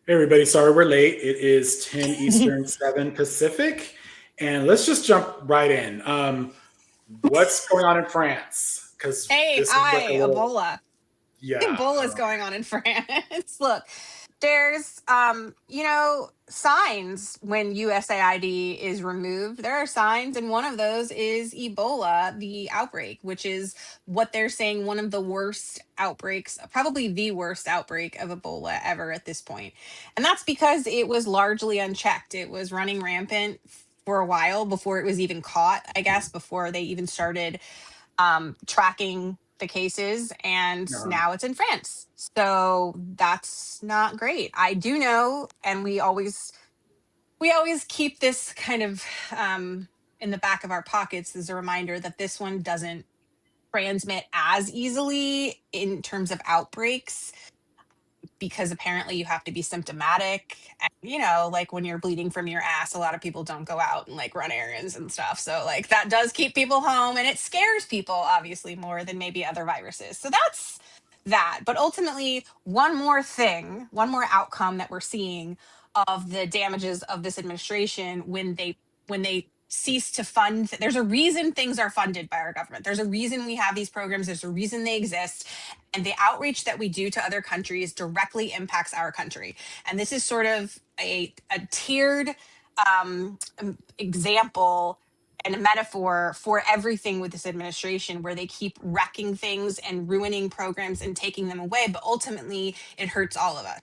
Hey everybody, sorry we're late. It is 10 Eastern, 7 Pacific, and let's just jump right in. What's going on in France? Because Hey, this is like a hi, little, Ebola. yeah. Ebola is going on in France. Look, there's signs when USAID is removed. There are signs, and one of those is Ebola, the outbreak, which is what they're saying one of the worst outbreaks, probably the worst outbreak of Ebola ever at this point. And that's because it was largely unchecked. It was running rampant for a while before it was even caught, I guess, before they even started tracking the cases, and uh, now it's in France. So that's not great. I do know, and we always keep this kind of in the back of our pockets as a reminder that this one doesn't transmit as easily in terms of outbreaks, because apparently you have to be symptomatic. And, like when you're bleeding from your ass, a lot of people don't go out and like run errands and stuff. So like that does keep people home, and it scares people obviously more than maybe other viruses. So that's that. But ultimately, one more outcome that we're seeing of the damages of this administration when they cease to fund. There's a reason things are funded by our government. There's a reason we have these programs. There's a reason they exist, and the outreach that we do to other countries directly impacts our country. And this is sort of a tiered example and a metaphor for everything with this administration, where they keep wrecking things and ruining programs and taking them away, but ultimately it hurts all of us.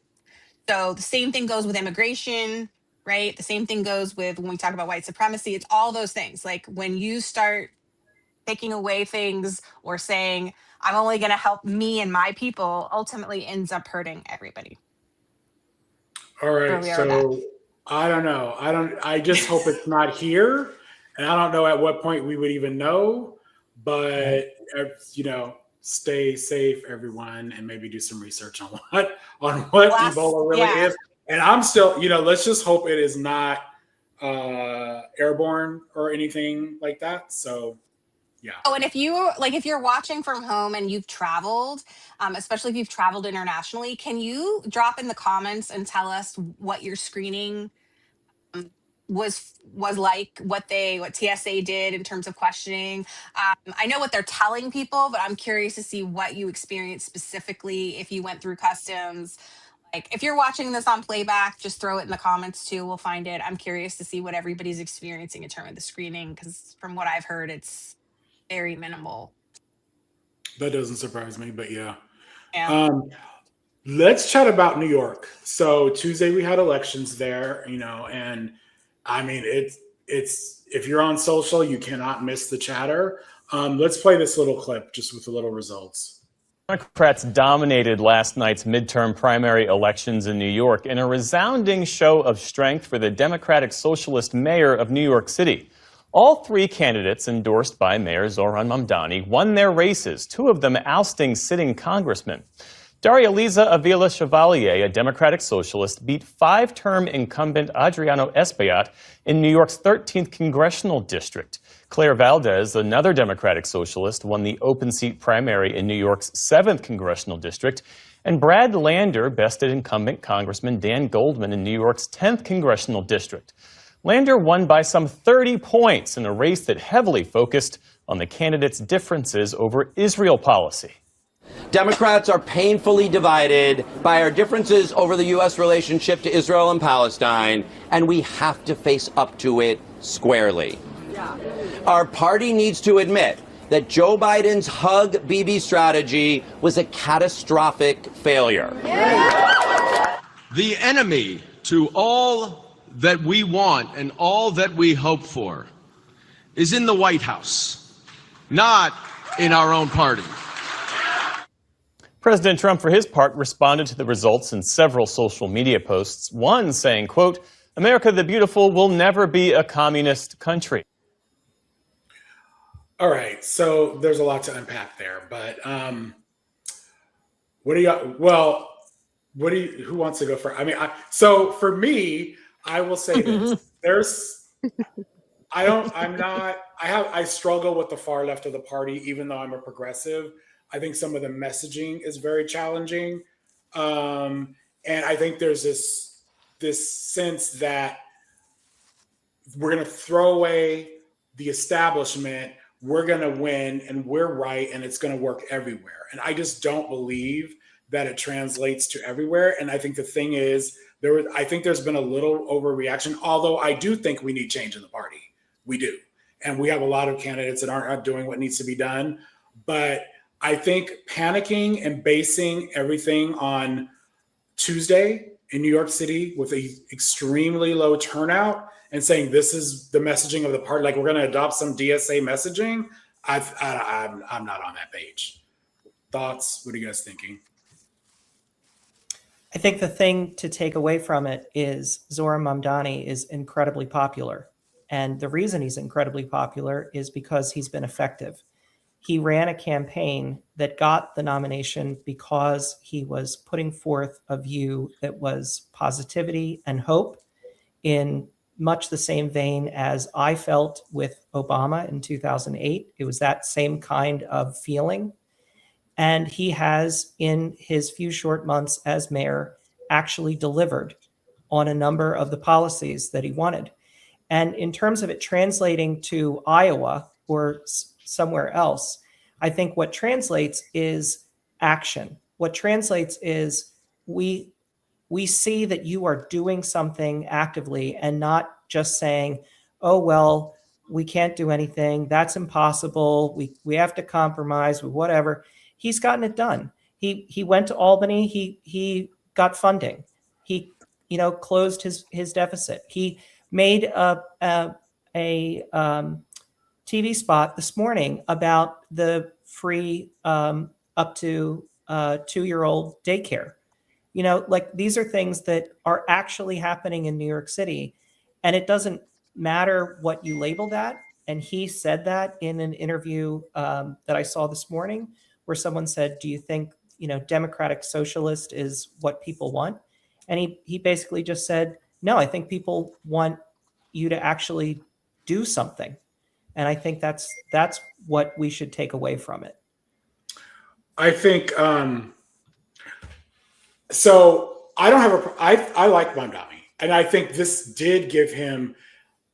So the same thing goes with immigration, right? The same thing goes with when we talk about white supremacy. It's all those things. Like when you start taking away things or saying, I'm only going to help me and my people, ultimately ends up hurting everybody. all Where right, we are with that. so I don't know. I just hope it's not here, and I don't know at what point we would even know, but, stay safe, everyone, and maybe do some research on what Last, Ebola really yeah. is. And I'm still, let's just hope it is not airborne or anything like that. So, yeah. Oh, and if you're watching from home and you've traveled, especially if you've traveled internationally, can you drop in the comments and tell us what your screening was like, what TSA did in terms of questioning? I know what they're telling people, but I'm curious to see what you experienced specifically if you went through customs. Like if you're watching this on playback, just throw it in the comments too. We'll find it. I'm curious to see what everybody's experiencing in terms of the screening, because from what I've heard, it's very minimal. That doesn't surprise me, but yeah. Yeah. Um, let's chat about New York. So Tuesday we had elections there, and I mean it's if you're on social, you cannot miss the chatter. Let's play this little clip just with the little results. Democrats dominated last night's midterm primary elections in New York in a resounding show of strength for the Democratic Socialist mayor of New York City. All three candidates endorsed by Mayor Zohran Mamdani won their races, two of them ousting sitting congressmen. Daria Liza Avila Chevalier, a Democratic Socialist, beat five-term incumbent Adriano Espaillat in New York's 13th congressional district. Claire Valdez, another Democratic Socialist, won the open seat primary in New York's 7th congressional district. And Brad Lander bested incumbent Congressman Dan Goldman in New York's 10th congressional district. Lander won by some 30 points in a race that heavily focused on the candidates' differences over Israel policy. Democrats are painfully divided by our differences over the U.S. relationship to Israel and Palestine, and we have to face up to it squarely. Our party needs to admit that Joe Biden's Hug Bibi strategy was a catastrophic failure. The enemy to all that we want and all that we hope for is in the White House, not in our own party. President Trump, for his part, responded to the results in several social media posts, one saying, quote, "America the Beautiful will never be a communist country." All right, so there's a lot to unpack there, but what do you? Well, what do you? Who wants to go first? I mean, so for me, I will say this: there's, I don't, I'm not, I struggle with the far left of the party, even though I'm a progressive. I think some of the messaging is very challenging, and I think there's this this sense that we're going to throw away the establishment, we're going to win, and we're right, and it's going to work everywhere. And I just don't believe that it translates to everywhere. And I think the thing is, I think there's been a little overreaction, although I do think we need change in the party. We do. And we have a lot of candidates that aren't doing what needs to be done. But I think panicking and basing everything on Tuesday in New York City with a extremely low turnout and saying this is the messaging of the party, like we're going to adopt some DSA messaging, I'm not on that page. Thoughts? What are you guys thinking? I think the thing to take away from it is Zohran Mamdani is incredibly popular. And the reason he's incredibly popular is because he's been effective. He ran a campaign that got the nomination because he was putting forth a view that was positivity and hope in much the same vein as I felt with Obama in 2008. It was that same kind of feeling. And he has, in his few short months as mayor, actually delivered on a number of the policies that he wanted. And in terms of it translating to Iowa or somewhere else, I think what translates is action. What translates is we see that you are doing something actively and not just saying, oh, well, we can't do anything. That's impossible. We have to compromise with whatever. He's gotten it done. He went to Albany. He got funding. He closed his deficit. He made a TV spot this morning about the free up to 2-year-old daycare. Like these are things that are actually happening in New York City, and it doesn't matter what you label that. And he said that in an interview that I saw this morning, where someone said, do you think, democratic socialist is what people want? And he basically just said, no, I think people want you to actually do something. And I think that's what we should take away from it. I think, so I don't have I like Mamdani. And I think this did give him,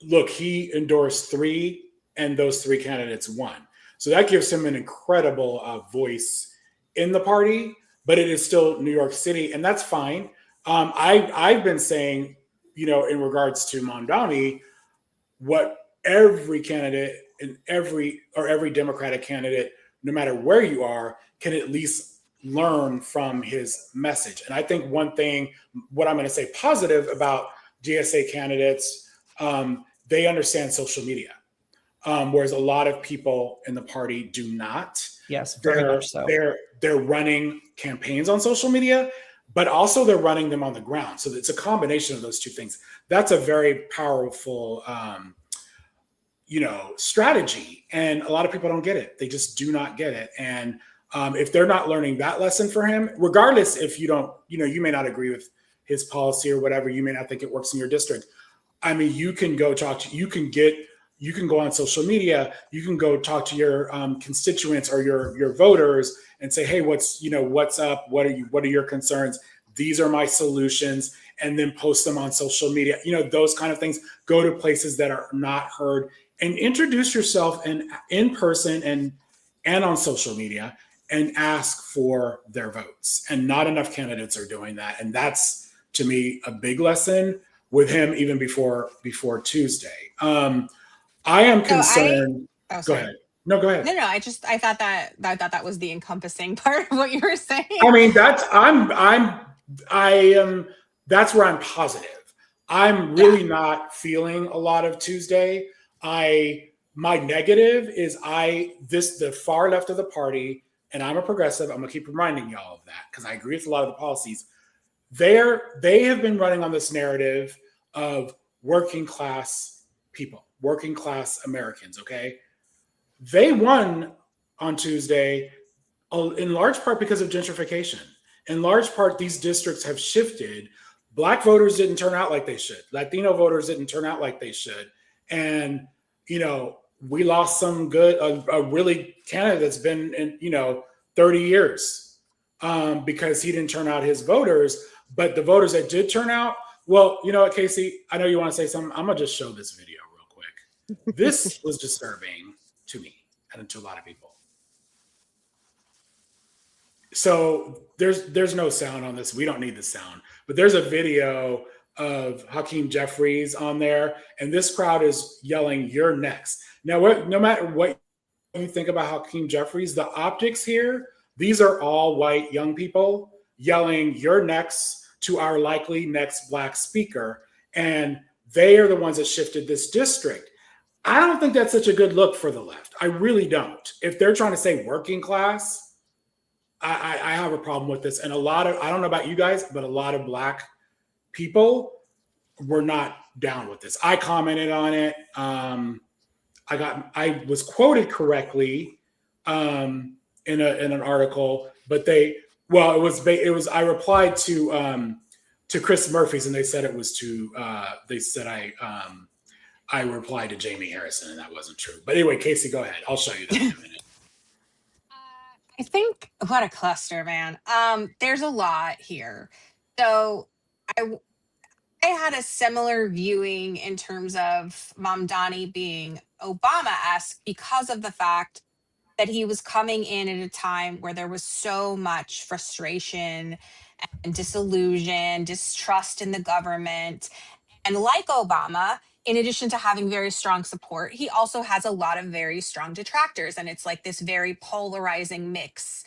look, he endorsed 3 and those 3 candidates won. So that gives him an incredible voice in the party, but it is still New York City, and that's fine. I've been saying, in regards to Mamdani, what every candidate and every Democratic candidate, no matter where you are, can at least learn from his message. And I think one thing, what I'm going to say positive about DSA candidates, they understand social media. Whereas a lot of people in the party do not. Yes, very much so. They're running campaigns on social media, but also they're running them on the ground. So it's a combination of those two things. That's a very powerful, strategy. And a lot of people don't get it. They just do not get it. And if they're not learning that lesson for him, regardless if you don't, you may not agree with his policy or whatever, you may not think it works in your district. I mean, you can go you can go on social media, you can go talk to your constituents or your voters and say, hey, what's up? What are your concerns? These are my solutions, and then post them on social media. Those kind of things. Go to places that are not heard and introduce yourself in person and on social media and ask for their votes. And not enough candidates are doing that. And that's, to me, a big lesson with him even before Tuesday. I am concerned. Go ahead. No, go ahead. No. I thought that was the encompassing part of what you were saying. I mean, that's where I'm positive. I'm really not feeling a lot of Tuesday. My negative is the far left of the party, and I'm a progressive. I'm gonna keep reminding y'all of that because I agree with a lot of the policies. They have been running on this narrative of working class people. Working class Americans, okay? They won on Tuesday in large part because of gentrification. In large part, these districts have shifted. Black voters didn't turn out like they should. Latino voters didn't turn out like they should. And, we lost some good, a really candidate that's been in, 30 years because he didn't turn out his voters. But the voters that did turn out Well, you know what, Casey? I know you want to say something. I'm gonna just show this video real quick. This was disturbing to me and to a lot of people. So there's no sound on this. We don't need the sound, but there's a video of Hakeem Jeffries on there, and this crowd is yelling, "You're next." Now, no matter what you think about Hakeem Jeffries, the optics here, these are all white young people yelling, "You're next" to our likely next black speaker, and they are the ones that shifted this district. I don't think that's such a good look for the left. I really don't. If they're trying to say working class, I have a problem with this. And a lot of, I don't know about you guys, but a lot of black people were not down with this. I commented on it. I was quoted correctly in an article, but it was I replied to Chris Murphy's, and they said it was I replied to Jamie Harrison, and that wasn't true. But anyway, Casey, go ahead. I'll show you that in a minute. I think what a cluster, man. There's a lot here. So I had a similar viewing in terms of Mamdani being Obama-esque because of the fact that he was coming in at a time where there was so much frustration and disillusion, distrust in the government. And like Obama, in addition to having very strong support, he also has a lot of very strong detractors. And it's like this very polarizing mix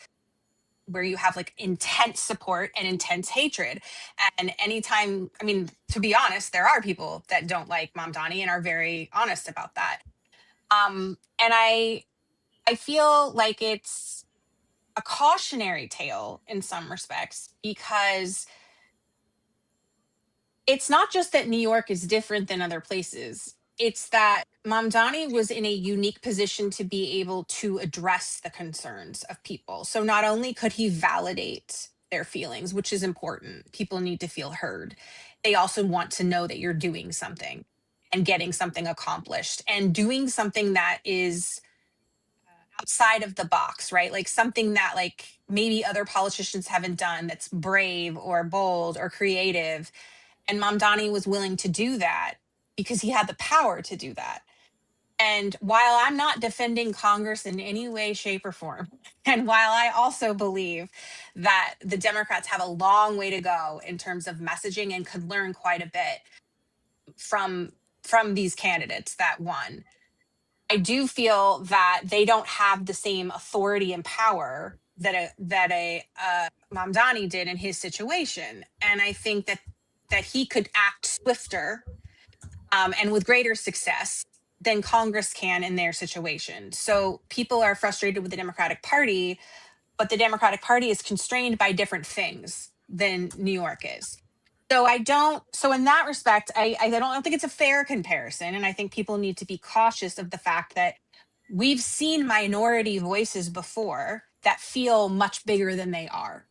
where you have like intense support and intense hatred. And anytime, I mean, to be honest, there are people that don't like Mamdani and are very honest about that. And I feel like it's a cautionary tale in some respects, because it's not just that New York is different than other places. It's that Mamdani was in a unique position to be able to address the concerns of people. So not only could he validate their feelings, which is important, people need to feel heard. They also want to know that you're doing something and getting something accomplished and doing something that is outside of the box, right? Like something that like maybe other politicians haven't done, that's brave or bold or creative. And Mamdani was willing to do that because he had the power to do that. And while I'm not defending Congress in any way, shape, or form, and while I also believe that the Democrats have a long way to go in terms of messaging and could learn quite a bit from these candidates that won, I do feel that they don't have the same authority and power that a Mamdani did in his situation. And I think that he could act swifter and with greater success than Congress can in their situation. So people are frustrated with the Democratic Party, but the Democratic Party is constrained by different things than New York is. So in that respect, I don't think it's a fair comparison. And I think people need to be cautious of the fact that we've seen minority voices before that feel much bigger than they are.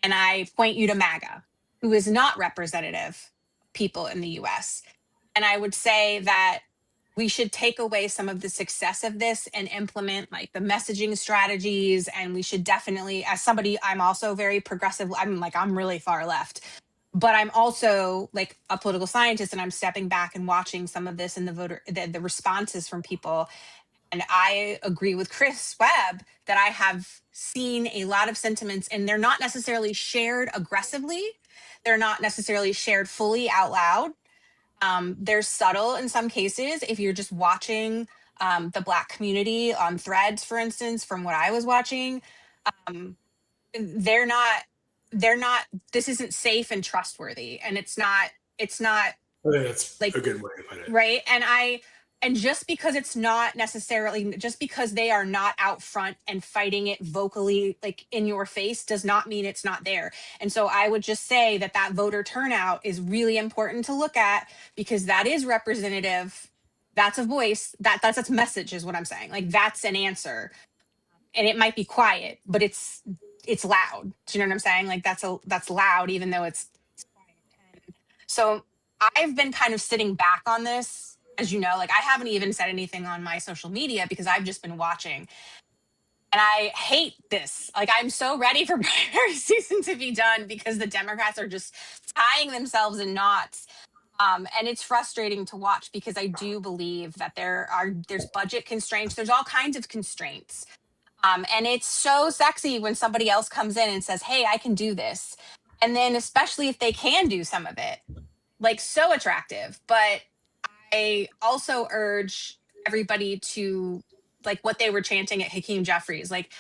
And I point you to MAGA, who is not representative of people in the US. And I would say that we should take away some of the success of this and implement like the messaging strategies. And we should definitely, as somebody, I'm also very progressive. I'm really far left, but I'm also like a political scientist, and I'm stepping back and watching some of this and the responses from people. And I agree with Chris Webb that I have seen a lot of sentiments, and they're not necessarily shared aggressively. They're not necessarily shared fully out loud. They're subtle in some cases. If you're just watching the Black community on Threads, for instance, from what I was watching, they're not, this isn't safe and trustworthy. And it's not I think that's like a good way to put it. right. And just because it's not necessarily, just because they are not out front and fighting it vocally, like in your face, does not mean it's not there. And so I would just say that voter turnout is really important to look at, because that is representative. That's a voice, that's a message is what I'm saying. Like that's an answer. And it might be quiet, but it's loud. Do you know what I'm saying? Like that's loud, even though it's quiet. And so I've been kind of sitting back on this. As you know, like I haven't even said anything on my social media because I've just been watching. And I hate this. Like, I'm so ready for primary season to be done because the Democrats are just tying themselves in knots. And it's frustrating to watch because I do believe that there's budget constraints. There's all kinds of constraints. And it's so sexy when somebody else comes in and says, hey, I can do this. And then especially if they can do some of it, like, so attractive. But I also urge everybody to, like, what they were chanting at Hakeem Jeffries. Like,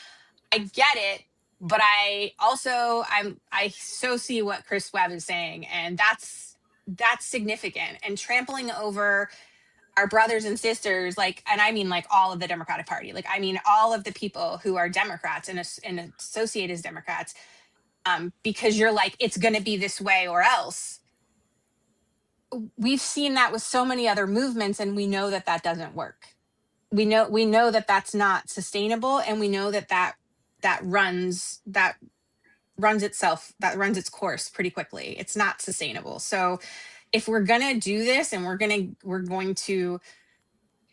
I get it, but I so see what Chris Webb is saying, and that's significant. And trampling over our brothers and sisters, like, and I mean, like, all of the Democratic Party, like, I mean all of the people who are Democrats and associate as Democrats, because you're like, it's going to be this way or else. We've seen that with so many other movements, and we know that doesn't work. We know that that's not sustainable, and we know that runs its course pretty quickly. It's not sustainable. So if we're going to do this, and we're going to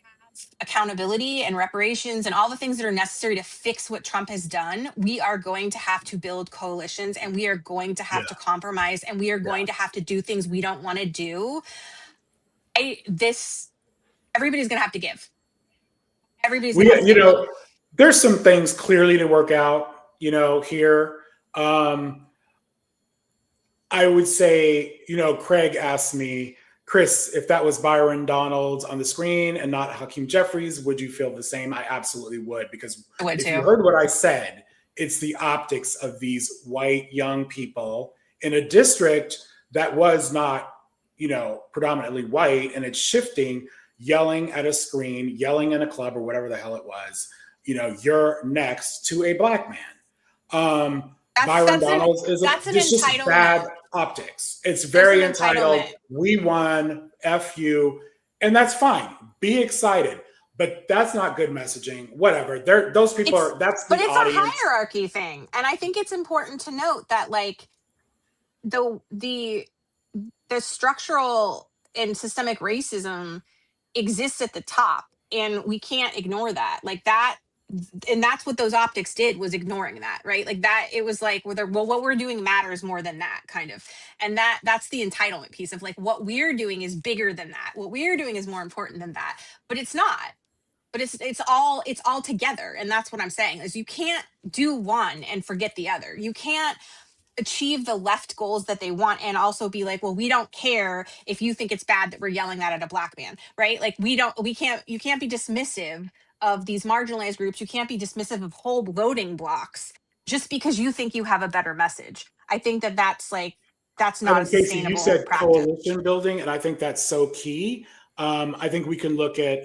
have accountability and reparations and all the things that are necessary to fix what Trump has done, we are going to have to build coalitions, and we are going to have to compromise, and we are going to have to do things we don't want to do. Everybody's going to have to give. Everybody's going to have to give. There's some things clearly to work out, here. I would say, Craig asked me, Chris, if that was Byron Donalds on the screen and not Hakeem Jeffries, would you feel the same? I absolutely would, because if you heard what I said, it's the optics of these white young people in a district that was not, predominantly white, and it's shifting, yelling at a screen, yelling in a club or whatever the hell it was, you're next to a black man. Byron Donalds is just bad optics. It's very entitled. We won, F you. And that's fine. Be excited. But that's not good messaging. Whatever. Those people that's the audience. But it's a hierarchy thing. And I think it's important to note that, like, the structural and systemic racism exists at the top, and we can't ignore that. Like, that, and that's what those optics did, was ignoring that, right? Like, that, it was like, what we're doing matters more than that, kind of. And that's the entitlement piece of, like, what we're doing is bigger than that. What we're doing is more important than that. But it's not. But it's all together. And that's what I'm saying, is you can't do one and forget the other. You can't achieve the left goals that they want and also be like, well, we don't care if you think it's bad that we're yelling that at a black man, right? Like, you can't be dismissive of these marginalized groups. You can't be dismissive of whole voting blocks just because you think you have a better message. I think that's not a sustainable you said practice. Coalition building, and I think that's so key. I think we can look at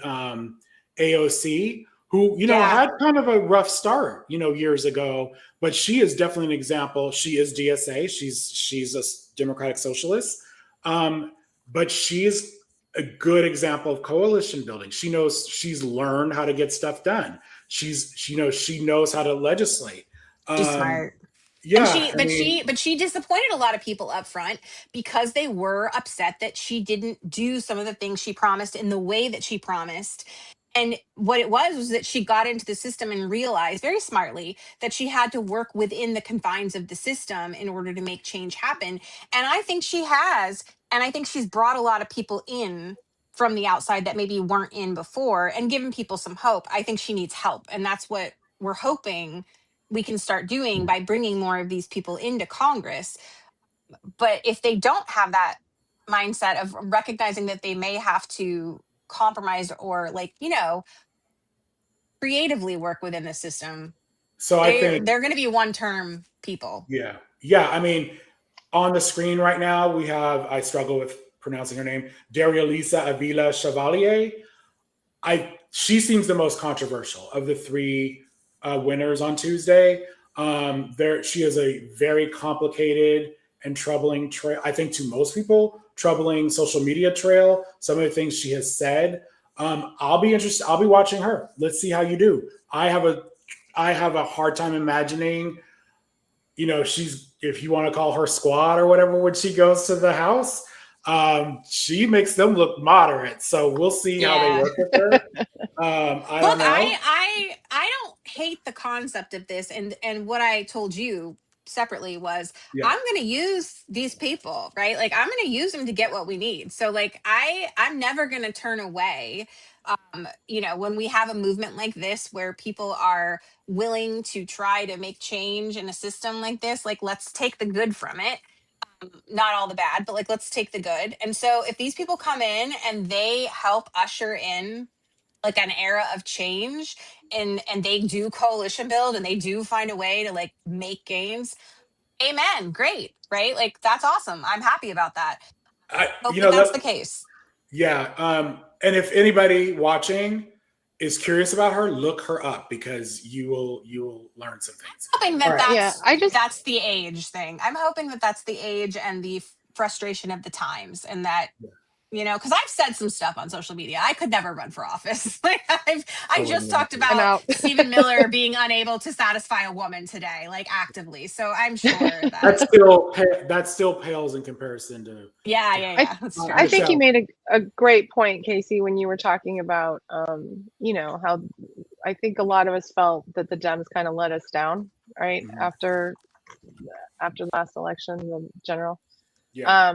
AOC, who, had kind of a rough start, years ago, but she is definitely an example. She is DSA. She's a Democratic Socialist. But she's a good example of coalition building. She's learned how to get stuff done. She knows how to legislate. She's smart. Yeah. But she disappointed a lot of people up front because they were upset that she didn't do some of the things she promised in the way that she promised. And what it was that she got into the system and realized very smartly that she had to work within the confines of the system in order to make change happen. And I think she has. And I think she's brought a lot of people in from the outside that maybe weren't in before and given people some hope. I think she needs help. And that's what we're hoping we can start doing by bringing more of these people into Congress. But if they don't have that mindset of recognizing that they may have to compromise or, like, creatively work within the system, so I think they're going to be one-term people. Yeah. I mean, on the screen right now we have, I struggle with pronouncing her name, Darialisa Avila Chevalier. She seems the most controversial of the three winners on Tuesday. She is a very complicated and troubling trail, I think, to most people, troubling social media trail. Some of the things she has said. I'll be interested. I'll be watching her. Let's see how you do. I have a hard time imagining, if you want to call her squad or whatever, when she goes to the House. She makes them look moderate. So we'll see how they work with her. I don't know. I don't, hate the concept of this. And what I told you separately was Yeah. I'm going to use these people, right? Like I'm going to use them to get what we need. So like I'm never going to turn away when we have a movement like this where people are willing to try to make change in a system like this, like let's take the good from it, not all the bad, but like let's take the good. And so if these people come in and they help usher in like an era of change, and they do coalition build and they do find a way to like make gains, amen, great, right? Like that's awesome, I'm happy about that. Hope that that's the case. Yeah. And if anybody watching is curious about her, look her up because you will learn some things. Hoping that All right. that's the age thing. I'm hoping that that's the age and the frustration of the times, and that because I've said some stuff on social media. I could never run for office. Like I just talked I'm about out. Stephen Miller being unable to satisfy a woman today, like actively. So I'm sure that still pales in comparison to. yeah. That's true. I think you Michelle. made a great point, Casey, when you were talking about, how I think a lot of us felt that the Dems kind of let us down, right? Mhm. After the last election, the general. Yeah.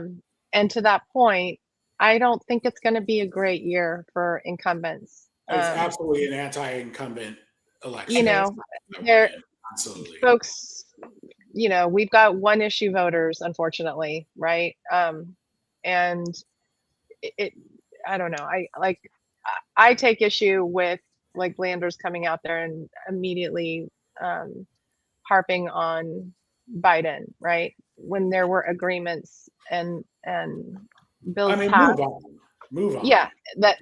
And to that point, I don't think it's going to be a great year for incumbents. It's absolutely an anti-incumbent election. Absolutely. Folks, we've got one issue voters, unfortunately, right? And I don't know. I take issue with like Landers coming out there and immediately harping on Biden, right? When there were agreements and bills passed. Move on. Yeah, that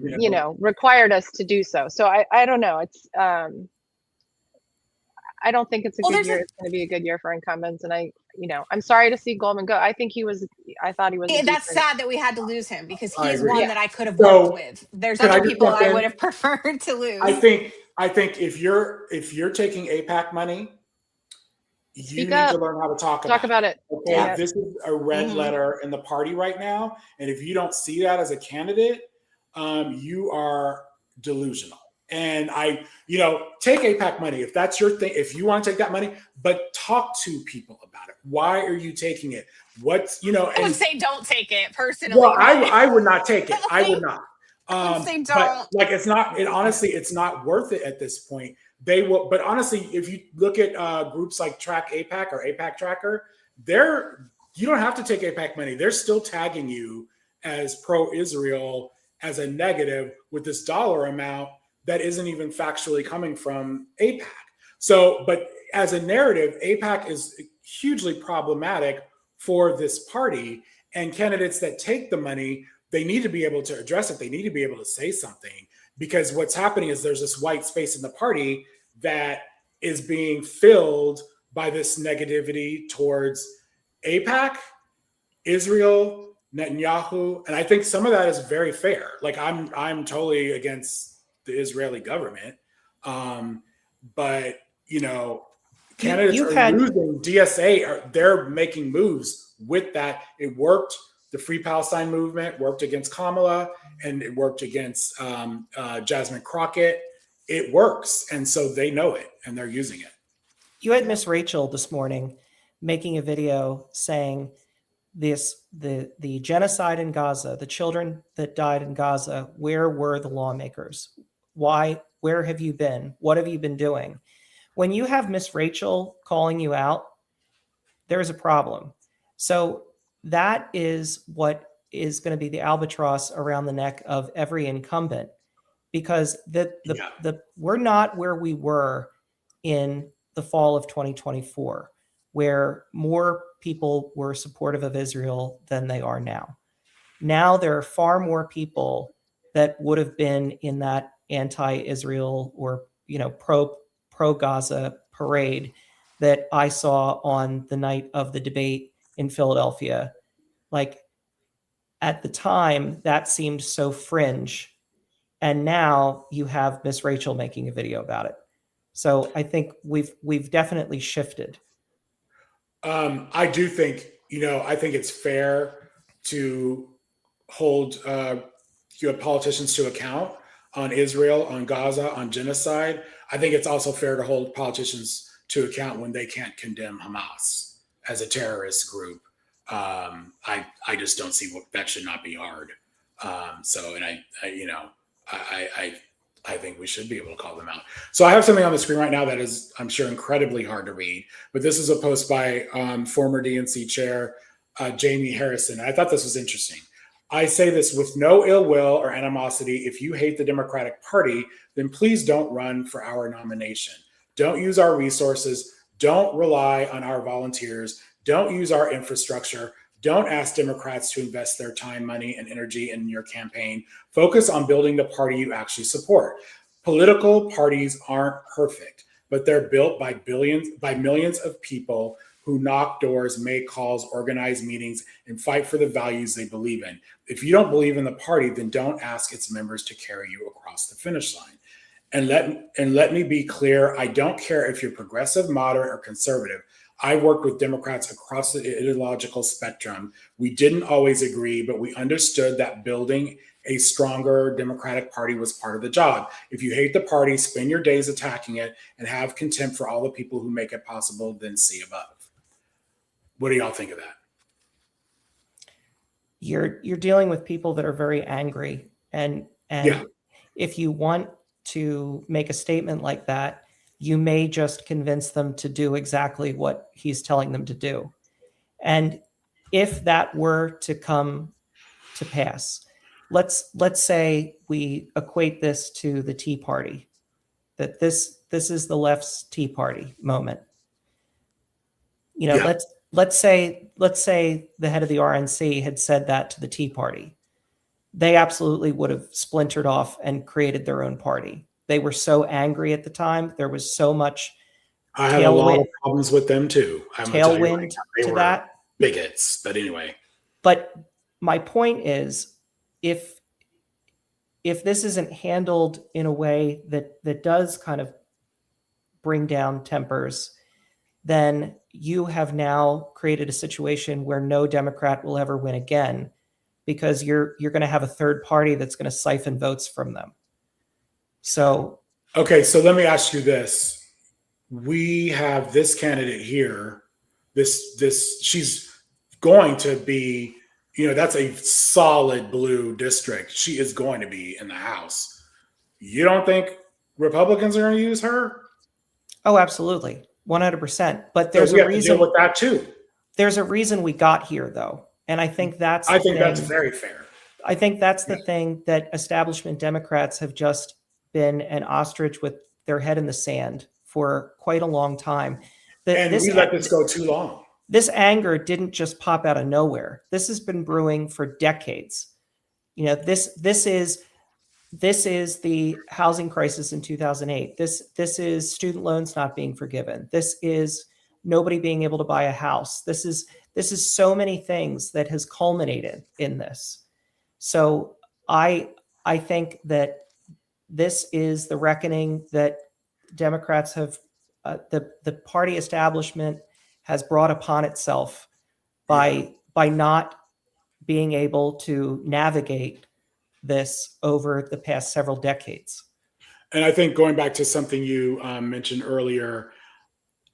required us to do so. So I don't know. It's I don't think it's a good year. It's going to be a good year for incumbents, and I'm sorry to see Goldman go. I thought he was. That's sad that we had to lose him because I he's agree. one that I could have worked with. There's Can I other just people jump I in? would have preferred to lose. I think if you're taking AIPAC money, you Speak need up. to learn how to talk about it. Okay, Yeah. this is a red letter in the party right now, and if you don't see that as a candidate, you are delusional. And take AIPAC money if that's your thing. If you want to take that money, but talk to people about it. Why are you taking it? I would say don't take it personally. Well, I would not take it. I would not. I would say don't. But like it's not. Honestly, it's not worth it at this point. They will. But honestly, if you look at groups like Track AIPAC or AIPAC Tracker, you don't have to take AIPAC money. They're still tagging you as pro-Israel as a negative with this dollar amount that isn't even factually coming from AIPAC. So, but as a narrative, AIPAC is hugely problematic for this party, and candidates that take the money, they need to be able to address it. They need to be able to say something, because what's happening is there's this white space in the party that is being filled by this negativity towards AIPAC, Israel, Netanyahu, and I think some of that is very fair. Like I'm totally against the Israeli government, but candidates are losing. DSA they're making moves with that. It worked. The Free Palestine movement worked against Kamala, and it worked against Jasmine Crockett. It works, and so they know it, and they're using it. You had Miss Rachel this morning making a video saying the genocide in Gaza, the children that died in Gaza, where were the lawmakers? Why? Where have you been? What have you been doing? When you have Miss Rachel calling you out, there's a problem. So that is what is going to be the albatross around the neck of every incumbent, because we're not where we were in the fall of 2024, where more people were supportive of Israel than they are now. Now there are far more people that would have been in that anti-Israel or pro-Gaza parade that I saw on the night of the debate in Philadelphia. Like at the time, that seemed so fringe, and now you have Miss Rachel making a video about it. So I think we've definitely shifted. I do think I think it's fair to hold politicians to account. on Israel, on Gaza, on genocide, I think it's also fair to hold politicians to account when they can't condemn Hamas as a terrorist group. I just don't see what that should not be hard. I think we should be able to call them out. So I have something on the screen right now that is, I'm sure, incredibly hard to read. But this is a post by former DNC chair Jamie Harrison. I thought this was interesting. I say this with no ill will or animosity. If you hate the Democratic Party, then please don't run for our nomination. Don't use our resources. Don't rely on our volunteers. Don't use our infrastructure. Don't ask Democrats to invest their time, money, and energy in your campaign. Focus on building the party you actually support. Political parties aren't perfect, but they're built by millions of people who knock doors, make calls, organize meetings, and fight for the values they believe in. If you don't believe in the party, then don't ask its members to carry you across the finish line. And let me be clear, I don't care if you're progressive, moderate, or conservative. I worked with Democrats across the ideological spectrum. We didn't always agree, but we understood that building a stronger Democratic Party was part of the job. If you hate the party, spend your days attacking it, and have contempt for all the people who make it possible, then see above. What do y'all think of that? You're dealing with people that are very angry, and Yeah. if you want to make a statement like that, you may just convince them to do exactly what he's telling them to do. And if that were to come to pass, let's say we equate this to the Tea Party, that this is the left's Tea Party moment. You know, Yeah. let's say the head of the RNC had said that to the Tea Party. They absolutely would have splintered off and created their own party. They were so angry at the time. There was so much I had a lot of problems with them too. I'm gonna tell you right tailwind now, they to were that. bigots. But anyway, But my point is, if this isn't handled in a way that does kind of bring down tempers, then you have now created a situation where no Democrat will ever win again, because you're going to have a third party that's going to siphon votes from them. So, okay, so let me ask you this. We have this candidate here. She's going to be, that's a solid blue district. She is going to be in the House. You don't think Republicans are going to use her? oh, absolutely. 100%. But there's So we a have to reason deal with that too. There's a reason we got here, though. And I think that's I think that's very fair. I think that's the thing, that establishment Democrats have just been an ostrich with their head in the sand for quite a long time. And we let this go too long. This anger didn't just pop out of nowhere. This has been brewing for decades. This is the housing crisis in 2008. This is student loans not being forgiven. This is nobody being able to buy a house. This is so many things that has culminated in this. So I think that this is the reckoning that Democrats have, the party establishment has brought upon itself by not being able to navigate this over the past several decades. And I think going back to something you mentioned earlier,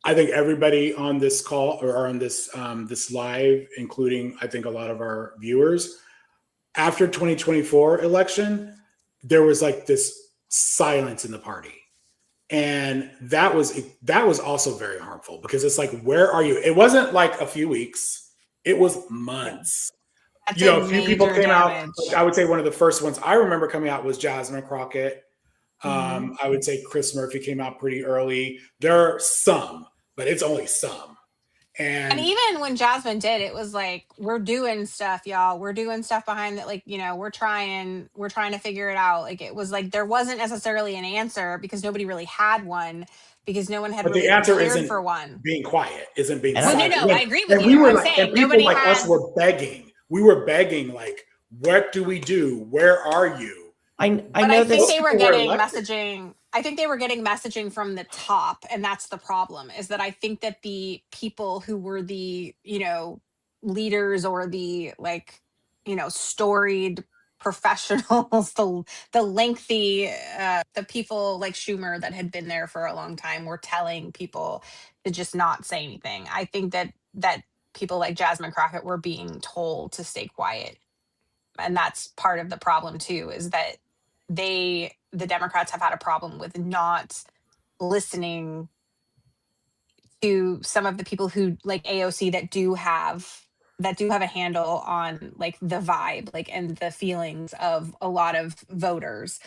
I think everybody on this call or on this live, including I think a lot of our viewers, after 2024 election, there was like this silence in the party. And that was also very harmful, because it's like, where are you? It wasn't like a few weeks, it was months. That's A few people major came out. damage. Like, I would say one of the first ones I remember coming out was Jasmine Crockett. I would say Chris Murphy came out pretty early. There are some, but it's only some. And even when Jasmine did, it was like, we're doing stuff, y'all. We're doing stuff behind that. Like, we're trying to figure it out. Like, it was like, there wasn't necessarily an answer, because nobody really had one, because no one had But really the answer prepared isn't for one. being quiet, isn't being Well, silent. no, I agree with And you. we were I'm like, saying and people nobody like us had- were begging. We were begging, like, what do we do? Where are you? I But know I this. think they were people were getting elected. messaging. I think they were getting messaging from the top, and that's the problem. Is that I think that the people who were the leaders, or the storied professionals, the lengthy, the people like Schumer that had been there for a long time were telling people to just not say anything. I think that people like Jasmine Crockett were being told to stay quiet, and that's part of the problem too. Is that the Democrats have had a problem with not listening to some of the people who like AOC that do have a handle on like the vibe, like, and the feelings of a lot of voters.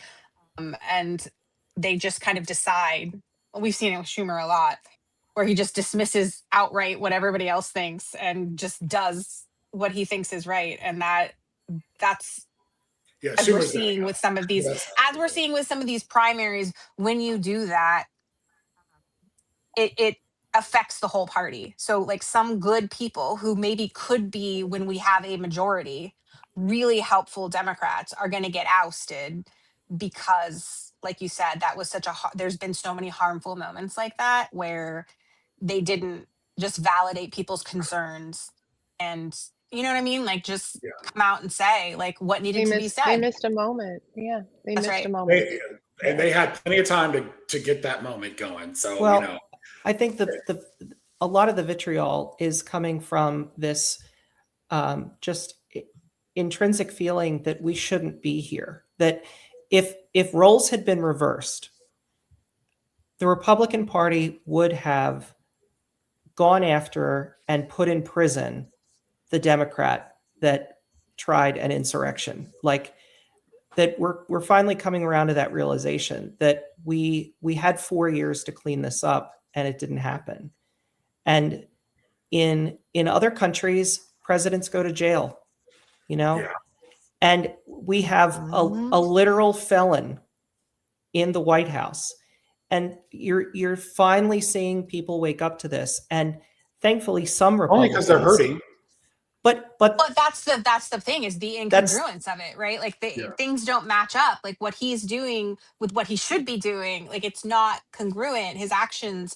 And they just kind of decide. We've seen it with Schumer a lot, where he just dismisses outright what everybody else thinks and just does what he thinks is right. And that's Yeah, as we're Schumer's that seeing guy. with some of these, That's as we're seeing with some of these primaries, when you do that, it affects the whole party. So like some good people who maybe could be, when we have a majority, really helpful Democrats are going to get ousted because, like you said, that was such a there's been so many harmful moments like that where they didn't just validate people's concerns, and you know what I mean, like just yeah. come out and say like what needed to be They said. missed a moment. Yeah, they That's missed a right. moment. And they had plenty of time to get that moment going. So Well, I think the a lot of the vitriol is coming from this just intrinsic feeling that we shouldn't be here. That if roles had been reversed, the Republican Party would have gone after and put in prison the Democrat that tried an insurrection. Like that we're finally coming around to that realization that we had 4 years to clean this up and it didn't happen. And in other countries, presidents go to jail, you know? Yeah. And we have a literal felon in the White House. And you're finally seeing people wake up to this. And thankfully some only Republicans, because they're hurting. But that's the thing, is the incongruence of it, right? Like things don't match up. Like what he's doing with what he should be doing, like it's not congruent. His actions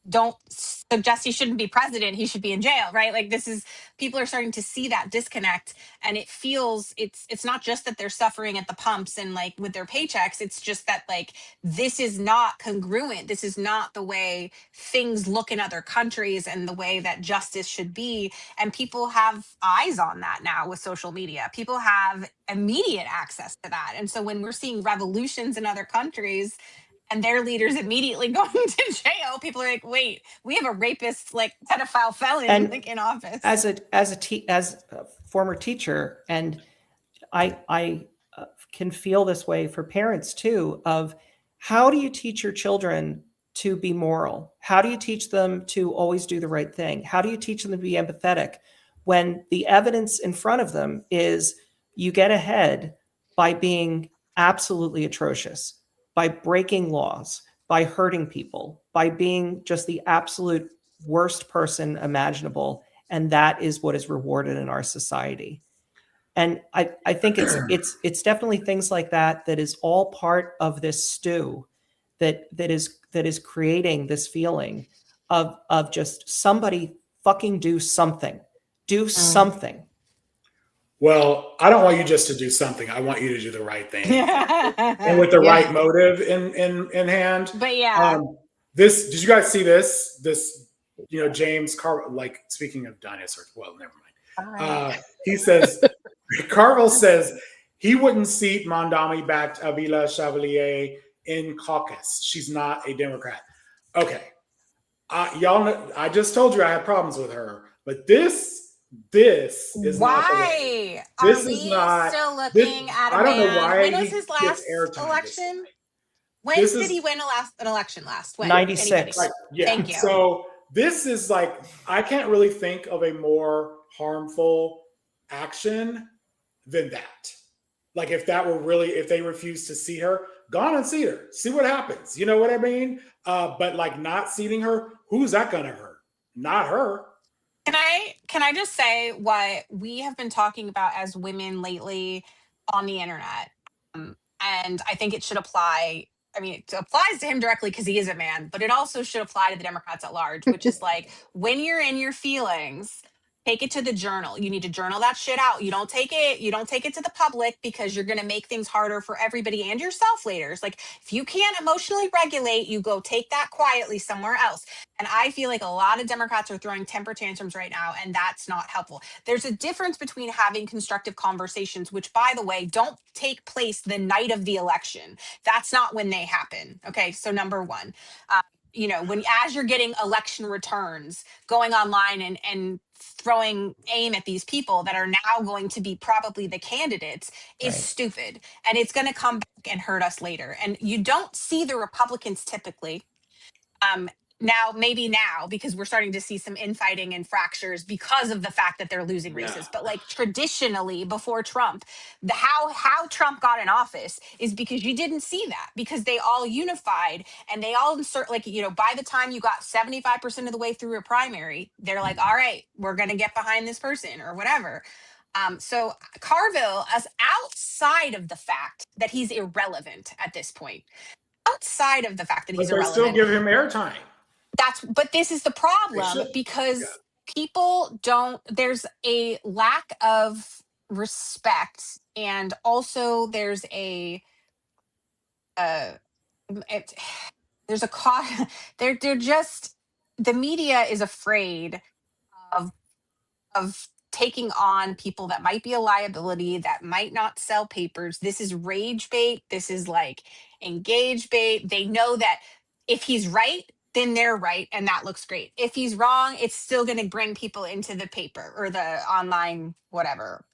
don't suggest he shouldn't be president. He should be in jail, right? Like this is, people are starting to see that disconnect, and it feels it's not just that they're suffering at the pumps and like with their paychecks. It's just that like this is not congruent. This is not the way things look in other countries and the way that justice should be. And people have eyes on that now with social media. People have immediate access to that. And so when we're seeing revolutions in other countries and their leaders immediately going to jail, people are like, wait, we have a rapist, like pedophile felon And like in office. as a former teacher, and I can feel this way for parents too, of how do you teach your children to be moral? How do you teach them to always do the right thing? How do you teach them to be empathetic when the evidence in front of them is you get ahead by being absolutely atrocious, by breaking laws, by hurting people, by being just the absolute worst person imaginable, and that is what is rewarded in our society. And I think it's definitely things like that that is all part of this stew that is creating this feeling of just somebody fucking do something. Do something. Well, I don't want you just to do something. I want you to do the right thing, and with the Yeah. right motive in hand. But yeah, This, did you guys see this? This, James Carville, like, speaking of dinosaurs. Well, never mind. He says, Carville says he wouldn't seat Mondami-backed Avila Chevalier in caucus. She's not a Democrat. Okay, y'all know, I just told you I had problems with her, but this is not the way. why are This we is not. still looking at a I don't know man? why When was he his gets last airtime election? this When This did is- he win an election last? When? 96. Anybody? Right, yeah. Thank you. So this is like, I can't really think of a more harmful action than that. Like if they refuse to see her, go on and see her. See what happens. You know what I mean? But like not seating her, who's that gonna hurt? Not her. Can I just say what we have been talking about as women lately on the internet? And I think it should apply. I mean, it applies to him directly because he is a man, but it also should apply to the Democrats at large, which is like when you're in your feelings, take it to the journal. You need to journal that shit out. You don't take it to the public, because you're going to make things harder for everybody and yourself later. It's like, if you can't emotionally regulate, you go take that quietly somewhere else. And I feel like a lot of Democrats are throwing temper tantrums right now, and that's not helpful. There's a difference between having constructive conversations, which, by the way, don't take place the night of the election. That's not when they happen. Okay, so number one, when as you're getting election returns, going online and throwing aim at these people that are now going to be probably the candidates is Right. stupid, and it's going to come back and hurt us later. And you don't see the Republicans typically. Maybe now, because we're starting to see some infighting and fractures because of the fact that they're losing races. Yeah. But like traditionally before Trump, how Trump got in office is because you didn't see that, because they all unified and they all insert, by the time you got 75% of the way through a primary, they're like, all right, we're going to get behind this person or whatever. So Carville, as outside of the fact that he's irrelevant at this point, outside of the fact that But he's they irrelevant, still give him airtime. but this is the problem, should. because Yeah. people don't, there's a lack of respect, and also there's there's a cost. They're just, the media is afraid of taking on people that might be a liability, that might not sell papers. This is rage bait. This is like engage bait. They know that if he's right, then they're right, and that looks great. If he's wrong, it's still going to bring people into the paper or the online whatever.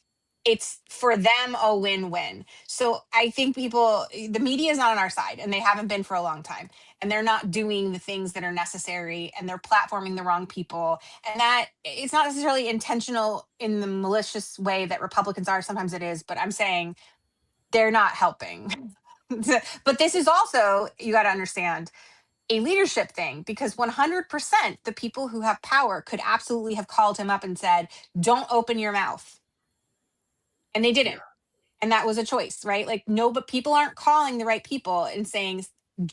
It's for them a win-win. So I think the media is not on our side, and they haven't been for a long time. And they're not doing the things that are necessary, and they're platforming the wrong people. And that it's not necessarily intentional in the malicious way that Republicans are. Sometimes it is, but I'm saying they're not helping. But this is also, you got to understand, a leadership thing, because 100% the people who have power could absolutely have called him up and said, don't open your mouth. And they didn't. And that was a choice, right? Like, no, but people aren't calling the right people and saying,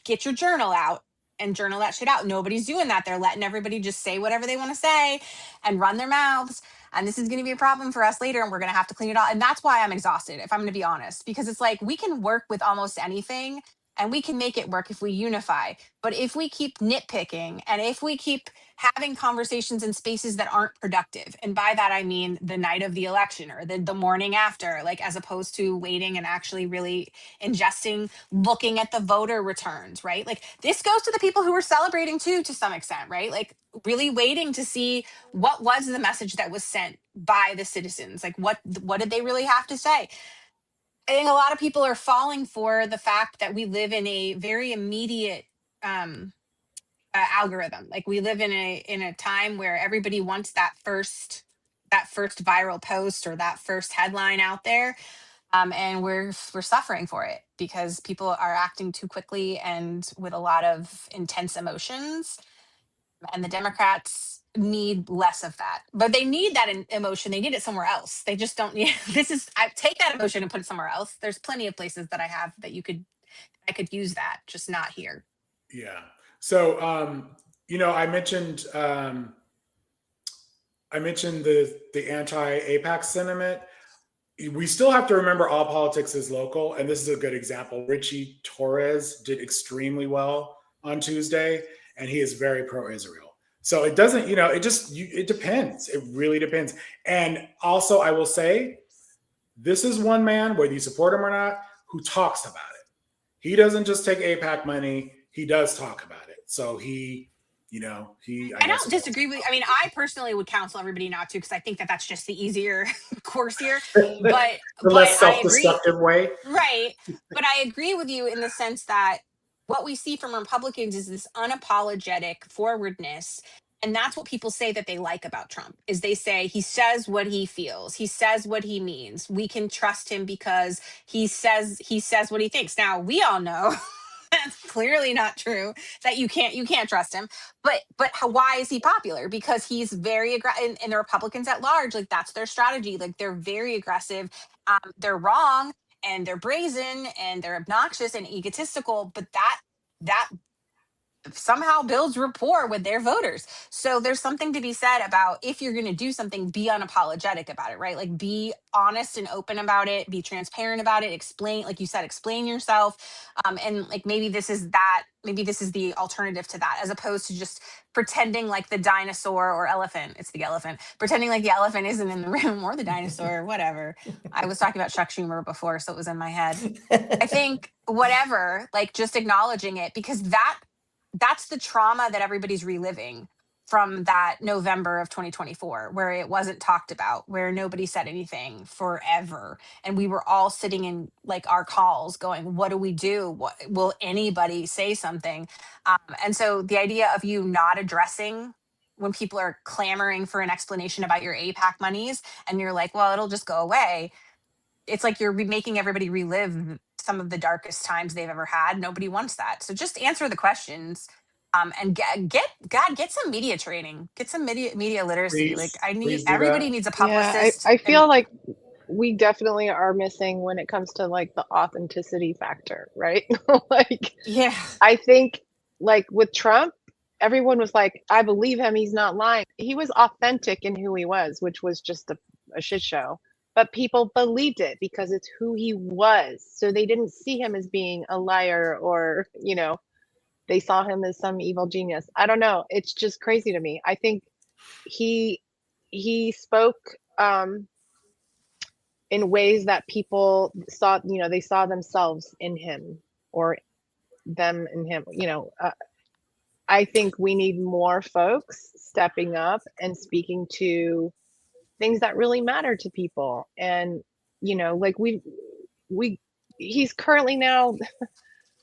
get your journal out and journal that shit out. Nobody's doing that. They're letting everybody just say whatever they want to say and run their mouths. And this is going to be a problem for us later, and we're going to have to clean it all. And that's why I'm exhausted, if I'm going to be honest, because it's like, we can work with almost anything and we can make it work if we unify. But if we keep nitpicking, and if we keep having conversations in spaces that aren't productive, and by that I mean the night of the election or the morning after, like, as opposed to waiting and actually really ingesting, looking at the voter returns, right? Like, this goes to the people who were celebrating too, to some extent, right? Like, really waiting to see what was the message that was sent by the citizens. Like, what did they really have to say? I think a lot of people are falling for the fact that we live in a very immediate algorithm. Like, we live in a time where everybody wants that first viral post or that first headline out there, and we're suffering for it because people are acting too quickly and with a lot of intense emotions. And the Democrats need less of that, but they need that emotion. They need it somewhere else. They just don't need. I take that emotion and put it somewhere else. There's plenty of places that I have that I could use that, just not here. Yeah. So, I mentioned the anti-AIPAC sentiment. We still have to remember all politics is local, and this is a good example. Richie Torres did extremely well on Tuesday, and he is very pro-Israel. So it doesn't, it depends. It really depends. And also, I will say, this is one man, whether you support him or not, who talks about it. He doesn't just take AIPAC money. He does talk about it. So I don't disagree with. I mean, I personally would counsel everybody not to, because I think that that's just the easier course here. But the less self-destructive way, right? But I agree with you in the sense that what we see from Republicans is this unapologetic forwardness. And that's what people say that they like about Trump, is they say he says what he feels. He says what he means. We can trust him because he says what he thinks. Now, we all know that's clearly not true, that you can't trust him. But why is he popular? Because he's very aggressive, and the Republicans at large, like, that's their strategy. Like, they're very aggressive. They're wrong, and they're brazen, and they're obnoxious and egotistical, but that somehow builds rapport with their voters. So there's something to be said about, if you're going to do something, be unapologetic about it, right? Like, be honest and open about it, be transparent about it, explain, like you said, explain yourself. And like, maybe this is the alternative to that, as opposed to just pretending like the dinosaur or elephant, it's the elephant, pretending like the elephant isn't in the room, or the dinosaur, or whatever. I was talking about Chuck Schumer before, so it was in my head. I think whatever, like, just acknowledging it, because that's the trauma that everybody's reliving from that November of 2024, where it wasn't talked about, where nobody said anything forever. And we were all sitting in like our calls going, what do we do? What, will anybody say something? And so the idea of you not addressing when people are clamoring for an explanation about your APAC monies, and you're like, well, it'll just go away. It's like you're making everybody relive some of the darkest times they've ever had. Nobody wants that. So just answer the questions, and get some media training, get some media literacy. Like, Please do everybody that. needs a Yeah, publicist. I And feel like we definitely are missing when it comes to like the authenticity factor, right? Like, yeah, I think like with Trump, everyone was like, I believe him, he's not lying. He was authentic in who he was, which was just a shit show. But people believed it because it's who he was. So they didn't see him as being a liar, or, they saw him as some evil genius. I don't know. It's just crazy to me. I think he spoke in ways that people saw, they saw themselves in him, or them in him. I think we need more folks stepping up and speaking to things that really matter to people. And, like he's currently now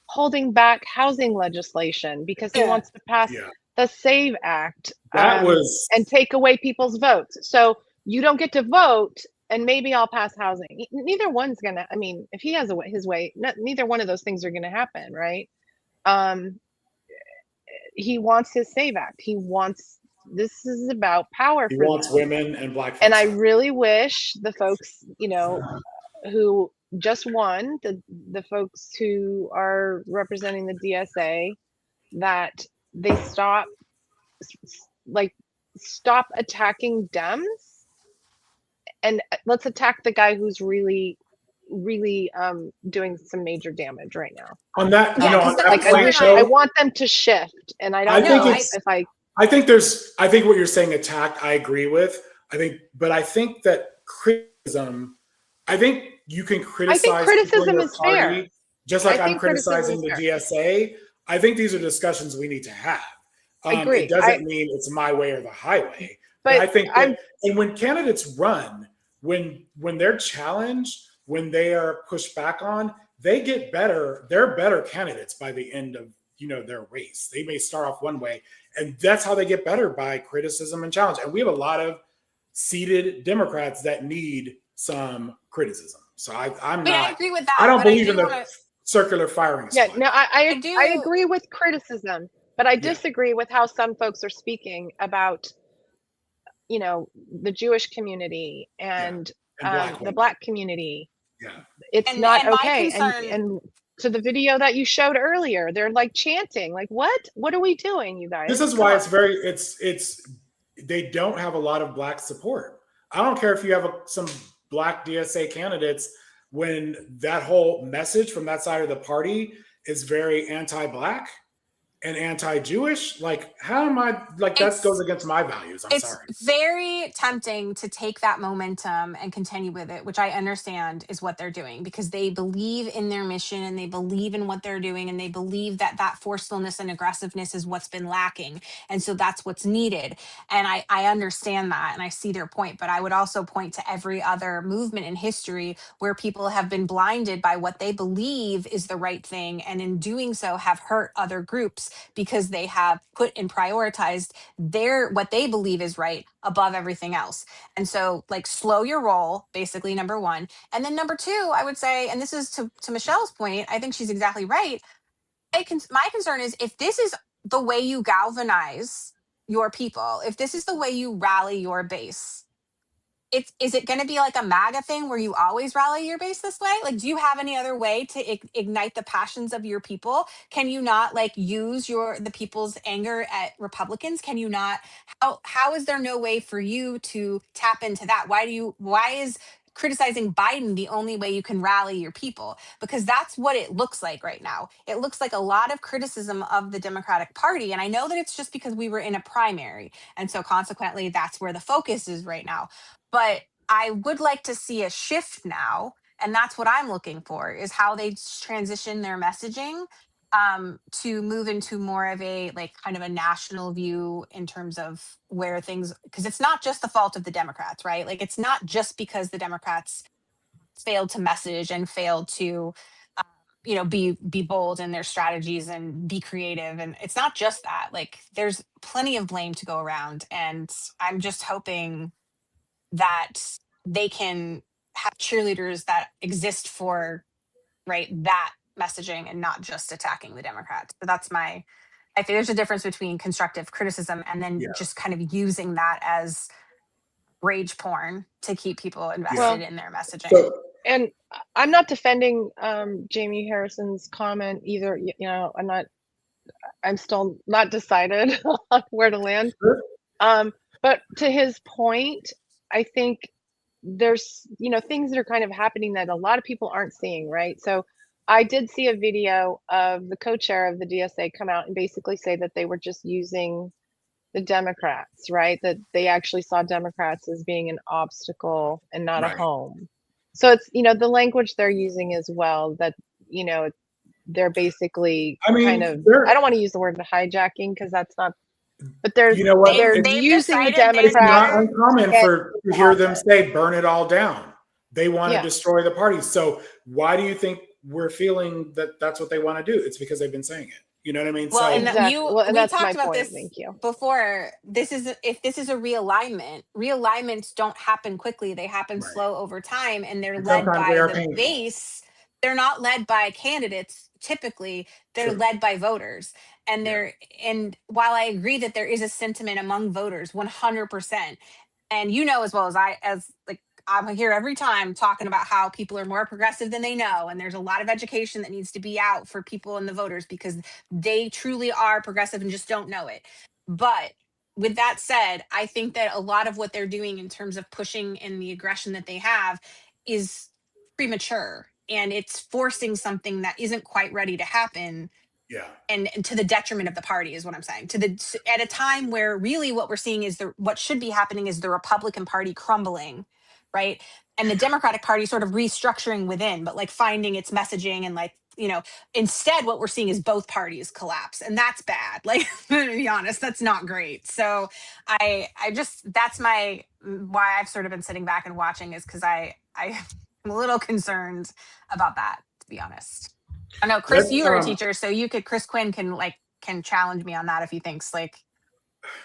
holding back housing legislation because he Yeah. wants to pass Yeah. the SAVE Act, That was and take away people's votes. So you don't get to vote, and maybe I'll pass housing. Neither one's gonna. I mean, if he has his way, neither one of those things are gonna happen, right? He wants his SAVE Act. This is about power he for wants them. women and black folks. And I out. really wish the folks, who just won, the folks who are representing the DSA, that they stop attacking Dems, and let's attack the guy who's really doing some major damage right now. On that, Yeah, on 'cause that Like, point, I though, want them to shift, and I don't I know think if I I think what you're saying, attack, I agree with. But I think that criticism, I think you can criticize people in criticism your is fair. party, just like I I'm think criticism criticizing is the fair. DSA. I think these are discussions we need to have. Agree. It doesn't mean it's my way or the highway. But I think that, and when candidates run, when they're challenged, when they are pushed back on, they get better. They're better candidates by the end of their race. They may start off one way, and that's how they get better, by criticism and challenge. And we have a lot of seated Democrats that need some criticism. So I agree with that. I don't but believe do in the wanna- circular firing Yeah, squad. no, I do- agree with criticism, but I disagree with how some folks are speaking about, the Jewish community and And the Black community. Yeah. It's And- not and my okay. concern- And to the video that you showed earlier, they're like chanting, like, what are we doing, you guys? This is Come why on. it's they don't have a lot of black support. I don't care if you have some black DSA candidates, when that whole message from that side of the party is very anti-black and anti-Jewish. Like, how am I, like, that goes against my values. I'm It's sorry. very tempting to take that momentum and continue with it, which I understand is what they're doing, because they believe in their mission and they believe in what they're doing, and they believe that forcefulness and aggressiveness is what's been lacking. And so that's what's needed. And I understand that, and I see their point, but I would also point to every other movement in history where people have been blinded by what they believe is the right thing, and in doing so have hurt other groups because they have put and prioritized what they believe is right above everything else. And so, like, slow your roll, basically, number one. And then number two, I would say, and this is to Michelle's point, I think she's exactly right. My concern is, if this is the way you galvanize your people, if this is the way you rally your base, is it going to be like a MAGA thing where you always rally your base this way? Like, do you have any other way to ignite the passions of your people? Can you not like use the people's anger at Republicans? Can you not? How is there no way for you to tap into that? Why is criticizing Biden the only way you can rally your people? Because that's what it looks like right now. It looks like a lot of criticism of the Democratic Party. And I know that it's just because we were in a primary. And so consequently, that's where the focus is right now. But I would like to see a shift now. And that's what I'm looking for, is how they transition their messaging to move into more of a like kind of a national view in terms of where things, because it's not just the fault of the Democrats, right? Like it's not just because the Democrats failed to message and failed to be bold in their strategies and be creative. And it's not just that. Like there's plenty of blame to go around. And I'm just hoping that they can have cheerleaders that exist for that messaging and not just attacking the Democrats. But I think there's a difference between constructive criticism and then just kind of using that as rage porn to keep people invested in their messaging. So, And I'm not defending Jamie Harrison's comment either. I'm still not decided on where to land. But to his point, I think there's, things that are kind of happening that a lot of people aren't seeing, right? So I did see a video of the co-chair of the DSA come out and basically say that they were just using the Democrats, right? That they actually saw Democrats as being an obstacle and not a home. So it's, the language they're using as well, that, they're basically I don't want to use the word hijacking because that's not, but there's, they're using the Democrats. It's not uncommon to hear them say, burn it all down. They want to destroy the party. So why do you think we're feeling that that's what they want to do? It's because they've been saying it. You know what I mean? Well, so exactly. We that's talked about point. this Thank you. before. If this is a realignment, realignments don't happen quickly. They happen slow over time, and they're led by the base. They're not led by candidates. Typically, they're led by voters. And and while I agree that there is a sentiment among voters, 100%, and as well as I'm here every time talking about how people are more progressive than they know. And there's a lot of education that needs to be out for people and the voters because they truly are progressive and just don't know it. But with that said, I think that a lot of what they're doing in terms of pushing and the aggression that they have is premature. And it's forcing something that isn't quite ready to happen. Yeah. And to the detriment of the party is what I'm saying. At a time where really what we're seeing is what should be happening is the Republican Party crumbling. Right. And the Democratic Party sort of restructuring within, but like finding its messaging and instead what we're seeing is both parties collapse. And that's bad. Like, to be honest, that's not great. So that's why I've sort of been sitting back and watching is because I'm a little concerned about that, to be honest. I know, Chris, you are a teacher, so Chris Quinn can challenge me on that if he thinks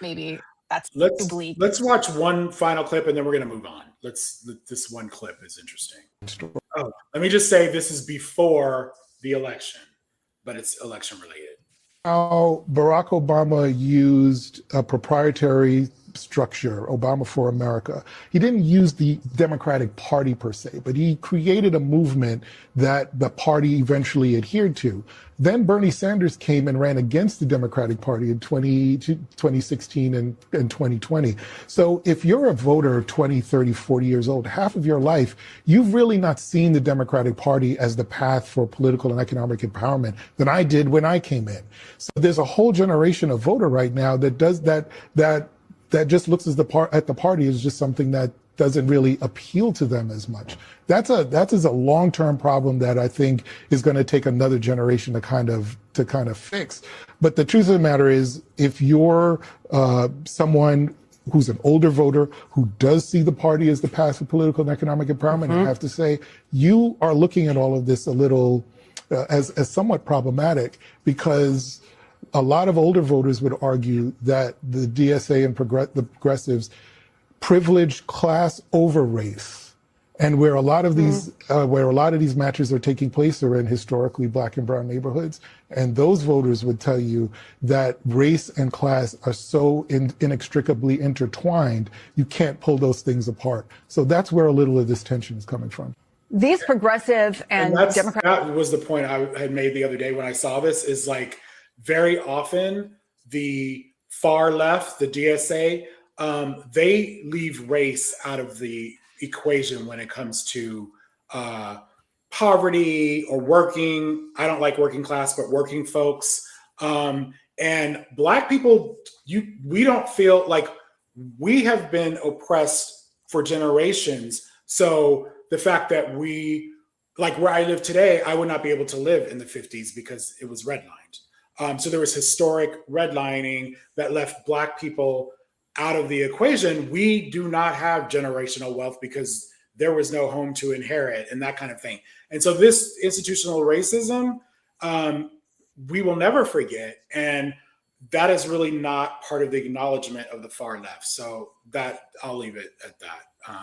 maybe that's too bleak. Let's watch one final clip and then we're going to move on. This one clip is interesting. Oh, let me just say this is before the election, but it's election related. How Barack Obama used a proprietary structure, Obama for America. He didn't use the Democratic Party per se, but he created a movement that the party eventually adhered to. Then Bernie Sanders came and ran against the Democratic Party in 2016 and 2020. So if you're a voter 20, 30, 40 years old, half of your life, you've really not seen the Democratic Party as the path for political and economic empowerment than I did when I came in. So there's a whole generation of voter right now that does that just looks at the party as just something that doesn't really appeal to them as much. That is a long-term problem that I think is going to take another generation to kind of fix. But the truth of the matter is, if you're someone who's an older voter who does see the party as the path for political and economic empowerment, I have to say you are looking at all of this a little as somewhat problematic, because a lot of older voters would argue that the DSA and the progressives privilege class over race. And where a lot of these matches are taking place are in historically black and brown neighborhoods. And those voters would tell you that race and class are so inextricably intertwined, you can't pull those things apart. So that's where a little of this tension is coming from. These progressive and Democratic. That was the point I had made the other day when I saw this, is like very often the far left, the DSA, they leave race out of the equation when it comes to poverty or working. I don't like working class, but working folks. And Black people, we don't feel like we have been oppressed for generations. So the fact that we, like where I live today, I would not be able to live in the 50s because it was redlined. So there was historic redlining that left Black people out of the equation. We do not have generational wealth because there was no home to inherit and that kind of thing. And so this institutional racism, we will never forget. And that is really not part of the acknowledgement of the far left. So that I'll leave it at that.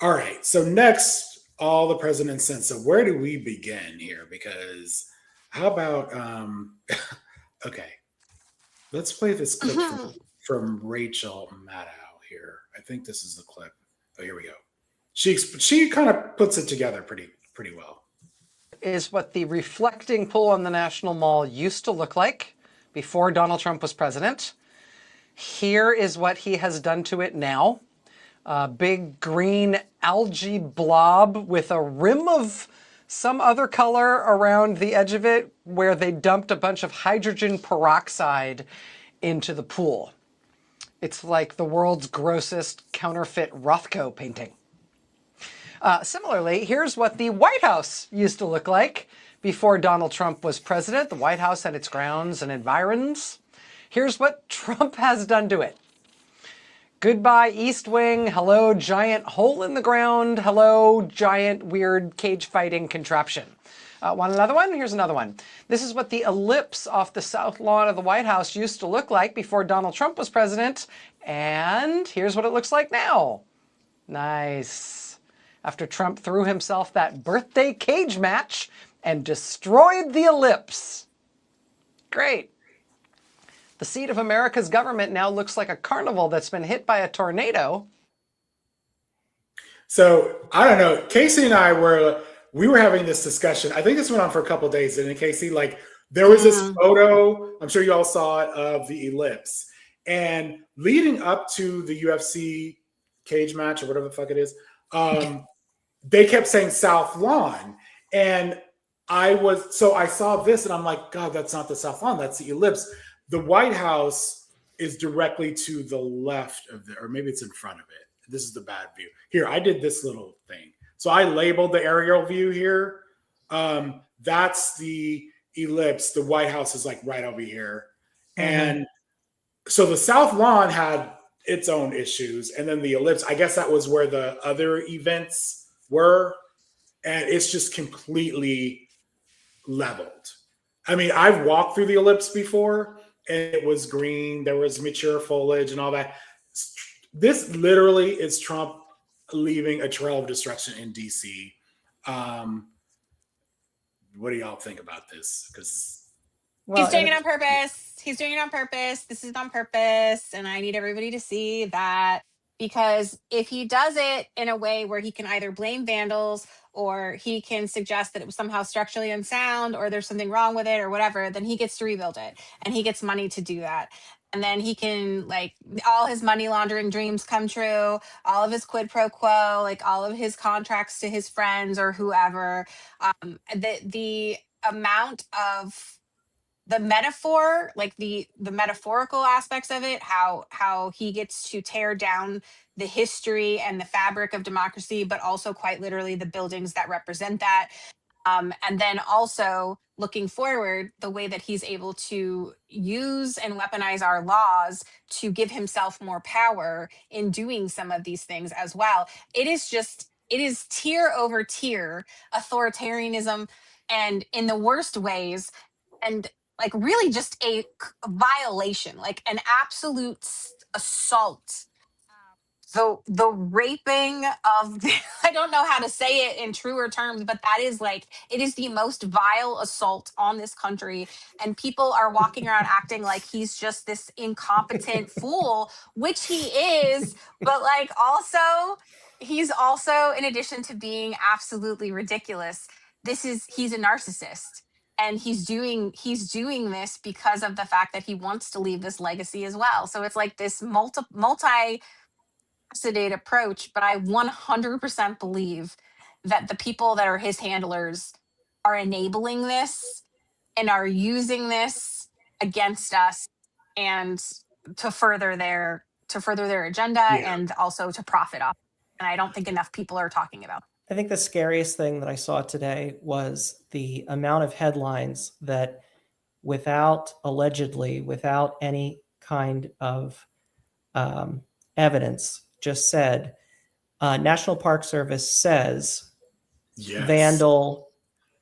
All right. So next, all the president's sent. So where do we begin here? Because how about, okay, let's play this clip from Rachel Maddow here. I think this is the clip. Oh, here we go. She kind of puts it together pretty well. Is what the reflecting pool on the National Mall used to look like before Donald Trump was president. Here is what he has done to it now. A big green algae blob with a rim of some other color around the edge of it where they dumped a bunch of hydrogen peroxide into the pool. It's like the world's grossest counterfeit Rothko painting. Similarly, here's what the White House used to look like before Donald Trump was president. The White House had its grounds and environs. Here's what Trump has done to it. Goodbye, East Wing. Hello, giant hole in the ground. Hello, giant weird cage fighting contraption. Want another one? Here's another one. This is what the ellipse off the south lawn of the White House used to look like before Donald Trump was president. And here's what it looks like now. Nice. After Trump threw himself that birthday cage match and destroyed the ellipse. Great. The seat of America's government now looks like a carnival that's been hit by a tornado. So I don't know. Casey and I were having this discussion. I think this went on for a couple of days, didn't it, Casey? Like there was this photo, I'm sure you all saw it, of the ellipse. And leading up to the UFC cage match or whatever the fuck it is, they kept saying South Lawn. And I saw this and I'm like, God, that's not the South Lawn, that's the ellipse. The White House is directly to the left of it, or maybe it's in front of it. This is the bad view. Here, I did this little thing. So I labeled the aerial view here. That's the ellipse. The White House is like right over here. And so the South Lawn had its own issues. And then the ellipse, I guess that was where the other events were. And it's just completely leveled. I mean, I've walked through the ellipse before and it was green. There was mature foliage and all that. This literally is Trump leaving a trail of destruction in DC. What do y'all think about this? Because he's doing it on purpose. He's doing it on purpose. This is on purpose. And I need everybody to see that, because if he does it in a way where he can either blame vandals or he can suggest that it was somehow structurally unsound or there's something wrong with it or whatever, then he gets to rebuild it and he gets money to do that. And then he can, like, all his money laundering dreams come true, all of his quid pro quo, like all of his contracts to his friends or whoever. The amount of the metaphor, like the metaphorical aspects of it, how he gets to tear down the history and the fabric of democracy, but also quite literally the buildings that represent that. And then also looking forward, the way that he's able to use and weaponize our laws to give himself more power in doing some of these things as well. It is tier over tier authoritarianism, and in the worst ways, and like really just a violation, like an absolute assault the raping of the, I don't know how to say it in truer terms, but that is like, it is the most vile assault on this country, and people are walking around acting like he's just this incompetent fool, which he is, but like also he's also, in addition to being absolutely ridiculous, he's a narcissist, and he's doing this because of the fact that he wants to leave this legacy as well. So it's like this multi sedate approach, but I 100% believe that the people that are his handlers are enabling this and are using this against us, and to further their agenda, Yeah. and also to profit off. And I don't think enough people are talking about. I think the scariest thing that I saw today was the amount of headlines that, without any kind of evidence, just said, National Park Service says Yes. vandal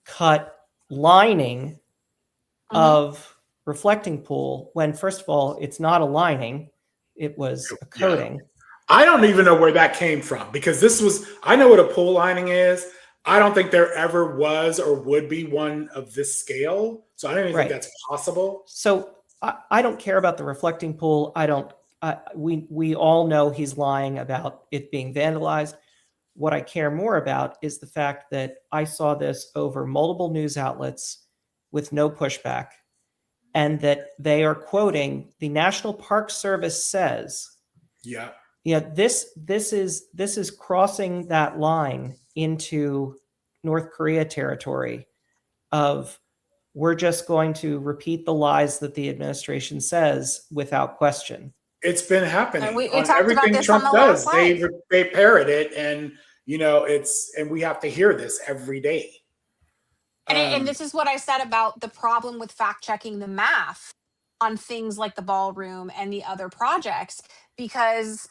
cut lining of reflecting pool, when first of all, it's not a lining, it was a coating. I don't even know where that came from, because I know what a pool lining is. I don't think there ever was or would be one of this scale. So I don't even think that's possible. So I don't care about the reflecting pool. We all know he's lying about it being vandalized. What I care more about is the fact that I saw this over multiple news outlets with no pushback, and that they are quoting the National Park Service says. Yeah. This is crossing that line into North Korea territory of, we're just going to repeat the lies that the administration says without question. It's been happening. And we on talked everything about this Trump on the does. last They parrot it, and and we have to hear this every day. And this is what I said about the problem with fact checking the math on things like the ballroom and the other projects, because,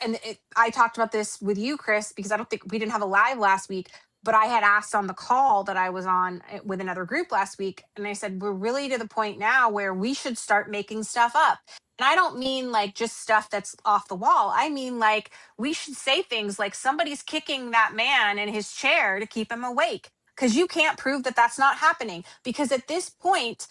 I talked about this with you, Chris, because I don't think we didn't have a live last week, but I had asked on the call that I was on with another group last week, and I said, we're really to the point now where we should start making stuff up. And I don't mean like just stuff that's off the wall. I mean, like, we should say things like, somebody's kicking that man in his chair to keep him awake, because you can't prove that that's not happening. Because at this point,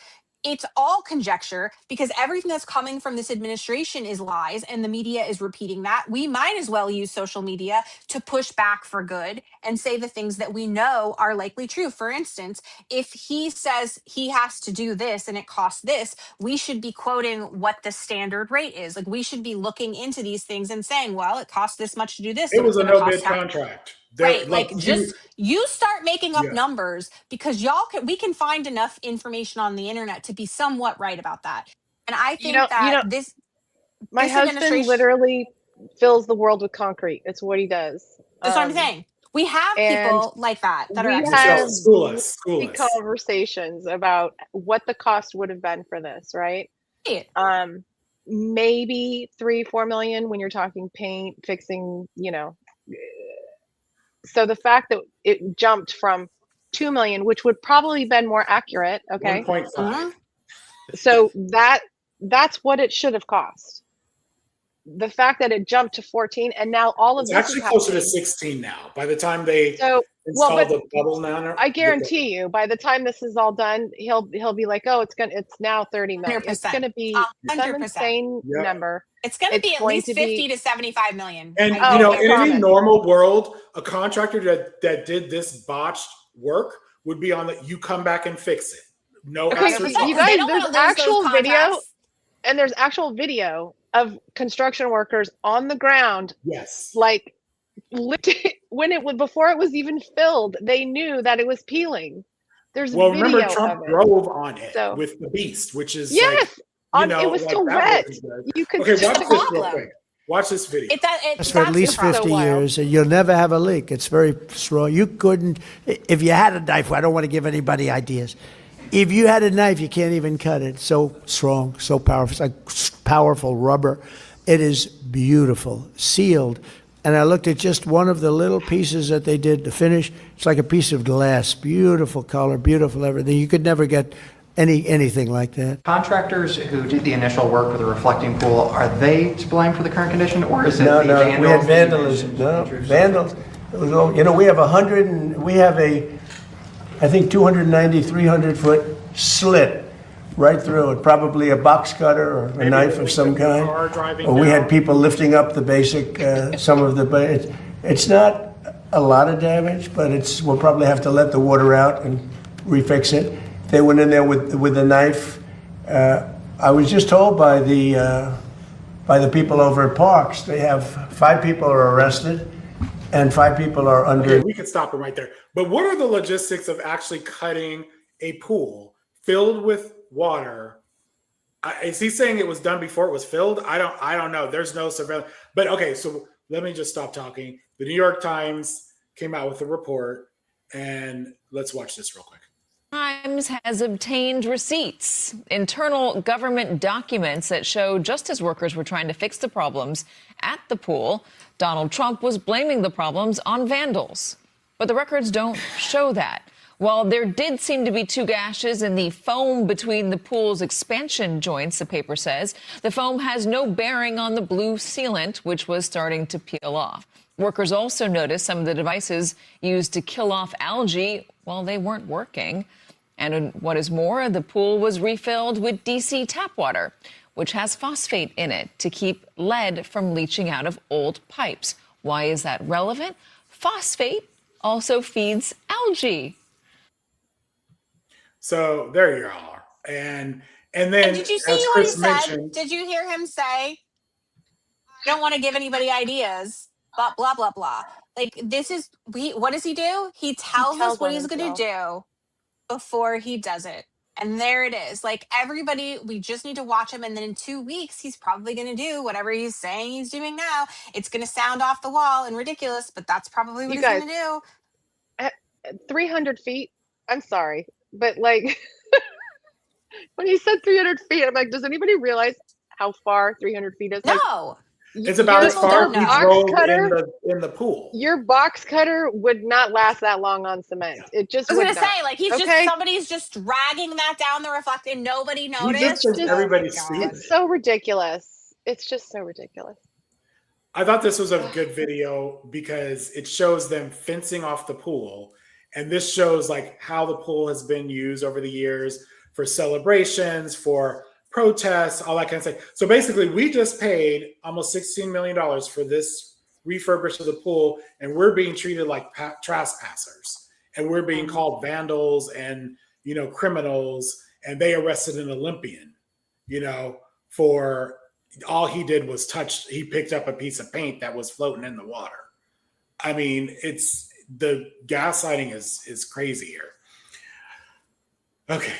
it's all conjecture, because everything that's coming from this administration is lies, and the media is repeating that. We might as well use social media to push back for good and say the things that we know are likely true. For instance, if he says he has to do this and it costs this, we should be quoting what the standard rate is. Like, we should be looking into these things and saying, well, it costs this much to do this. It so was it's a gonna no cost bid half. contract. Right, like, you start making up numbers, because we can find enough information on the internet to be somewhat right about that. And I think my husband literally fills the world with concrete. It's what he does. That's what I'm saying. We have people like that are have school us. Conversations about what the cost would have been for this, right? Maybe 3-4 million when you're talking paint, fixing, So the fact that it jumped from 2 million, which would probably been more accurate, okay? 1.5. So that's what it should have cost. The fact that it jumped to 14, and now all of it's this actually is closer to 16 now. By the time they install the bubble now, I guarantee you, by the time this is all done, he'll be like, oh, it's now 30 million. 100%. It's gonna be some insane number. It's going to be at least 50 to 75 million. And in any normal world, a contractor that did this botched work would be on you come back and fix it. No, you guys, there's actual video, and there's actual video of construction workers on the ground. Yes. Like, before it was even filled, they knew that it was peeling. There's video remember Trump of it. drove on it with the Beast, which is it was still wet. You could watch this real quick. Watch this video. It's for at least 50 years, and you'll never have a leak. It's very strong. You couldn't, if you had a knife, I don't want to give anybody ideas. If you had a knife, you can't even cut it. So strong, so powerful. It's like powerful rubber. It is beautiful, sealed. And I looked at just one of the little pieces that they did to finish. It's like a piece of glass, beautiful color, beautiful everything. You could never get anything like that. Contractors who did the initial work for the reflecting pool, are they to blame for the current condition, or is it the vandals? We had vandalism. No, vandals. It was all, we have I think 290, 300 foot slit right through it, probably a box cutter or a knife of some kind. Or we had people lifting up the basic, some of the, it's not a lot of damage, but we'll probably have to let the water out and refix it. They went in there with a knife. I was just told by the people over at Parks, they have 5 people are arrested and 5 people are under. Okay, we could stop it right there. But what are the logistics of actually cutting a pool filled with water? Is he saying it was done before it was filled? I don't know. There's no surveillance. But okay, so let me just stop talking. The New York Times came out with a report, and let's watch this real quick. Times has obtained receipts, internal government documents that show just as workers were trying to fix the problems at the pool, Donald Trump was blaming the problems on vandals. But the records don't show that. While there did seem to be 2 gashes in the foam between the pool's expansion joints, the paper says, the foam has no bearing on the blue sealant, which was starting to peel off. Workers also noticed some of the devices used to kill off algae, well, they weren't working. And what is more, the pool was refilled with DC tap water, which has phosphate in it to keep lead from leaching out of old pipes. Why is that relevant? Phosphate also feeds algae. So there you are. And then, did you see as what Chris he said? mentioned, Did you hear him say, I don't want to give anybody ideas, but blah, blah, blah. Like, what does he do? He tells us what he's going to do before he does it. And there it is. Like, everybody, we just need to watch him. And then in 2 weeks, he's probably going to do whatever he's saying he's doing now. It's going to sound off the wall and ridiculous, but that's probably what he's going to do. At 300 feet, I'm sorry, but like, when he said 300 feet, I'm like, does anybody realize how far 300 feet is? No. It's about as far as we drove in the pool. Your box cutter would not last that long on cement. It just I was would going to not. say, like, somebody's just dragging that down the reflector and nobody noticed. Everybody sees it. It's so ridiculous. It's just so ridiculous. I thought this was a good video because it shows them fencing off the pool. And this shows like how the pool has been used over the years for celebrations, for protests, all that kind of stuff. So basically, we just paid almost $16 million for this refurbish of the pool, and we're being treated like trespassers, and we're being called vandals and criminals. And they arrested an Olympian, for all he did was he picked up a piece of paint that was floating in the water. I mean, the gaslighting is crazy here. Okay.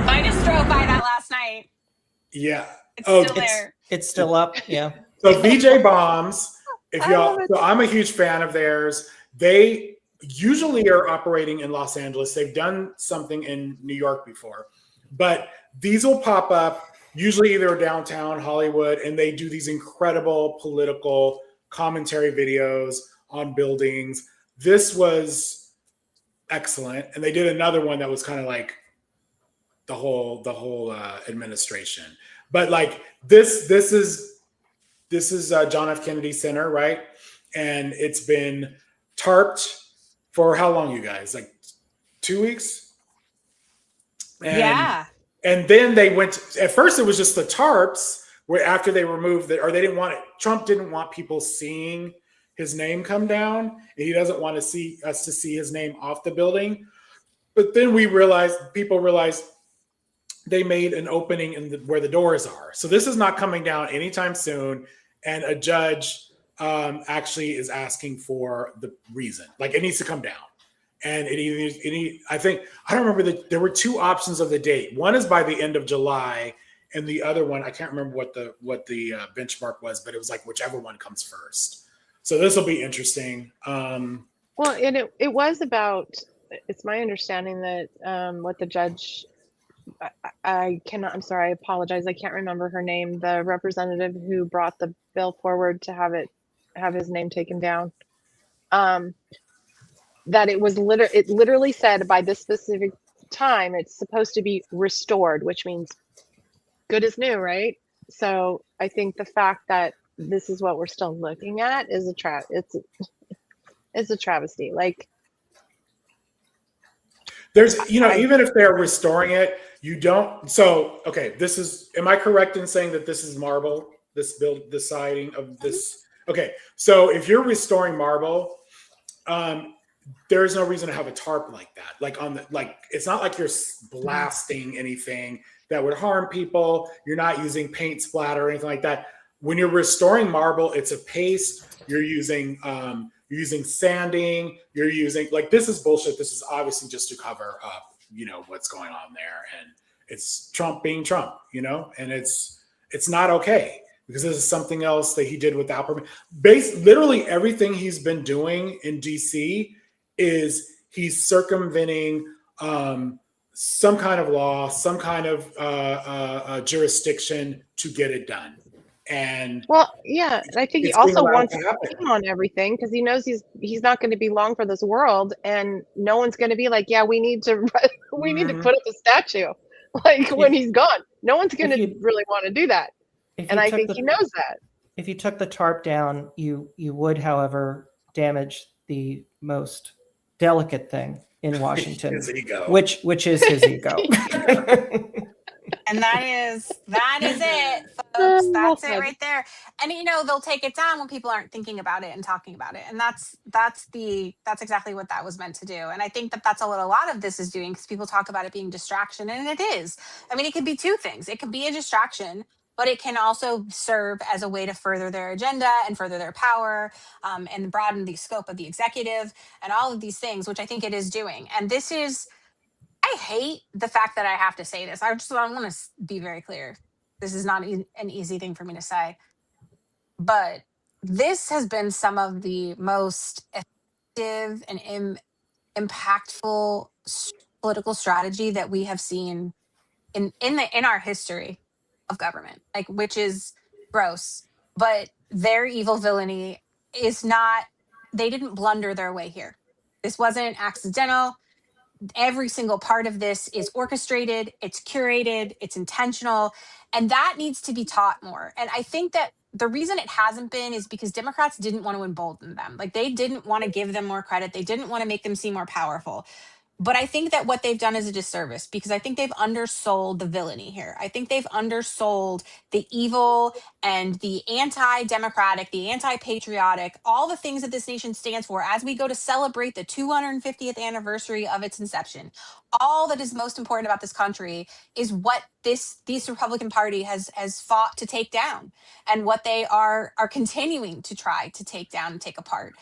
I just drove by that last night. Yeah. It's still there. It's still up. Yeah. So VJ Bombs, so I'm a huge fan of theirs. They usually are operating in Los Angeles. They've done something in New York before, but these will pop up usually either downtown Hollywood, and they do these incredible political commentary videos on buildings. This was excellent. And they did another one that was kind of like the whole administration. But like this is John F. Kennedy Center, right? And it's been tarped for how long, you guys? Like 2 weeks? Yeah. And then they went, at first it was just the tarps, where after they removed it, or they didn't want it. Trump didn't want people seeing his name come down, and he doesn't want to see us to see his name off the building. But then people realized they made an opening where the doors are. So this is not coming down anytime soon. And a judge actually is asking for the reason. Like, it needs to come down. And I don't remember there were 2 options of the date. One is by the end of July, and the other one, I can't remember what the benchmark was, but it was like whichever one comes first. So this will be interesting. Well, and it was about, it's my understanding that what the judge, I'm sorry, I apologize. I can't remember her name, the representative who brought the bill forward to have his name taken down. that it literally said by this specific time it's supposed to be restored, which means good as new, right? So I think the fact that this is what we're still looking at is it's a travesty. Like, there's, even if they're restoring it, you don't. So, okay, am I correct in saying that this is marble, this siding of this? Okay, so if you're restoring marble, there's no reason to have a tarp like that. It's not like you're blasting anything that would harm people. You're not using paint splatter or anything like that. When you're restoring marble, it's a paste. You're using sanding. You're using, this is bullshit. This is obviously just to cover up, what's going on there. And it's Trump being Trump, and it's not okay, because this is something else that he did without permission. Literally everything he's been doing in DC is he's circumventing some kind of law, some kind of jurisdiction to get it done. And I think he also wants to pin on everything because he knows he's not going to be long for this world, and no one's going to be like, yeah, we need to put up a statue when he's gone. No one's going to really want to do that, and I think he knows that. If you took the tarp down, you would, however, damage the most delicate thing in Washington, his ego. which is his ego. And that is it, folks. That's it right there. And they'll take it down when people aren't thinking about it and talking about it. And that's exactly what that was meant to do. And I think that's what a lot of this is doing, because people talk about it being distraction, and it is. I mean, it could be two things. It could be a distraction, but it can also serve as a way to further their agenda and further their power, and broaden the scope of the executive and all of these things, which I think it is doing. And this is, I hate the fact that I have to say this. I want to be very clear. This is not an easy thing for me to say, but this has been some of the most effective and impactful political strategy that we have seen in our history of government, which is gross. But their evil villainy is not. They didn't blunder their way here. This wasn't accidental. Every single part of this is orchestrated, it's curated, it's intentional, and that needs to be taught more. And I think that the reason it hasn't been is because Democrats didn't want to embolden them. They didn't want to give them more credit. They didn't want to make them seem more powerful. But I think that what they've done is a disservice, because I think they've undersold the villainy here. I think they've undersold the evil and the anti-democratic, the anti-patriotic, all the things that this nation stands for as we go to celebrate the 250th anniversary of its inception. All that is most important about this country is what this Republican Party has fought to take down, and what they are continuing to try to take down and take apart.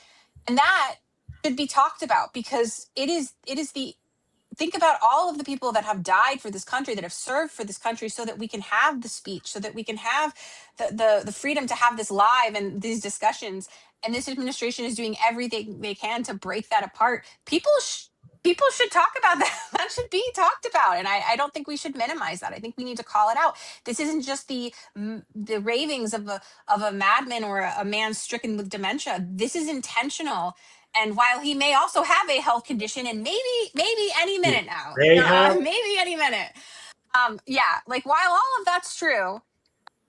And that should be talked about, because it is the, think about all of the people that have died for this country, that have served for this country, so that we can have the speech, so that we can have the freedom to have this live and these discussions. And this administration is doing everything they can to break that apart. People should talk about that. That should be talked about. And I don't think we should minimize that. I think we need to call it out. This isn't just the ravings of a madman or a man stricken with dementia. This is intentional. And while he may also have a health condition, and maybe any minute now, maybe any minute. While all of that's true,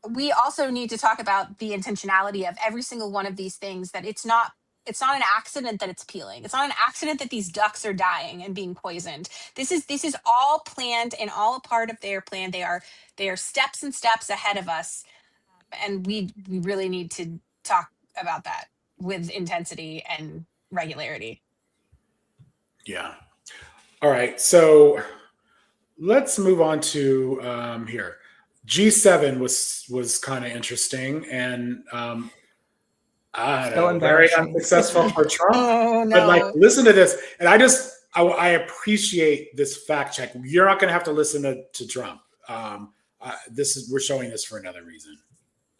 we also need to talk about the intentionality of every single one of these things, that it's not an accident that it's peeling. It's not an accident that these ducks are dying and being poisoned. This is all planned and all a part of their plan. They are steps and steps ahead of us. And we really need to talk about that with intensity and regularity. Yeah. All right. So let's move on to here. G7 was kind of interesting, and I don't know, very unsuccessful for Trump. Oh, no. But listen to this, and I appreciate this fact check. You're not going to have to listen to Trump. We're showing this for another reason.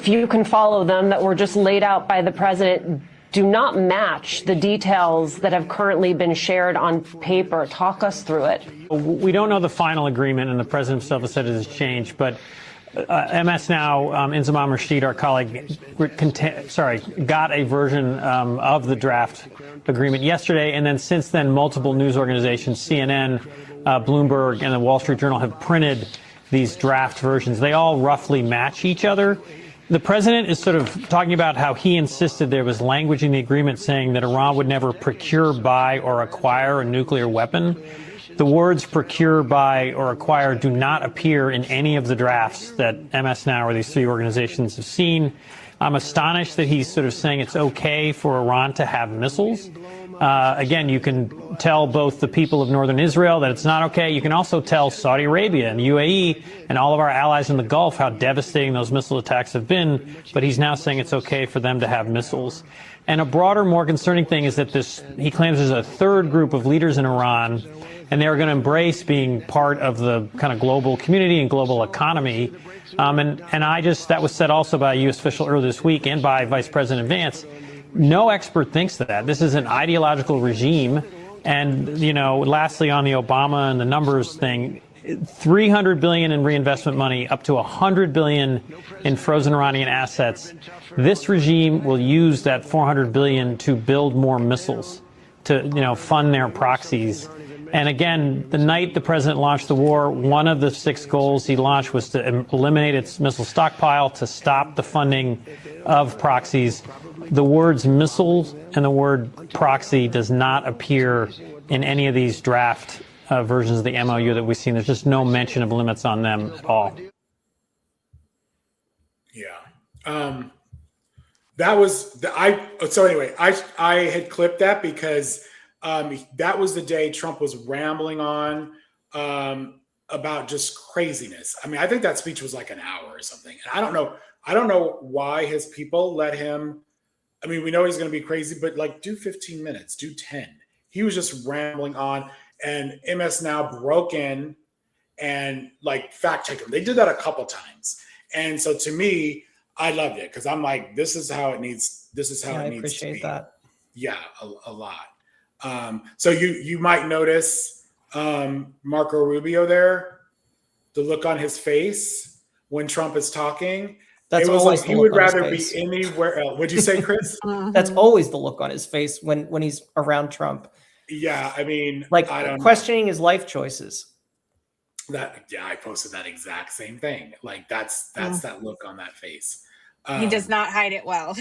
If you can follow them that were just laid out by the president, do not match the details that have currently been shared on paper. Talk us through it. We don't know the final agreement, and the president himself has said it has changed, but MS Now, Inzamam Rashid, our colleague, got a version of the draft agreement yesterday, and then since then, multiple news organizations, CNN, Bloomberg, and the Wall Street Journal have printed these draft versions. They all roughly match each other. The president is sort of talking about how he insisted there was language in the agreement saying that Iran would never procure, buy, or acquire a nuclear weapon. The words procure, buy, or acquire do not appear in any of the drafts that MS Now or these three organizations have seen. I'm astonished that he's sort of saying it's okay for Iran to have missiles. Again, you can tell both the people of northern Israel that it's not okay. You can also tell Saudi Arabia and UAE and all of our allies in the Gulf how devastating those missile attacks have been. But he's now saying it's okay for them to have missiles. And a broader, more concerning thing is that he claims there's a third group of leaders in Iran, and they're going to embrace being part of the kind of global community and global economy. That was said also by a U.S. official earlier this week and by Vice President Vance. No expert thinks that. This is an ideological regime. And, lastly, on the Obama and the numbers thing, $300 billion in reinvestment money, up to $100 billion in frozen Iranian assets. This regime will use that $400 billion to build more missiles, to, fund their proxies. And again, the night the president launched the war, one of the 6 goals he launched was to eliminate its missile stockpile, to stop the funding of proxies. The words missiles and the word proxy does not appear in any of these draft versions of the MOU that we've seen. There's just no mention of limits on them at all. Yeah. I had clipped that because that was the day Trump was rambling on about just craziness. I mean, I think that speech was like an hour or something. And I don't know why his people let him. I mean, we know he's going to be crazy, but do 15 minutes, do 10. He was just rambling on, and MS Now broke in and fact checked him. They did that a couple times. And so to me, I loved it because I'm like, this is how it needs. This is how it needs to be. I appreciate that. Yeah, a lot. So you might notice Marco Rubio there, the look on his face when Trump is talking. That's it was always like he would rather be anywhere else. What'd you say, Chris? That's always the look on his face when he's around Trump. Yeah, I mean, I don't questioning his life choices. I posted that exact same thing. That's that look on that face. He does not hide it well.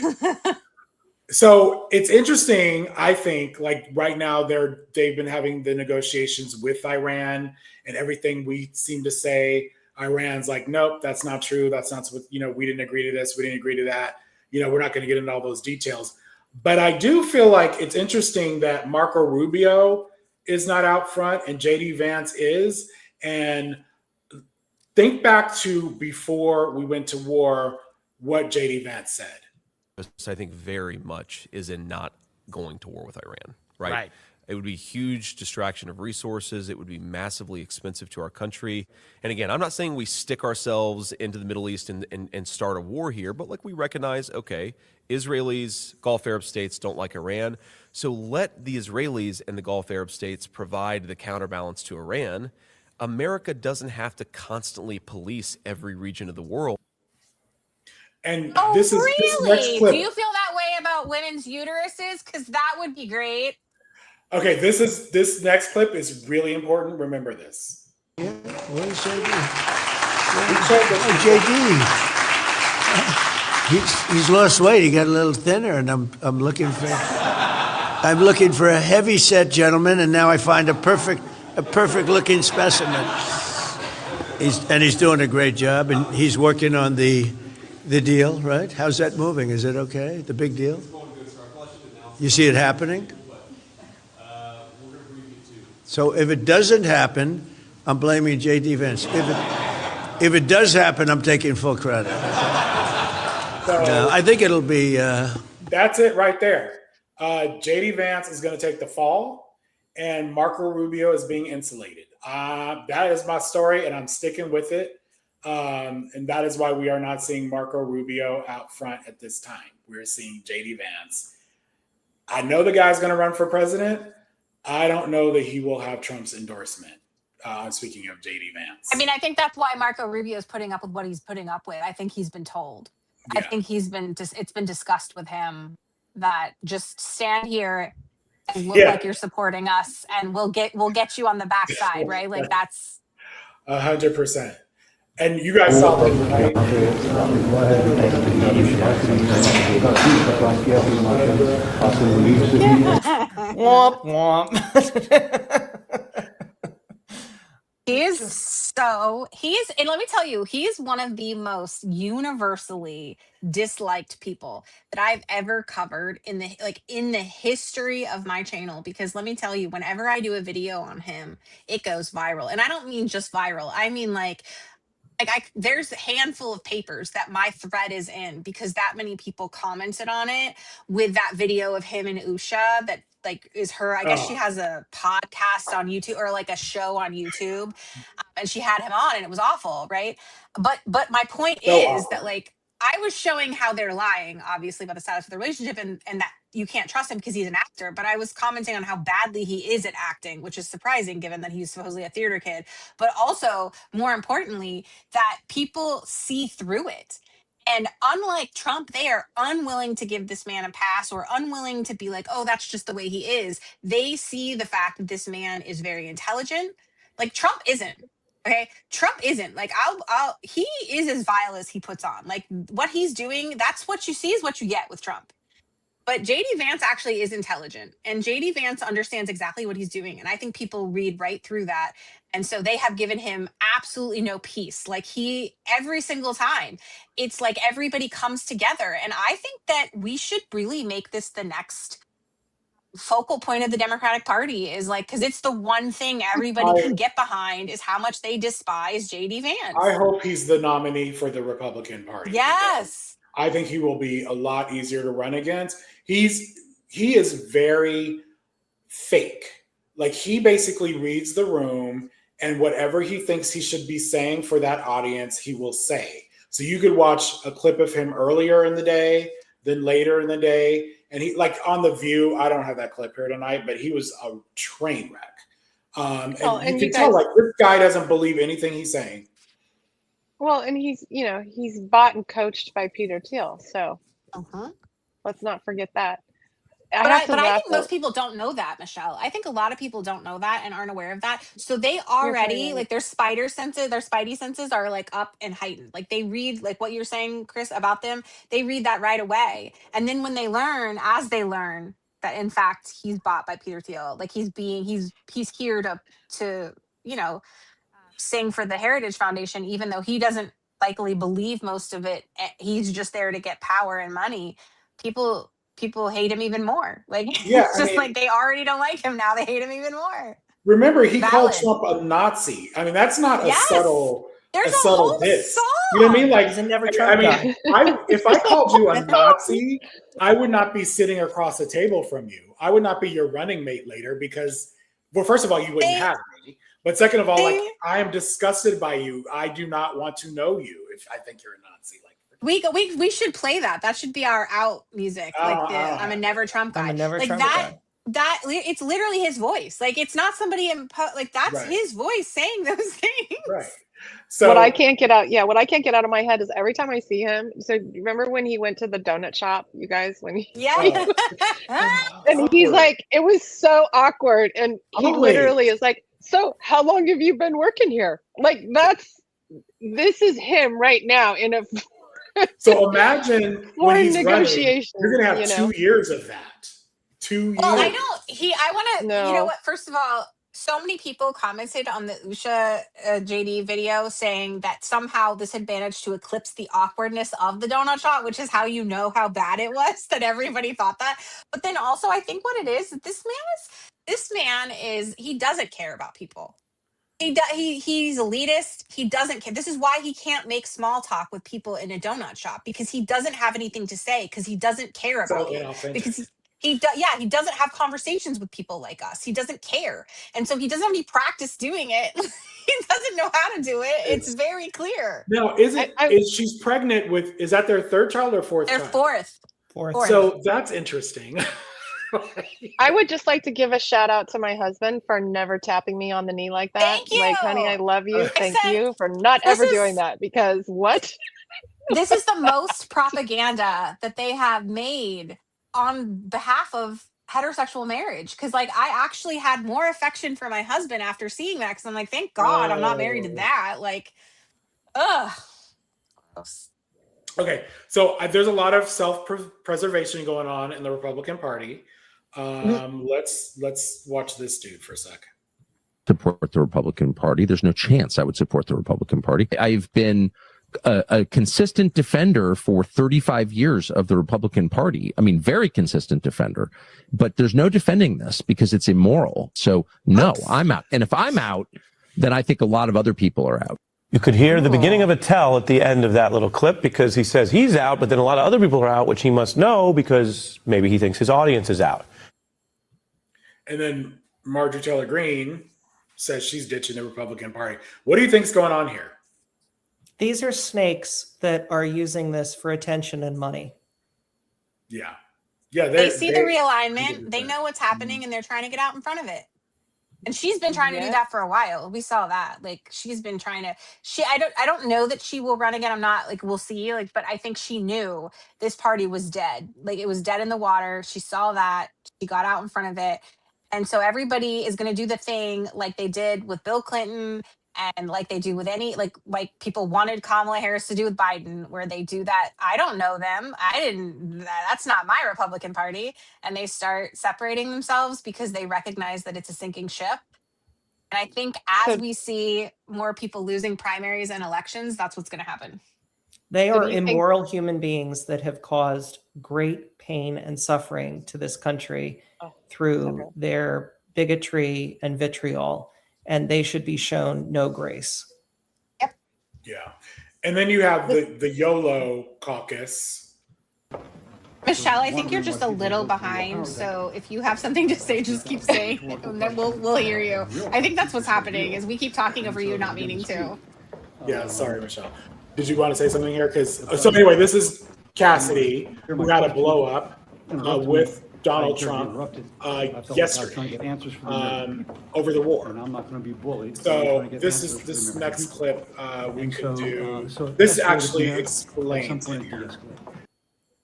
So it's interesting. I think right now they've been having the negotiations with Iran, and everything we seem to say, Iran's like, nope, that's not true. That's not what, we didn't agree to this. We didn't agree to that. We're not going to get into all those details. But I do feel like it's interesting that Marco Rubio is not out front and JD Vance is. And think back to before we went to war, what JD Vance said. I think very much is in not going to war with Iran, right? It would be a huge distraction of resources. It would be massively expensive to our country. And again, I'm not saying we stick ourselves into the Middle East and start a war here, but we recognize, okay, Israelis, Gulf Arab states don't like Iran. So let the Israelis and the Gulf Arab states provide the counterbalance to Iran. America doesn't have to constantly police every region of the world. And this next clip. Do you feel that way about women's uteruses? Because that would be great. Okay, this next clip is really important. Remember this. Yeah, what is JD? He's lost weight. He got a little thinner, and I'm looking for a heavy set gentleman, and now I find a perfect looking specimen. He's doing a great job, and he's working on the deal, right? How's that moving? Is it okay? The big deal? You see it happening? So if it doesn't happen, I'm blaming J.D. Vance. If it does happen, I'm taking full credit. No, I think it'll be... That's it right there. J.D. Vance is going to take the fall, and Marco Rubio is being insulated. That is my story, and I'm sticking with it. And that is why we are not seeing Marco Rubio out front at this time. We're seeing J.D. Vance. I know the guy's going to run for president. I don't know that he will have Trump's endorsement Speaking of JD Vance. I mean, I think that's why Marco Rubio is putting up with what he's putting up with. I think he's been told. I think it's been discussed with him that just stand here and look like you're supporting us, and we'll get you on the backside, right? Like that's 100%. And you guys saw this, right? Womp womp. And let me tell you, he's one of the most universally disliked people that I've ever covered in the history of my channel, because let me tell you, whenever I do a video on him, it goes viral. And I don't mean just viral. I mean there's a handful of papers that my thread is in because that many people commented on it with that video of him and Usha that is her. I guess she has a podcast on YouTube or like a show on YouTube, and she had him on, and it was awful, right? But my point is that I was showing how they're lying, obviously, about the status of the relationship, and that you can't trust him because he's an actor. But I was commenting on how badly he is at acting, which is surprising given that he's supposedly a theater kid. But also, more importantly, that people see through it. And unlike Trump, they are unwilling to give this man a pass or unwilling to be like, oh, that's just the way he is. They see the fact that this man is very intelligent. Like Trump isn't. Okay. Trump isn't. He is as vile as he puts on. Like what he's doing, that's what you see is what you get with Trump. But JD Vance actually is intelligent, and JD Vance understands exactly what he's doing. And I think people read right through that. And so they have given him absolutely no peace. Every single time, it's like everybody comes together. And I think that we should really make this the next focal point of the Democratic Party is because it's the one thing everybody can get behind is how much they despise JD Vance. I hope he's the nominee for the Republican Party. Yes. I think he will be a lot easier to run against. He is very fake. He basically reads the room, and whatever he thinks he should be saying for that audience, he will say. So you could watch a clip of him earlier in the day, then later in the day. And he on The View, I don't have that clip here tonight, but he was a train wreck. And you can tell this guy doesn't believe anything he's saying. Well, and he's bought and coached by Peter Thiel. So let's not forget that. I think most people don't know that, Michelle. I think a lot of people don't know that and aren't aware of that. So they already their spidey senses are up and heightened. They read what you're saying, Chris, about them. They read that right away. And then when they learn that in fact he's bought by Peter Thiel, he's here to sing for the Heritage Foundation, even though he doesn't likely believe most of it. He's just there to get power and money. People hate him even more. They already don't like him. Now they hate him even more. Remember, he called Trump a Nazi. I mean, that's not a subtle diss. Song. You know what I mean? He's a never Trump guy. If I called you a Nazi, I would not be sitting across the table from you. I would not be your running mate later because, well, first of all, you wouldn't have me. But second of all, I am disgusted by you. I do not want to know you if I think you're a Nazi. We should play that. That should be our out music. I'm a never Trump guy. I'm a never Trump guy. That it's literally his voice. It's not somebody that's his voice saying those things. Right. So what I can't get out of my head is every time I see him. So remember when he went to the donut shop, you guys, and he's like, it was so awkward. And he literally is like, so how long have you been working here? This is him right now in a So imagine when he's negotiation. Running, you're going to have 2 years of that. 2 years. Well, I want to, you know what? First of all, so many people commented on the Usha JD video saying that somehow this had managed to eclipse the awkwardness of the donut shop, which is how you know how bad it was that everybody thought that. But then also, I think what it is, this man is, he doesn't care about people. He's elitist. He doesn't care. This is why he can't make small talk with people in a donut shop, because he doesn't have anything to say, because he doesn't care about you. Because he doesn't have conversations with people like us. He doesn't care. And so he doesn't have any practice doing it. He doesn't know how to do it. It's very clear. Now, she's pregnant with, is that their third child or fourth child? Their fourth. So that's interesting. I would just like to give a shout out to my husband for never tapping me on the knee like that. Thank you. Like, honey, I love you. Thank said, you for not this ever is- doing that, because what? This is the most propaganda that they have made on behalf of heterosexual marriage. Cause like I actually had more affection for my husband after seeing that. Cause I'm like, thank God I'm not married to that. Like, ugh. Okay, so there's a lot of self-preservation going on in the Republican Party. Let's watch this dude for a sec. Support the Republican Party. There's no chance I would support the Republican Party. I've been a consistent defender for 35 years of the Republican Party. I mean, very consistent defender, but there's no defending this because it's immoral. So no, I'm out. And if I'm out, then I think a lot of other people are out. You could hear the beginning of a tell at the end of that little clip because he says he's out, but then a lot of other people are out, which he must know because maybe he thinks his audience is out. And then Marjorie Taylor Greene says she's ditching the Republican Party. What do you think's going on here? These are snakes that are using this for attention and money. Yeah. They see the realignment. They know what's happening and they're trying to get out in front of it. And she's been trying to do that for a while. We saw that. Like she's been trying to I don't know that she will run again. I'm not like we'll see. Like, but I think she knew this party was dead. Like it was dead in the water. She saw that. She got out in front of it. And so everybody is going to do the thing like they did with Bill Clinton and like they do with any like people wanted Kamala Harris to do with Biden, where they do that. I don't know them. That's not my Republican Party. And they start separating themselves because they recognize that it's a sinking ship. And I think as we see more people losing primaries and elections, that's what's going to happen. They are immoral human beings that have caused great pain and suffering to this country through their bigotry and vitriol, and they should be shown no grace. Yeah. And then you have the YOLO caucus. Michelle, I think you're just a little behind. So if you have something to say, just keep saying it, and then we'll hear you. I think that's what's happening is we keep talking over you, not meaning to. Yeah, sorry, Michelle. Did you want to say something here? So anyway, this is Cassidy, who had a blow up with Donald Trump yesterday over the war. I'm not going to be bullied. So this next clip we could do. This actually explains it here.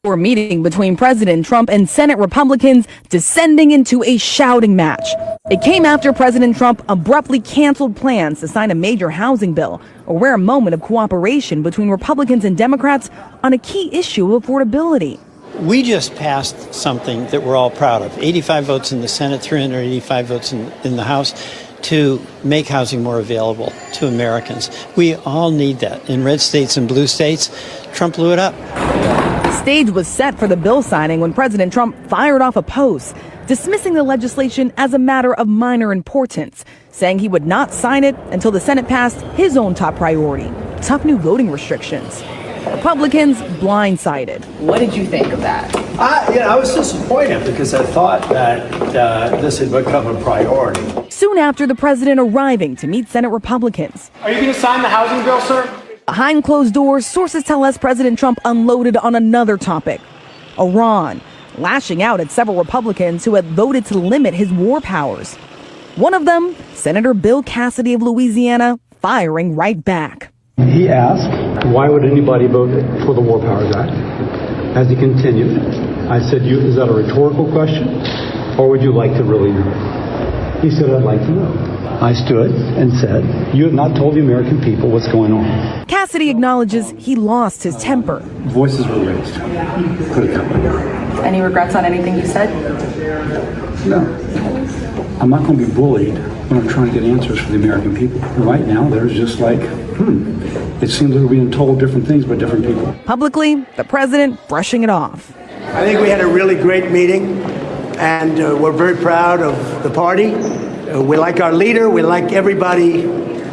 A meeting between President Trump and Senate Republicans descending into a shouting match. It came after President Trump abruptly canceled plans to sign a major housing bill, a rare moment of cooperation between Republicans and Democrats on a key issue of affordability. We just passed something that we're all proud of. 85 votes in the Senate, 385 votes in the House to make housing more available to Americans. We all need that. In red states and blue states, Trump blew it up. The stage was set for the bill signing when President Trump fired off a post, dismissing the legislation as a matter of minor importance, saying he would not sign it until the Senate passed his own top priority, tough new voting restrictions. Republicans blindsided. What did you think of that? I was disappointed because I thought that this had become a priority. Soon after the president arriving to meet Senate Republicans. Are you going to sign the housing bill, sir? Behind closed doors, sources tell us President Trump unloaded on another topic, Iran, lashing out at several Republicans who had voted to limit his war powers. One of them, Senator Bill Cassidy of Louisiana, firing right back. He asked, why would anybody vote for the War Powers Act? As he continued, I said, is that a rhetorical question, or would you like to really know? He said, I'd like to know. I stood and said, you have not told the American people what's going on. Cassidy acknowledges he lost his temper. Voices were raised. Put it that way. Any regrets on anything you said? No. I'm not going to be bullied when I'm trying to get answers for the American people. Right now, there's just like, it seems that we're being told different things by different people. Publicly, the president brushing it off. I think we had a really great meeting, and we're very proud of the party. We like our leader. We like everybody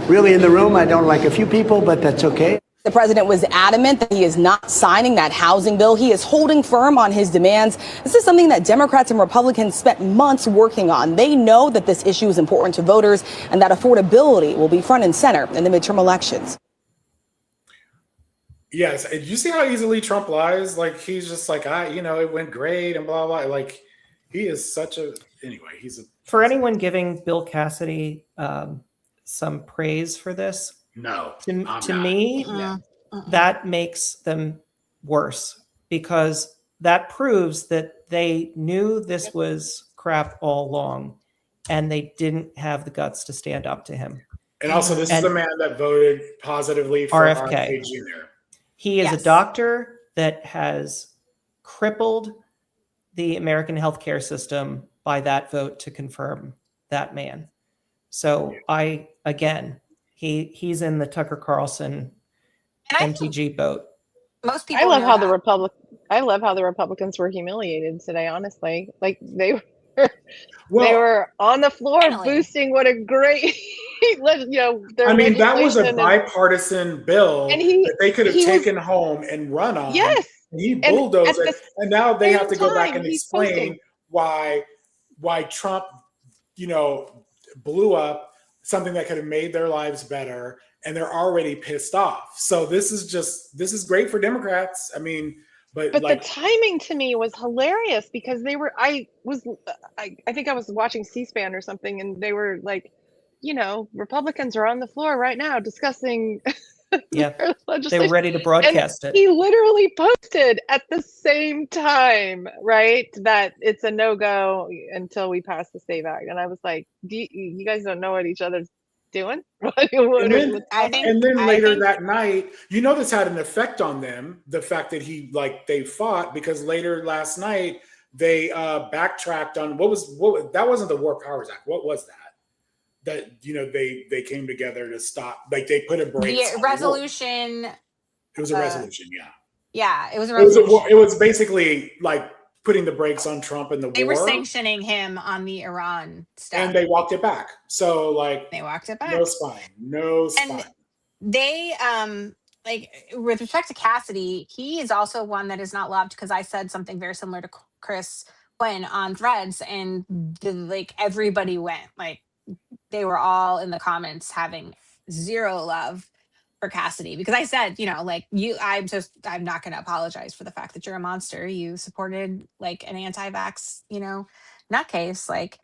really in the room. I don't like a few people, but that's okay. The president was adamant that he is not signing that housing bill. He is holding firm on his demands. This is something that Democrats and Republicans spent months working on. They know that this issue is important to voters and that affordability will be front and center in the midterm elections. Yes. And you see how easily Trump lies? Like, he's just like, it went great and blah, blah. Like, He is such a anyway. For anyone giving Bill Cassidy some praise for this, no. To me, that makes them worse because that proves that they knew this was crap all along, and they didn't have the guts to stand up to him. And also, this is a man that voted positively for RFK Jr. He is a doctor that has crippled the American healthcare system by that vote to confirm that man. So he's in the Tucker Carlson MTG boat. Most people. I love how the Republicans were humiliated today. Honestly, like they were on the floor boosting. What a great, their I mean, that was a legislation bipartisan bill that they could have taken home and run on. Yes. He bulldozed it, and now they have to go back and explain why Trump, blew up something that could have made their lives better, and they're already pissed off. So this is great for Democrats. I mean, but the timing to me was hilarious because I think I was watching C-SPAN or something, and they were like, Republicans are on the floor right now discussing. Yeah, they were ready to broadcast it. He literally posted at the same time, right, that it's a no-go until we pass the SAVE Act. And I was like, you guys don't know what each other's doing? And then later that night, this had an effect on them, the fact that they fought, because later last night, they backtracked on that wasn't the War Powers Act. What was that? That they came together to stop, like they put a break. The resolution. It was a resolution, yeah. It was a resolution. It was basically like putting the brakes on Trump and the war. They were sanctioning him on the Iran stuff, and they walked it back. So they walked it back. No spine. And they with respect to Cassidy, he is also one that is not loved because I said something very similar to Chris Quinn on Threads, and everybody went they were all in the comments having zero love for Cassidy because I said, I'm not going to apologize for the fact that you're a monster. You supported an anti-vax, nutcase.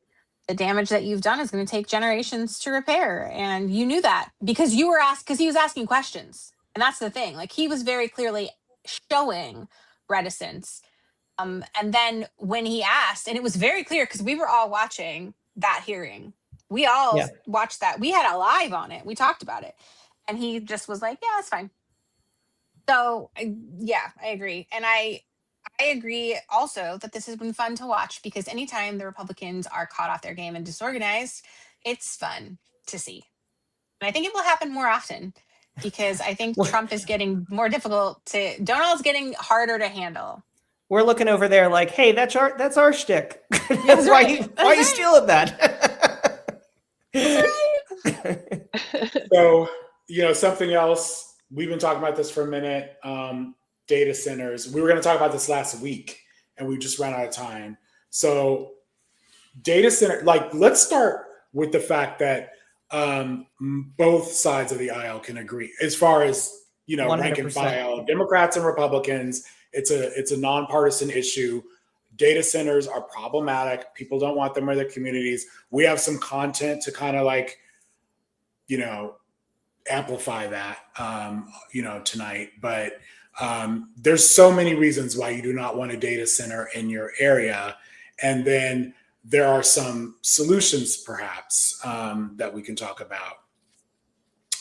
The damage that you've done is going to take generations to repair. And you knew that because he was asking questions. And that's the thing. He was very clearly showing reticence. And then when he asked, and it was very clear because we were all watching that hearing. We all watched that. We had a live on it. We talked about it. And he just was like, yeah, that's fine. So, I agree. And I agree also that this has been fun to watch because anytime the Republicans are caught off their game and disorganized, it's fun to see. And I think it will happen more often because I think Trump is getting more difficult Donald's getting harder to handle. We're looking over there like, hey, that's our shtick. Why are you stealing that? So, something else, we've been talking about this for a minute, data centers. We were going to talk about this last week and we just ran out of time. So data center, let's start with the fact that both sides of the aisle can agree as far as, 100%. Rank and file, Democrats and Republicans. It's a nonpartisan issue. Data centers are problematic. People don't want them in their communities. We have some content to kind of amplify that, tonight. But there's so many reasons why you do not want a data center in your area. And then there are some solutions perhaps that we can talk about.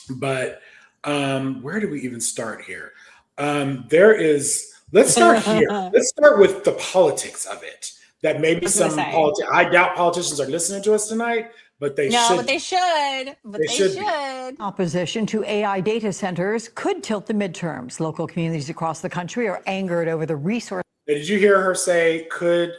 But where do we even start here? Let's start here. Let's start with the politics of it. That maybe I doubt politicians are listening to us tonight, but they should. But they should. They should. Opposition to AI data centers could tilt the midterms. Local communities across the country are angered over the resource. Did you hear her say could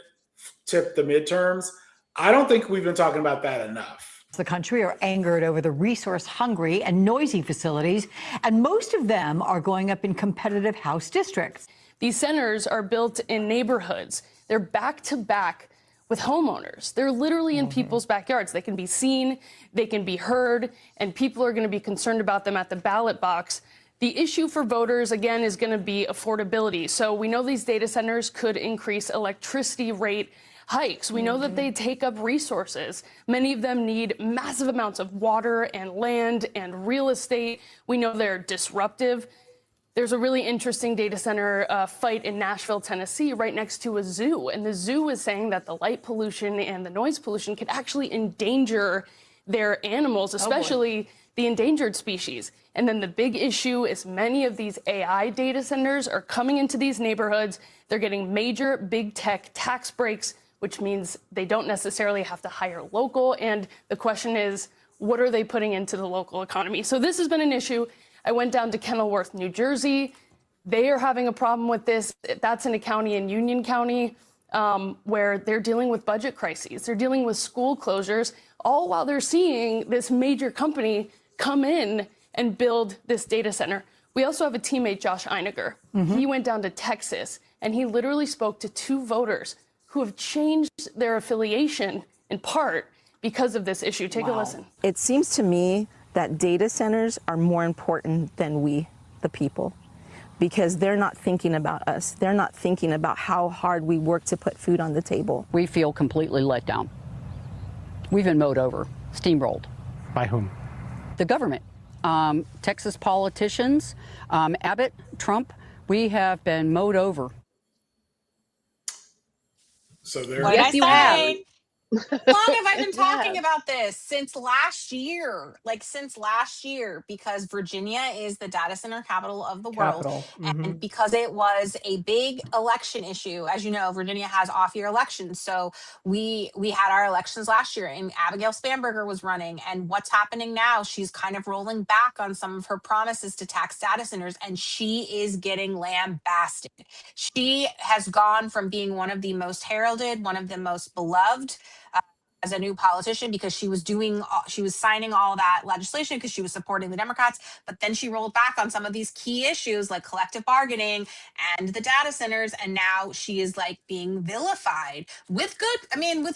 tip the midterms? I don't think we've been talking about that enough. The country are angered over the resource-hungry and noisy facilities, and most of them are going up in competitive House districts. These centers are built in neighborhoods. They're back to back with homeowners. They're literally in people's backyards. They can be seen, they can be heard, and people are going to be concerned about them at the ballot box. The issue for voters, again, is going to be affordability. So we know these data centers could increase electricity rate hikes. We know that they take up resources. Many of them need massive amounts of water and land and real estate. We know they're disruptive. There's a really interesting data center fight in Nashville, Tennessee, right next to a zoo. And the zoo is saying that the light pollution and the noise pollution could actually endanger their animals, especially the endangered species. And then the big issue is many of these AI data centers are coming into these neighborhoods. They're getting major big tech tax breaks, which means they don't necessarily have to hire local. And the question is, what are they putting into the local economy? So this has been an issue. I went down to Kenilworth, New Jersey. They are having a problem with this. That's in a county in Union County where they're dealing with budget crises. They're dealing with school closures, all while they're seeing this major company come in and build this data center. We also have a teammate, Josh Einiger. He went down to Texas, and he literally spoke to 2 voters who have changed their affiliation in part because of this issue. Take a listen. It seems to me that data centers are more important than we, the people, because they're not thinking about us. They're not thinking about how hard we work to put food on the table. We feel completely let down. We've been mowed over, steamrolled. By whom? The government. Texas politicians, Abbott, Trump, we have been mowed over. So there. What Yes, did you I have. say? How long have I been talking Yeah. about this? Since last year. Because Virginia is the data center capital of the world. Capital. And because it was a big election issue, as you know, Virginia has off-year elections. So we had our elections last year, and Abigail Spanberger was running. And what's happening now? She's kind of rolling back on some of her promises to tax data centers, and she is getting lambasted. She has gone from being one of the most heralded, one of the most beloved as a new politician, because she was signing all that legislation because she was supporting the Democrats, but then she rolled back on some of these key issues like collective bargaining and the data centers, and now she is like being vilified with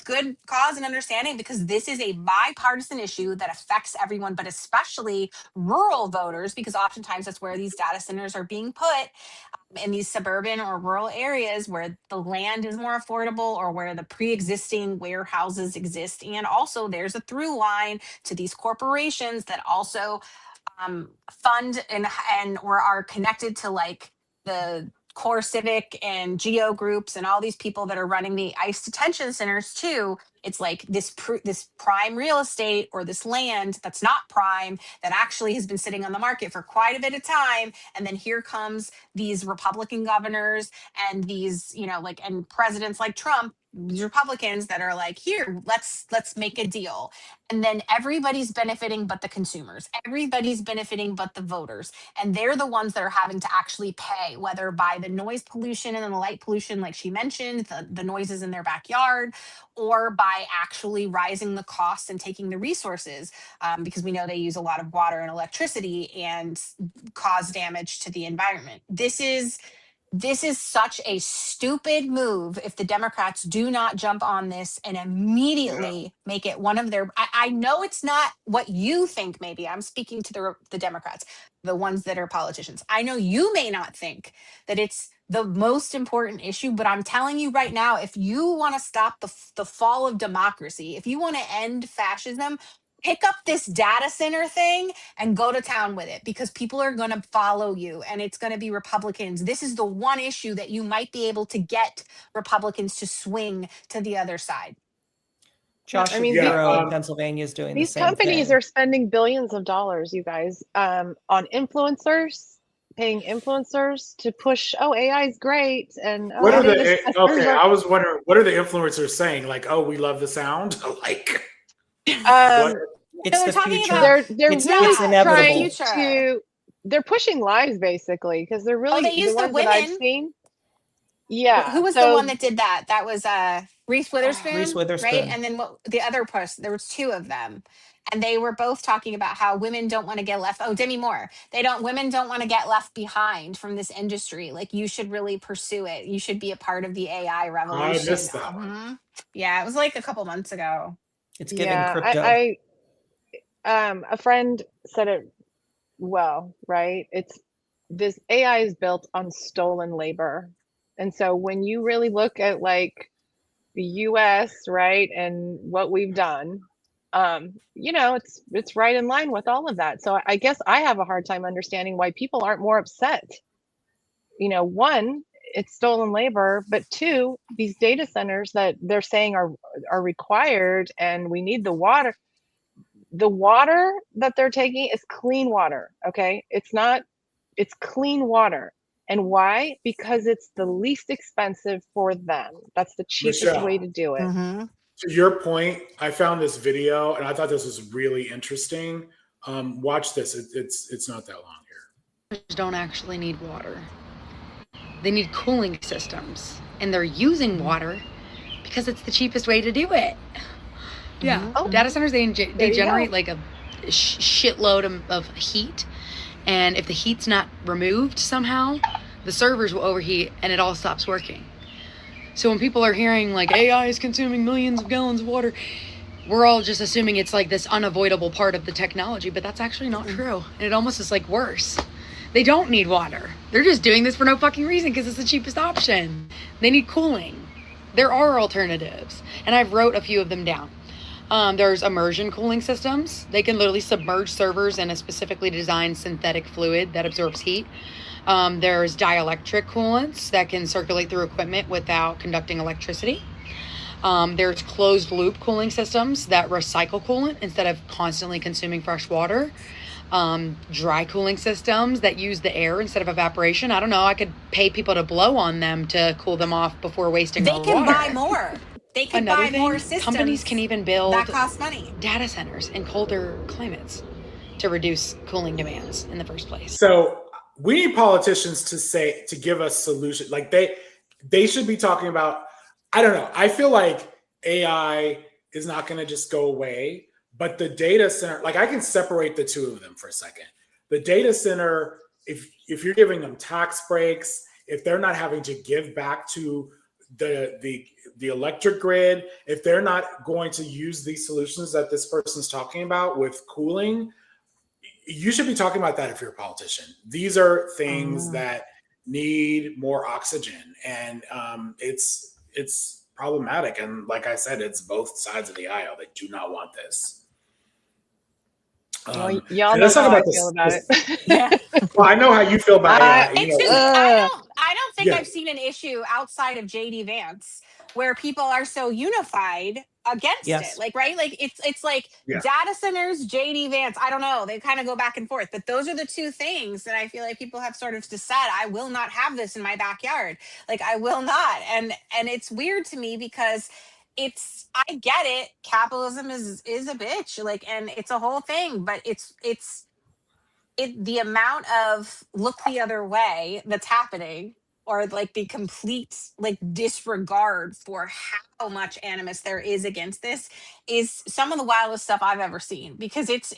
good cause and understanding, because this is a bipartisan issue that affects everyone, but especially rural voters, because oftentimes that's where these data centers are being put, in these suburban or rural areas where the land is more affordable or where the pre-existing warehouses exist. And also there's a through line to these corporations that also fund and or are connected to like the Core Civic and Geo groups and all these people that are running the ICE detention centers too. It's like this prime real estate or this land that's not prime that actually has been sitting on the market for quite a bit of time. And then here comes these Republican governors and these, and presidents like Trump, these Republicans that are like, here, let's make a deal. And then everybody's benefiting but the consumers. Everybody's benefiting but the voters. And they're the ones that are having to actually pay, whether by the noise pollution and the light pollution, like she mentioned, the noises in their backyard, or by actually rising the costs and taking the resources, because we know they use a lot of water and electricity and cause damage to the environment. This is such a stupid move if the Democrats do not jump on this and immediately make it one of their. I know it's not what you think, maybe. I'm speaking to the Democrats, the ones that are politicians. I know you may not think that it's the most important issue, but I'm telling you right now, if you want to stop the fall of democracy, if you want to end fascism, pick up this data center thing and go to town with it, because people are going to follow you and it's going to be Republicans. This is the one issue that you might be able to get Republicans to swing to the other side. Josh Shapiro in Pennsylvania is doing the same thing. These companies are spending billions of dollars, you guys, on influencers, paying influencers to push, AI is great. And what are I was wondering, what are the influencers saying? Like, oh, we love the sound? Like, it's the future. They're it's really inevitable. trying to. They're pushing lies basically, because they're really they used the ones that I've women. seen. Yeah. Who was the one that did that? That was Reese Witherspoon. Reese Witherspoon. Right? And then the other person, there was 2 of them. And they were both talking about how women don't want to get left. Oh, Demi Moore. Women don't want to get left behind from this industry. Like, you should really pursue it. You should be a part of the AI revolution. I missed that one. Yeah, it was like a couple months ago. It's giving crypto. A friend said it well, right? This AI is built on stolen labor. And so when you really look at like the US, right, and what we've done, it's right in line with all of that. So I guess I have a hard time understanding why people aren't more upset. One, it's stolen labor, but two, these data centers that they're saying are required, and we need the water. The water that they're taking is clean water, okay? It's clean water. And why? Because it's the least expensive for them. That's the cheapest Michelle, way to do it. To your point, I found this video and I thought this was really interesting. Watch this. It's not that long here. Don't actually need water. They need cooling systems, and they're using water because it's the cheapest way to do it. Yeah, data centers, they generate like a shitload of heat, and if the heat's not removed somehow, the servers will overheat and it all stops working. So when people are hearing like AI is consuming millions of gallons of water, we're all just assuming it's like this unavoidable part of the technology, but that's actually not true. And it almost is like worse. They don't need water. They're just doing this for no fucking reason because it's the cheapest option. They need cooling. There are alternatives, and I've wrote a few of them down. There's immersion cooling systems. They can literally submerge servers in a specifically designed synthetic fluid that absorbs heat. There's dielectric coolants that can circulate through equipment without conducting electricity. There's closed loop cooling systems that recycle coolant instead of constantly consuming fresh water. Dry cooling systems that use the air instead of evaporation. I don't know, I could pay people to blow on them to cool them off before wasting our water. They can buy more. They can buy more systems. Companies can even build that cost money. Data centers in colder climates to reduce cooling demands in the first place. So we need politicians to give us solutions. Like they should be talking about, I don't know. I feel like AI is not going to just go away, but the data center, like I can separate the two of them for a second. The data center, if you're giving them tax breaks, if they're not having to give back to the electric grid, if they're not going to use these solutions that this person's talking about with cooling, you should be talking about that if you're a politician. These are things that need more oxygen, and it's problematic. And like I said, it's both sides of the aisle that do not want this. Well, y'all know how I feel about it. Well, I know how you feel about it. I don't think Yeah. I've seen an issue outside of JD Vance where people are so unified against Yes. it. Like, right? Like it's like Yeah. data centers, JD Vance. I don't know. They kind of go back and forth, but those are the two things that I feel like people have sort of decided. I will not have this in my backyard. Like I will not. And it's weird to me because I get it. Capitalism is a bitch. Like, and it's a whole thing, but it's the amount of look the other way that's happening, or like the complete like disregard for how much animus there is against this, is some of the wildest stuff I've ever seen, because it's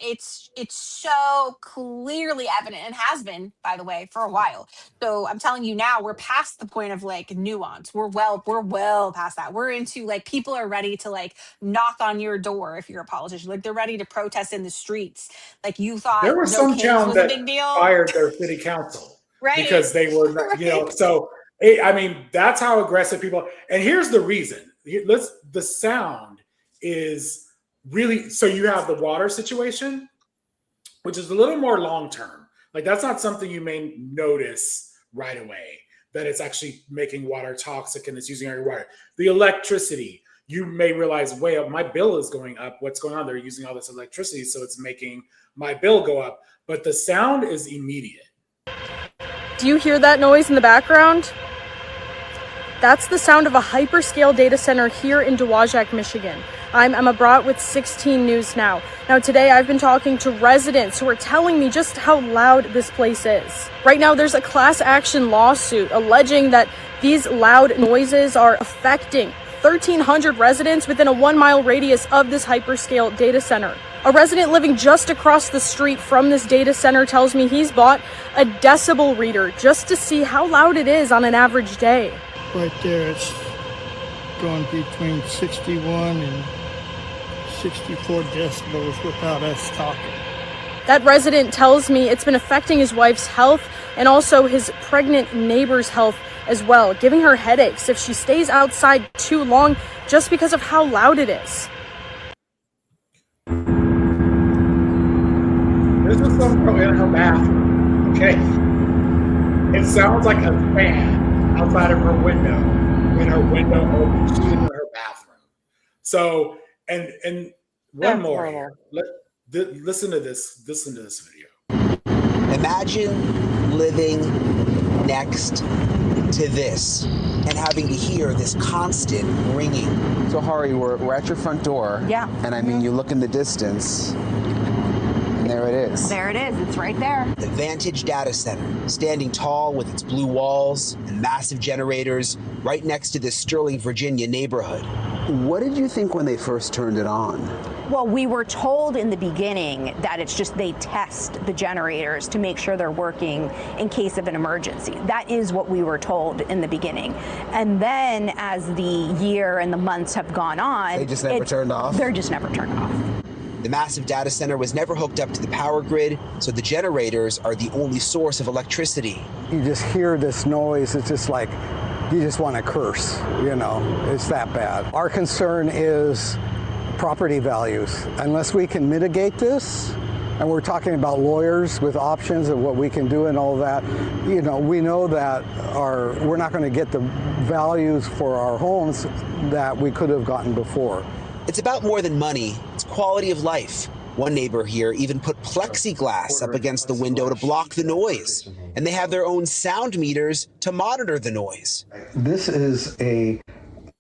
so clearly evident, and has been, by the way, for a while. So I'm telling you now, we're past the point of like nuance. We're well past that. We're into like people are ready to like knock on your door if you're a politician. Like they're ready to protest in the streets. Like you thought There were no some kids towns was a that big deal. fired their city council. Right. Because they were, not, so I mean, that's how aggressive people. And here's the reason. The sound is really, so you have the water situation, which is a little more long term. Like that's not something you may notice right away, that it's actually making water toxic and it's using our water. The electricity, you may realize, wait, my bill is going up. What's going on? They're using all this electricity, so it's making my bill go up. But the sound is immediate. Do you hear that noise in the background? That's the sound of a hyperscale data center here in Dowagiac, Michigan. I'm Emma Brott with 16 News Now. Now today I've been talking to residents who are telling me just how loud this place is. Right now there's a class action lawsuit alleging that these loud noises are affecting 1,300 residents within a 1-mile radius of this hyperscale data center. A resident living just across the street from this data center tells me he's bought a decibel reader just to see how loud it is on an average day. Right there, it's going between 61 and 64 decibels without us talking. That resident tells me it's been affecting his wife's health and also his pregnant neighbor's health as well, giving her headaches if she stays outside too long just because of how loud it is. This is some girl in her bathroom, okay? It sounds like a fan outside of her window when her window opens. She's in her bathroom. So, and one more here. Listen to this. Listen to this video. Imagine living next to this and having to hear this constant ringing. So Hari, we're at your front door. Yeah. And I mean, you look in the distance, and there it is. There it is. It's right there. The Vantage Data Center, standing tall with its blue walls and massive generators right next to this Sterling, Virginia neighborhood. What did you think when they first turned it on? Well, we were told in the beginning that it's just they test the generators to make sure they're working in case of an emergency. That is what we were told in the beginning. And then as the year and the months have gone on, They just never turned off? They're just never turned off. The massive data center was never hooked up to the power grid, so the generators are the only source of electricity. You just hear this noise, it's just like, you just want to curse, you know, it's that bad. Our concern is property values. Unless we can mitigate this, and we're talking about lawyers with options of what we can do and all that, you know, we know that we're not going to get the values for our homes that we could have gotten before. It's about more than money, it's quality of life. One neighbor here even put plexiglass up against the window to block the noise. And they have their own sound meters to monitor the noise. This is a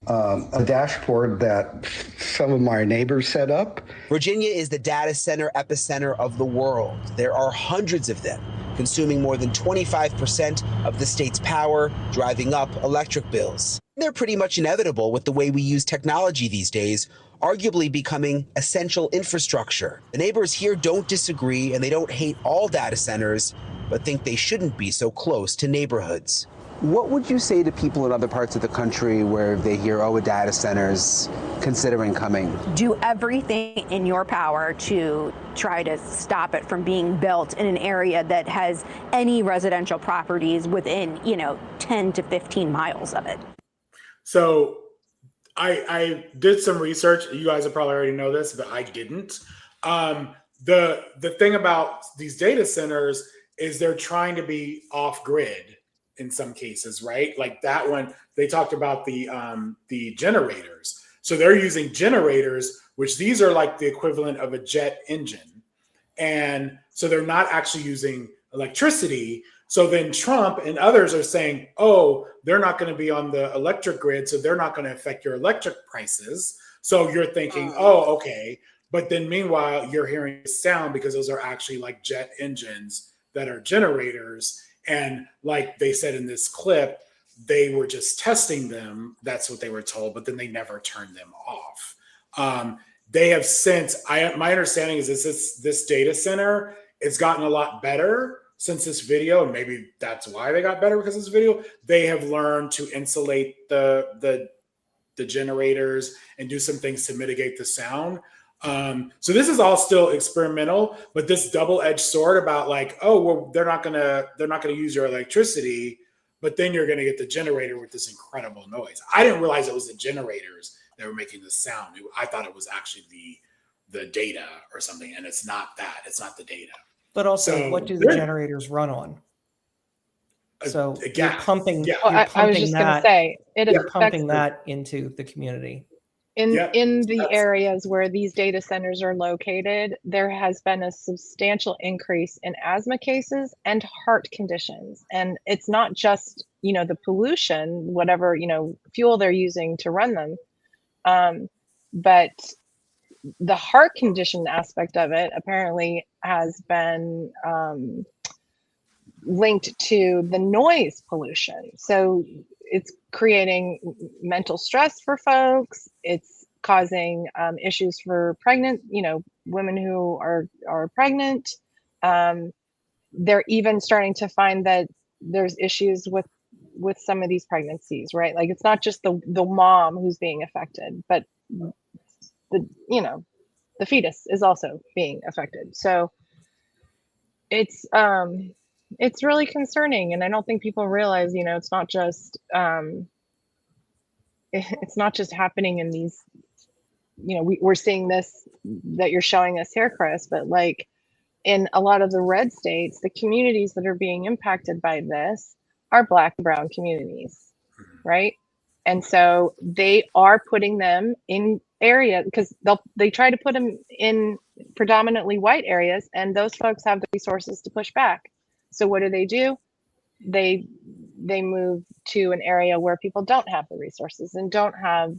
dashboard that some of my neighbors set up. Virginia is the data center epicenter of the world. There are hundreds of them, consuming more than 25% of the state's power, driving up electric bills. They're pretty much inevitable with the way we use technology these days, arguably becoming essential infrastructure. The neighbors here don't disagree, and they don't hate all data centers, but think they shouldn't be so close to neighborhoods. What would you say to people in other parts of the country where they hear, oh, a data center's considering coming? Do everything in your power to try to stop it from being built in an area that has any residential properties within, 10 to 15 miles of it. So I did some research. You guys probably already know this, but I didn't. The thing about these data centers is they're trying to be off grid in some cases, right? Like that one, they talked about the generators. So they're using generators, which these are like the equivalent of a jet engine. And so they're not actually using electricity. So then Trump and others are saying, oh, they're not going to be on the electric grid, so they're not going to affect your electric prices. So you're thinking, oh, okay. But then meanwhile, you're hearing sound because those are actually like jet engines that are generators. And like they said in this clip, they were just testing them. That's what they were told, but then they never turned them off. They have since, my understanding is this data center, it's gotten a lot better since this video, and maybe that's why they got better because of this video. They have learned to insulate the generators and do some things to mitigate the sound. So this is all still experimental, but this double-edged sword about like, oh, well, they're not gonna use your electricity, but then you're gonna get the generator with this incredible noise. I didn't realize it was the generators that were making the sound. I thought it was actually the data or something, and it's not that. It's not the data. But also, So what do the generators run on? So you're gas. pumping, Yeah. you're I was pumping just going to that, say, it you're affects pumping that into the community. in Yeah, the areas where these data centers are located, there has been a substantial increase in asthma cases and heart conditions. And it's not just, the pollution, whatever, fuel they're using to run them. But the heart condition aspect of it apparently has been linked to the noise pollution. So it's creating mental stress for folks. It's causing issues for pregnant, women who are pregnant. They're even starting to find that there's issues with some of these pregnancies, right? Like it's not just the mom who's being affected, but the fetus is also being affected. So it's really concerning. And I don't think people realize, it's not just, it's not just happening in these, we're seeing this that you're showing us here, Chris, but like in a lot of the red states, the communities that are being impacted by this are Black and brown communities, right? And so they are putting them in area because they try to put them in predominantly white areas, and those folks have the resources to push back. So what do? They move to an area where people don't have the resources and don't have,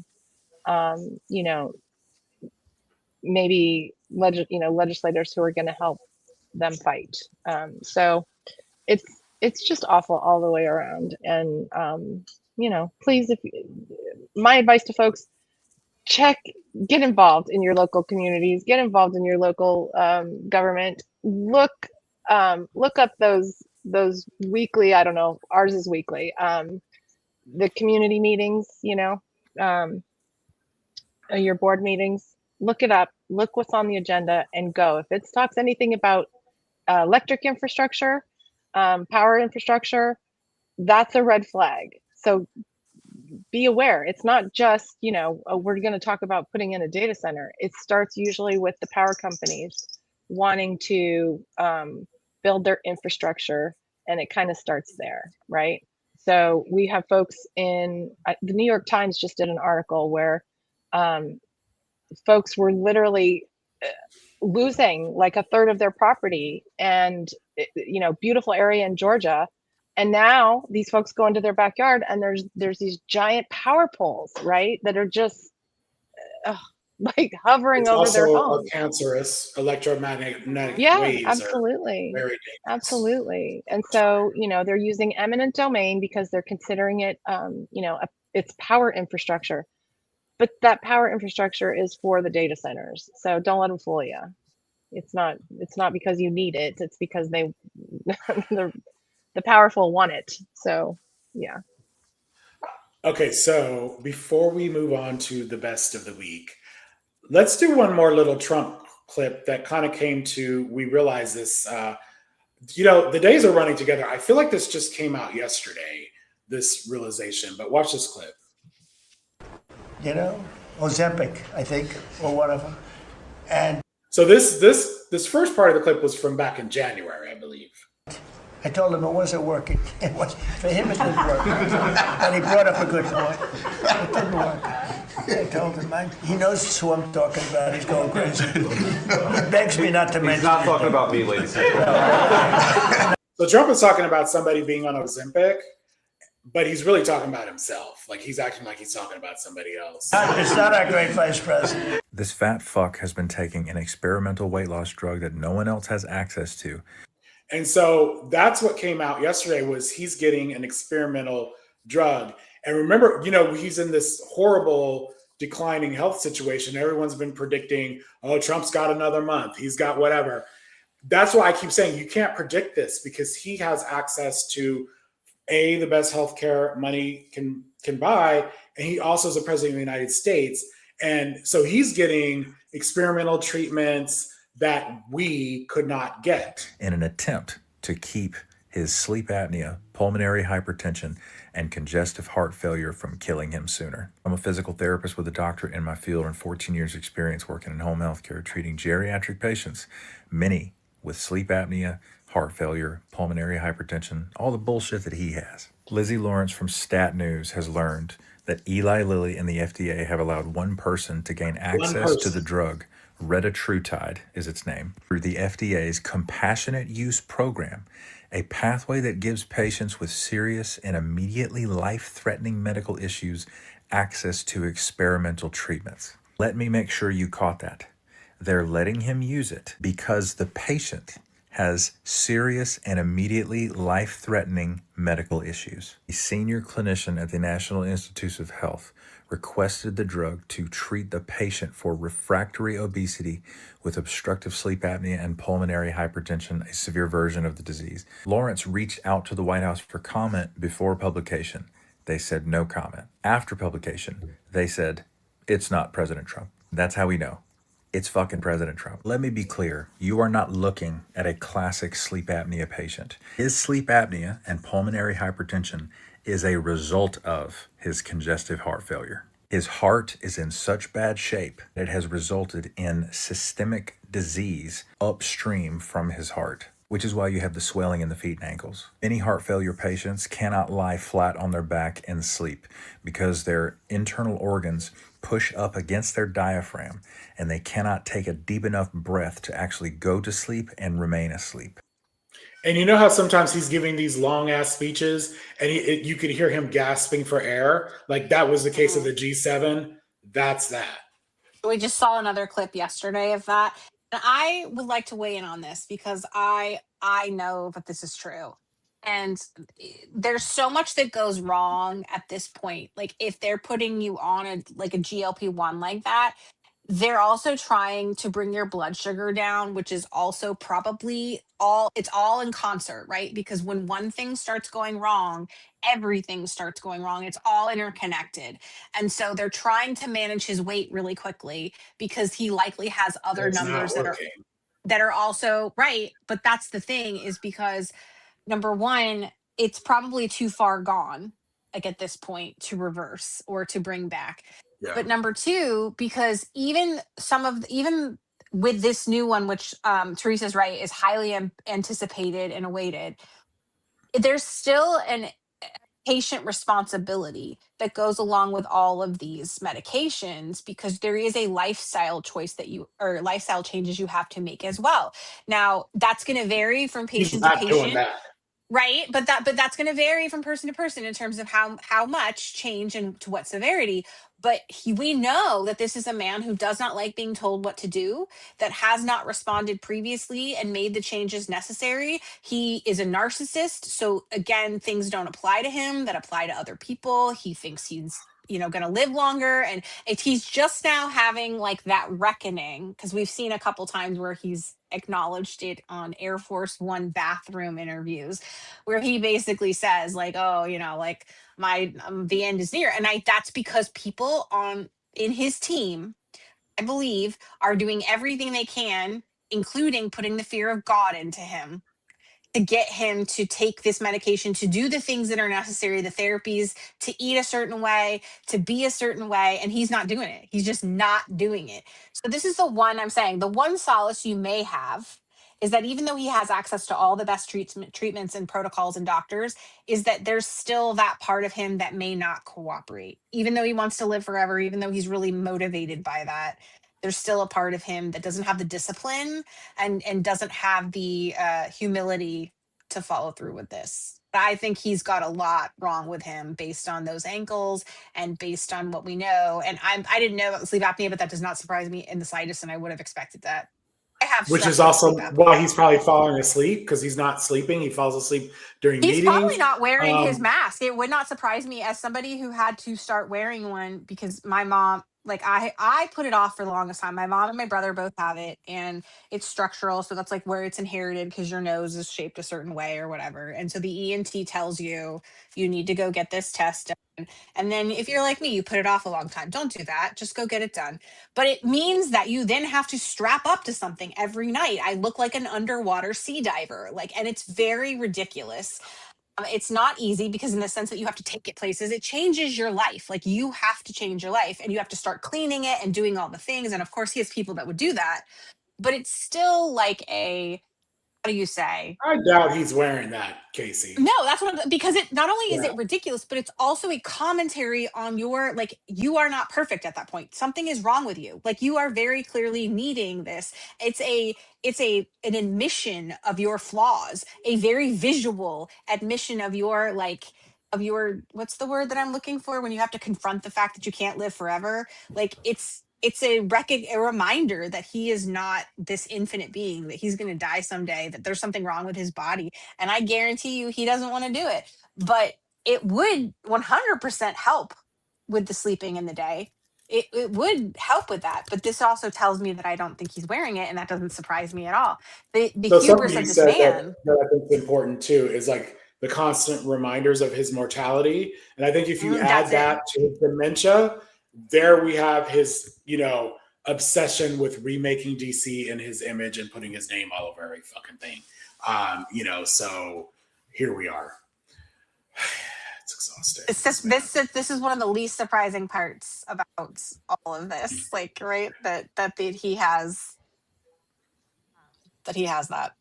maybe legislators who are going to help them fight. So it's just awful all the way around. And please, my advice to folks, get involved in your local communities, get involved in your local government. Look up those weekly, I don't know, ours is weekly, the community meetings, your board meetings. Look it up, look what's on the agenda, and go. If it talks anything about electric infrastructure, power infrastructure, that's a red flag. So be aware. It's not just, we're going to talk about putting in a data center. It starts usually with the power companies wanting to build their infrastructure, and it kind of starts there, right? So we have folks in the New York Times just did an article where folks were literally losing like a third of their property, and beautiful area in Georgia. And now these folks go into their backyard, and there's these giant power poles, right, that are just like hovering It's over their also homes. a cancerous electromagnetic Yeah, waves. absolutely. Are very dangerous. Absolutely. And so, they're using eminent domain because they're considering it, it's power infrastructure. But that power infrastructure is for the data centers. So don't let them fool you. It's not because you need it. It's because the powerful want it. So, yeah. Okay, so before we move on to the best of the week, let's do one more little Trump clip that kind of came to, we realize this, the days are running together. I feel like this just came out yesterday, this realization, but watch this clip. Ozempic, I think, or one of them. And so this first part of the clip was from back in January, I believe. I told him it wasn't working. It was for him. It didn't work. And he brought up a good point. It didn't work. I told him, he knows who I'm talking about. He's going crazy. He begs me not to mention. He's not talking about me, ladies and gentlemen. So Trump is talking about somebody being on Ozempic, but he's really talking about himself. Like he's acting like he's talking about somebody else. It's not our great vice president. This fat fuck has been taking an experimental weight loss drug that no one else has access to. And so that's what came out yesterday was he's getting an experimental drug. And remember, he's in this horrible declining health situation. Everyone's been predicting, oh, Trump's got another month. He's got whatever. That's why I keep saying you can't predict this because he has access to the best healthcare money can buy. And he also is the president of the United States. And so he's getting experimental treatments that we could not get. In an attempt to keep his sleep apnea, pulmonary hypertension, and congestive heart failure from killing him sooner. I'm a physical therapist with a doctorate in my field and 14 years experience working in home health care, treating geriatric patients, many with sleep apnea, heart failure, pulmonary hypertension, all the bullshit that he has. Lizzie Lawrence from Stat News has learned that Eli Lilly and the FDA have allowed one person to gain access to the drug. Retatrutide is its name, through the FDA's Compassionate Use Program, a pathway that gives patients with serious and immediately life-threatening medical issues access to experimental treatments. Let me make sure you caught that. They're letting him use it because the patient has serious and immediately life-threatening medical issues. A senior clinician at the National Institutes of Health requested the drug to treat the patient for refractory obesity with obstructive sleep apnea and pulmonary hypertension, a severe version of the disease. Lawrence reached out to the White House for comment before publication. They said no comment. After publication, they said, it's not President Trump. That's how we know. It's fucking President Trump. Let me be clear. You are not looking at a classic sleep apnea patient. His sleep apnea and pulmonary hypertension is a result of his congestive heart failure. His heart is in such bad shape that it has resulted in systemic disease upstream from his heart, which is why you have the swelling in the feet and ankles. Many heart failure patients cannot lie flat on their back and sleep because their internal organs push up against their diaphragm and they cannot take a deep enough breath to actually go to sleep and remain asleep. And you know how sometimes he's giving these long ass speeches and you could hear him gasping for air? Like that was the case of the G7. That's that. We just saw another clip yesterday of that. And I would like to weigh in on this because I know that this is true. And there's so much that goes wrong at this point. Like if they're putting you on a GLP-1 like that, they're also trying to bring your blood sugar down, which is also probably it's all in concert, right? Because when one thing starts going wrong, everything starts going wrong. It's all interconnected. And so they're trying to manage his weight really quickly because he likely has other It's not numbers working. that are also right. But that's the thing, is because number one, it's probably too far gone, like at this point, to reverse or to bring back. Yeah. But number two, because even with this new one, which Teresa's right, is highly anticipated and awaited, there's still an patient responsibility that goes along with all of these medications, because there is a lifestyle choice or lifestyle changes you have to make as well. Now, that's going to vary from He's patient to not doing patient. that. Right. But that's going to vary from person to person in terms of how much change and to what severity. But we know that this is a man who does not like being told what to do, that has not responded previously and made the changes necessary. He is a narcissist. So again, things don't apply to him that apply to other people. He thinks he's going to live longer. And he's just now having like that reckoning, because we've seen a couple times where he's acknowledged it on Air Force One bathroom interviews, where he basically says like, oh, like the end is near. And that's because people in his team, I believe, are doing everything they can, including putting the fear of God into him, to get him to take this medication, to do the things that are necessary, the therapies, to eat a certain way, to be a certain way. And he's not doing it. He's just not doing it. So this is the one solace you may have, is that even though he has access to all the best treatments and protocols and doctors, is that there's still that part of him that may not cooperate. Even though he wants to live forever, even though he's really motivated by that, there's still a part of him that doesn't have the discipline and doesn't have the humility to follow through with this. I think he's got a lot wrong with him based on those ankles and based on what we know. And I didn't know about sleep apnea, but that does not surprise me in the slightest, and I would have expected that. Which is also why he's probably falling asleep, because he's not sleeping. He falls asleep during meetings. He's probably not wearing his mask. It would not surprise me, as somebody who had to start wearing one because my mom, like I put it off for the longest time. My mom and my brother both have it, and it's structural. So that's like where it's inherited, because your nose is shaped a certain way or whatever. And so the ENT tells you need to go get this test done. And then if you're like me, you put it off a long time. Don't do that. Just go get it done. But it means that you then have to strap up to something every night. I look like an underwater sea diver, and it's very ridiculous. It's not easy, because in the sense that you have to take it places, it changes your life. Like, you have to change your life, and you have to start cleaning it and doing all the things. And of course he has people that would do that, but it's still like how do you say? I doubt he's wearing that, Casey. No, that's because it not only is it ridiculous, but it's also a commentary on your, you are not perfect at that point. Something is wrong with you. Like, you are very clearly needing this. It's an admission of your flaws, a very visual admission of your what's the word that I'm looking for when you have to confront the fact that you can't live forever? It's a reminder that he is not this infinite being, that he's going to die someday, that there's something wrong with his body. And I guarantee you he doesn't want to do it. But it would 100% help with the sleeping in the day. It would help with that. But this also tells me that I don't think he's wearing it, and that doesn't surprise me at all. The hubris of this man. That I think is important too is the constant reminders of his mortality. And I think if you add that to his dementia, there we have his, obsession with remaking DC in his image and putting his name all over every fucking thing. So here we are. It's exhausting. It's just this is one of the least surprising parts about all of this, like, right? That he has that.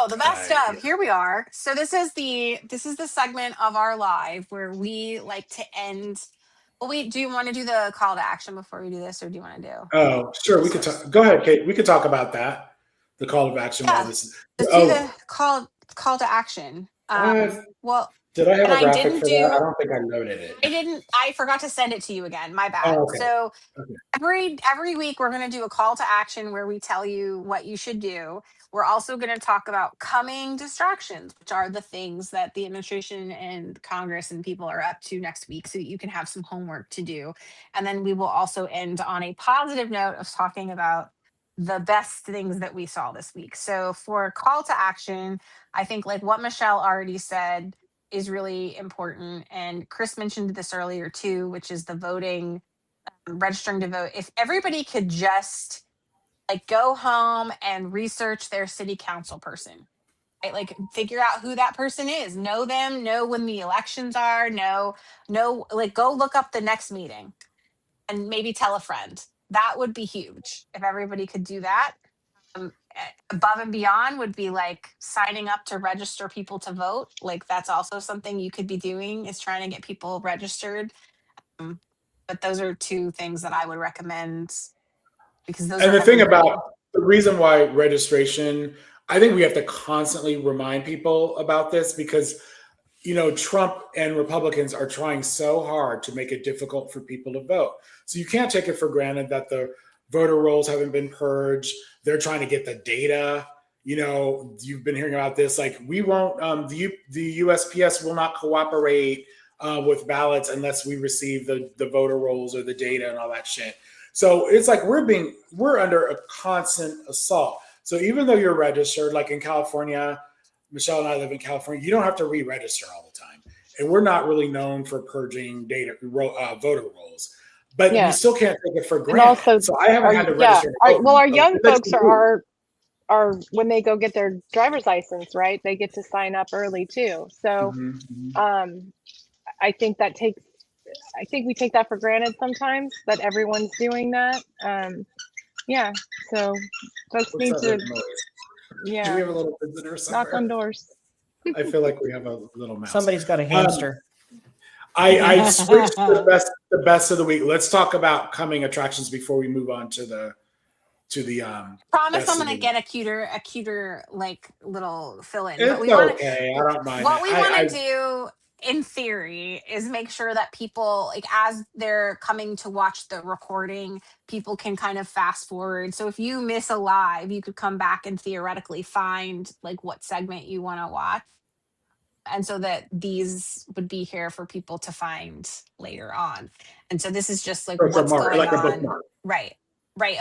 Oh, the best of. Here we are. So this is the segment of our live where we like to end. Well, do you want to do the call to action before we do this, or do you want to do? Oh, sure. We could talk. Go ahead, Kate. We could talk about that. The call to action. Yeah. This is, Let's do the call to action. Well, did I have a graphic for that? I don't think I loaded it. I forgot to send it to you again. My bad. Oh, okay. So every week we're going to do a call to action where we tell you what you should do. We're also going to talk about coming distractions, which are the things that the administration and Congress and people are up to next week, so that you can have some homework to do. And then we will also end on a positive note of talking about the best things that we saw this week. So for call to action, I think like what Michelle already said is really important. And Chris mentioned this earlier too, which is the voting, registering to vote. If everybody could just like go home and research their city council person, right? Like figure out who that person is, know them, know when the elections are, like go look up the next meeting and maybe tell a friend. That would be huge if everybody could do that. Above and beyond would be like signing up to register people to vote. Like that's also something you could be doing, is trying to get people registered. But those are two things that I would recommend, because those and are the thing about the reason why registration, I think we have to constantly remind people about this, because Trump and Republicans are trying so hard to make it difficult for people to vote. So you can't take it for granted that the voter rolls haven't been purged. They're trying to get the data. You've been hearing about this. Like we won't, the USPS will not cooperate with ballots unless we receive the voter rolls or the data and all that shit. So it's like we're under a constant assault. So even though you're registered, like in California, Michelle and I live in California, you don't have to re-register all the time. And we're not really known for purging data, voter rolls. But you still can't take it for granted. And also, so I haven't had to register. Our young folks are when they go get their driver's license, right? They get to sign up early too. So I think we take that for granted sometimes, that everyone's doing that. So folks need to. Yeah. Do we have a little visitor somewhere? Knock on doors. I feel like we have a little mouse. Somebody's got a hamster. I switched to the best of the week. Let's talk about coming attractions before we move on to the promise I'm gonna get a cuter like little fill in. It's but we okay. I don't mind. What we want to do in theory is make sure that people, like as they're coming to watch the recording, people can kind of fast forward. So if you miss a live, you could come back and theoretically find like what segment you want to watch. And so that these would be here for people to find later on. And so this is just like what's going like on. A bookmark. Right,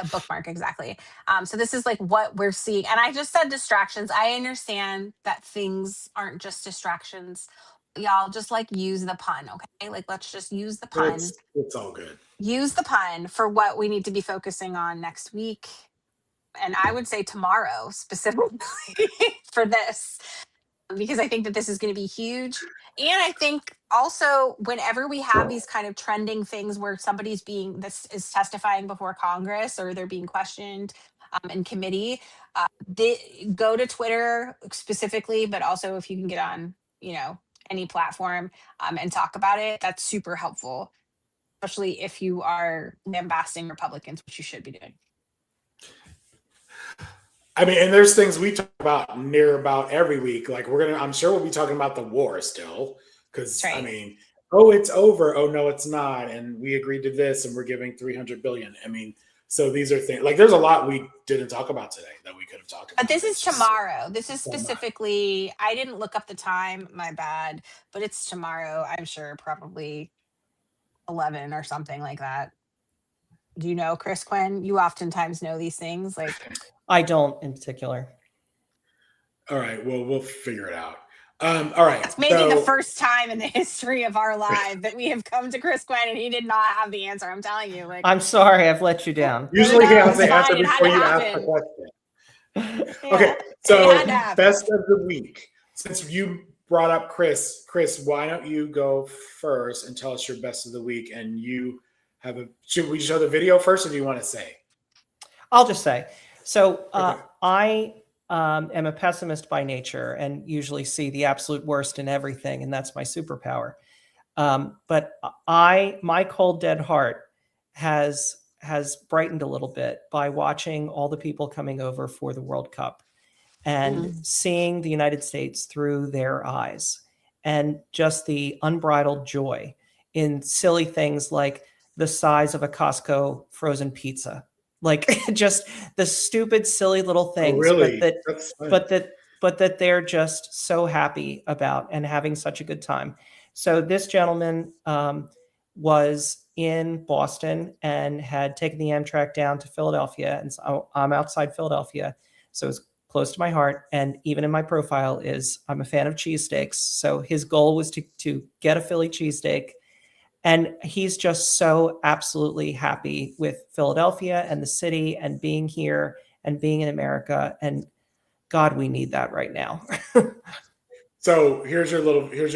a bookmark, exactly. So this is like what we're seeing. And I just said distractions. I understand that things aren't just distractions. Y'all just like use the pun, okay? Like let's just use the pun. It's all good. Use the pun for what we need to be focusing on next week. And I would say tomorrow specifically for this, because I think that this is going to be huge. And I think also whenever we have these kind of trending things where somebody's this is testifying before Congress or they're being questioned in committee, go to Twitter specifically, but also if you can get on, any platform and talk about it, that's super helpful, especially if you are lambasting Republicans, which you should be doing. I mean, and there's things we talk about every week. Like I'm sure we'll be talking about the war still, because I mean, it's over. Oh no, it's not. And we agreed to this, and we're giving $300 billion. I mean, so these are things like there's a lot we didn't talk about today that we could have talked about. But this is tomorrow. This is specifically. I didn't look up the time. My bad. But it's tomorrow. I'm sure probably 11 or something like that. Do you know, Chris Quinn? You oftentimes know these things. Like I don't in particular. All right. Well, we'll figure it out. All right. That's maybe the So first time in the history of our live that we have come to Chris Quinn and he did not have the answer. I'm telling you. Like, I'm sorry, I've let you down. usually he has it's the answer fine, it had before to you ask the happen. question. Yeah, Okay, it so had to happen. best of the week. Since you brought up Chris, why don't you go first and tell us your best of the week? And you have should we show the video first, or do you want to say? I'll just say, so I am a pessimist by nature and usually see the absolute worst in everything, and that's my superpower. But my cold dead heart has brightened a little bit by watching all the people coming over for the World Cup and seeing the United States through their eyes, and just the unbridled joy in silly things like the size of a Costco frozen pizza. Like just the stupid, silly little things, really? but that they're just so happy about and having such a good time. So this gentleman was in Boston and had taken the Amtrak down to Philadelphia, and so I'm outside Philadelphia, so it's close to my heart. And even in my profile is I'm a fan of cheesesteaks. So his goal was to get a Philly cheesesteak. And he's just so absolutely happy with Philadelphia and the city and being here and being in America. And God, we need that right now. So here's your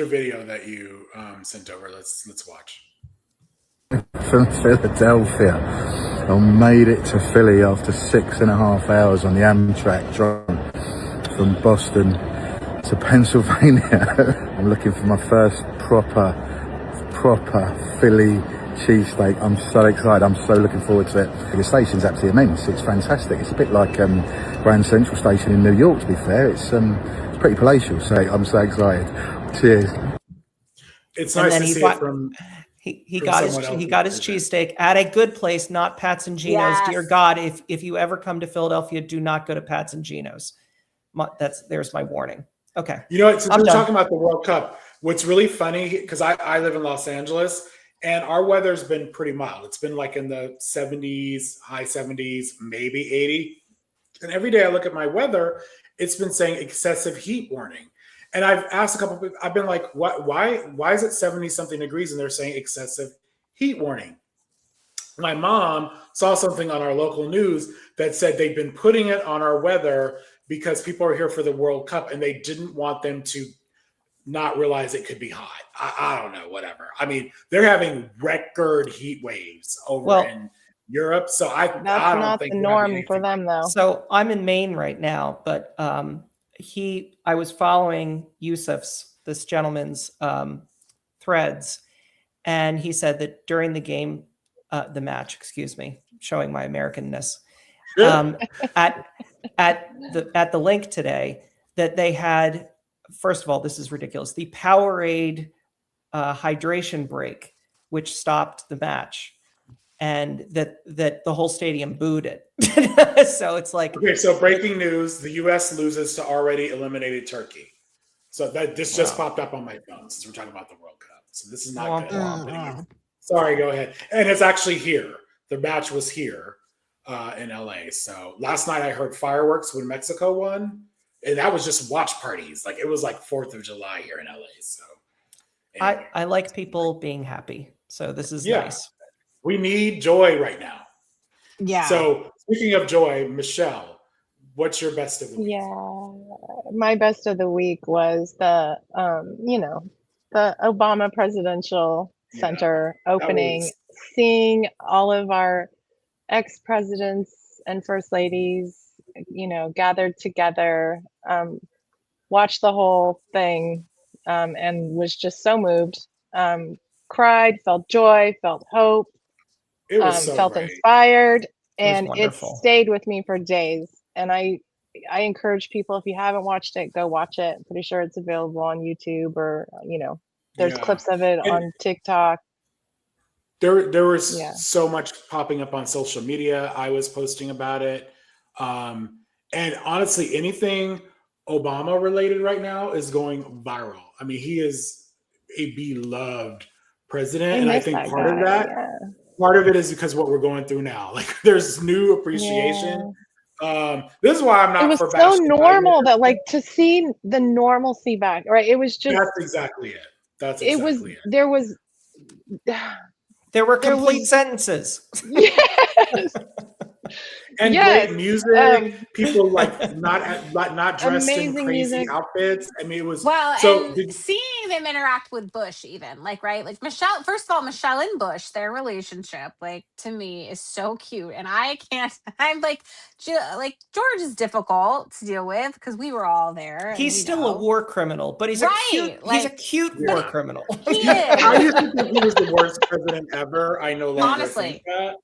video that you sent over. Let's watch. From Philadelphia, I made it to Philly after 6.5 hours on the Amtrak drive from Boston to Pennsylvania. I'm looking for my first proper Philly cheesesteak. I'm so excited. I'm so looking forward to it. The station's absolutely immense. It's fantastic. It's a bit like Grand Central Station in New York, to be fair. It's pretty palatial, so I'm so excited. Cheers. It's nice to see it from he got his cheesesteak at a good place, not Pat's and Gino's. Yes. Dear God, if you ever come to Philadelphia, do not go to Pat's and Gino's. There's my warning. Okay. You know what? Since we're talking about the World Cup, what's really funny, because I live in Los Angeles, and our weather's been pretty mild. It's been like in the 70s, high 70s, maybe 80. And every day I look at my weather, it's been saying excessive heat warning. And I've asked a couple of people, I've been like, why is it 70 something degrees and they're saying excessive heat warning? My mom saw something on our local news that said they've been putting it on our weather because people are here for the World Cup and they didn't want them to not realize it could be hot. I don't know, whatever. I mean, they're having record heat waves over in Europe. So I don't not think the norm for them, though. So I'm in Maine right now, but I was following this gentleman's threads, and he said that during the match, showing my Americanness, at the link today, that they had, first of all, this is ridiculous, the Powerade hydration break, which stopped the match, and that the whole stadium booed it. So it's like, okay. So breaking news: the U.S. loses to already eliminated Turkey. So this just popped up on my phone since we're talking about the World Cup. So this is not good. Sorry, go ahead. And it's actually here. The match was here in LA. So last night I heard fireworks when Mexico won, and that was just watch parties. Like it was like 4th of July here in LA. So anyway. I like people being happy. So this is nice. We need joy right now. Yeah. So speaking of joy, Michelle, what's your best of the week? Yeah, my best of the week was the Obama Presidential Center opening, seeing all of our ex-presidents and first ladies, gathered together, watched the whole thing, and was just so moved. Cried, felt joy, felt hope. It was so felt great. Inspired, and it wonderful. stayed with me for days. And I encourage people, if you haven't watched it, go watch it. I'm pretty sure it's available on YouTube, or there's clips of it on TikTok. There was so much popping up on social media. I was posting about it, and honestly, anything Obama related right now is going viral. I mean, he is a beloved president, and I think part of it is because what we're going through now. Like, there's new appreciation This is why I'm not It was for so bashing normal either. that like to see the normalcy back, right? It was just That's exactly it. That's it was exactly it. there was There were There complete was- sentences. yes. And Yes, great music, people like not dressed in amazing crazy music. outfits. I mean, it was Well, so. and seeing them interact with Bush, even like right, like Michelle. First of all, Michelle and Bush, their relationship, like to me, is so cute, and I can't. I'm like, like George is difficult to deal with because we were all there. and He's we still know. a war criminal, but he's Right, he's a like- cute war criminal. He I is. used to think he was the worst president ever. I no longer Honestly. think that.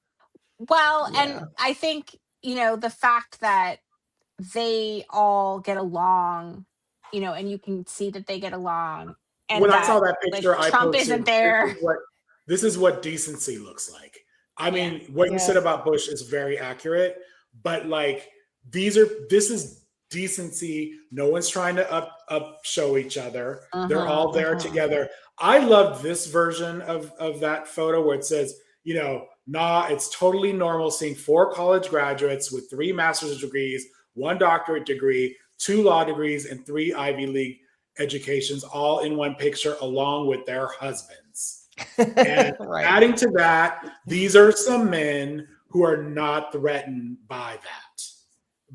Well, and I think, the fact that they all get along, and you can see that they get along. And When I saw that like, picture, I Trump posted, isn't there. This is what decency looks like. I mean, what you said about Bush is very accurate, but like this is decency. No one's trying to up show each other. They're all there together. I loved this version of that photo where it says, it's totally normal seeing 4 college graduates with 3 master's degrees, 1 doctorate degree, 2 law degrees, and 3 Ivy League educations all in one picture along with their husbands. And adding to that, these are some men who are not threatened by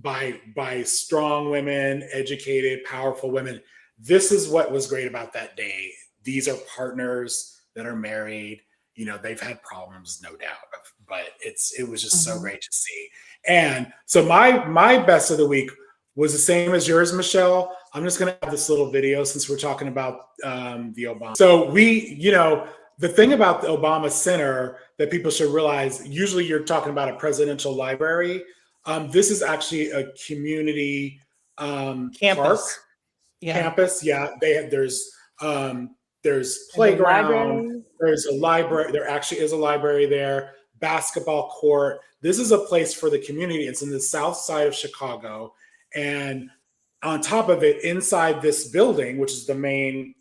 that, by strong women, educated, powerful women. This is what was great about that day. These are partners that are married. They've had problems, no doubt, but it was just so great to see. And so my best of the week was the same as yours, Michelle. I'm just going to have this little video since we're talking about the Obama. So the thing about the Obama Center that people should realize, usually you're talking about a presidential library. This is actually a community Campus. park. Yeah. Campus. Yeah. There's playground, there's a library. There actually is a library there, basketball court. This is a place for the community. It's in the south side of Chicago. And on top of it, inside this building, which is the main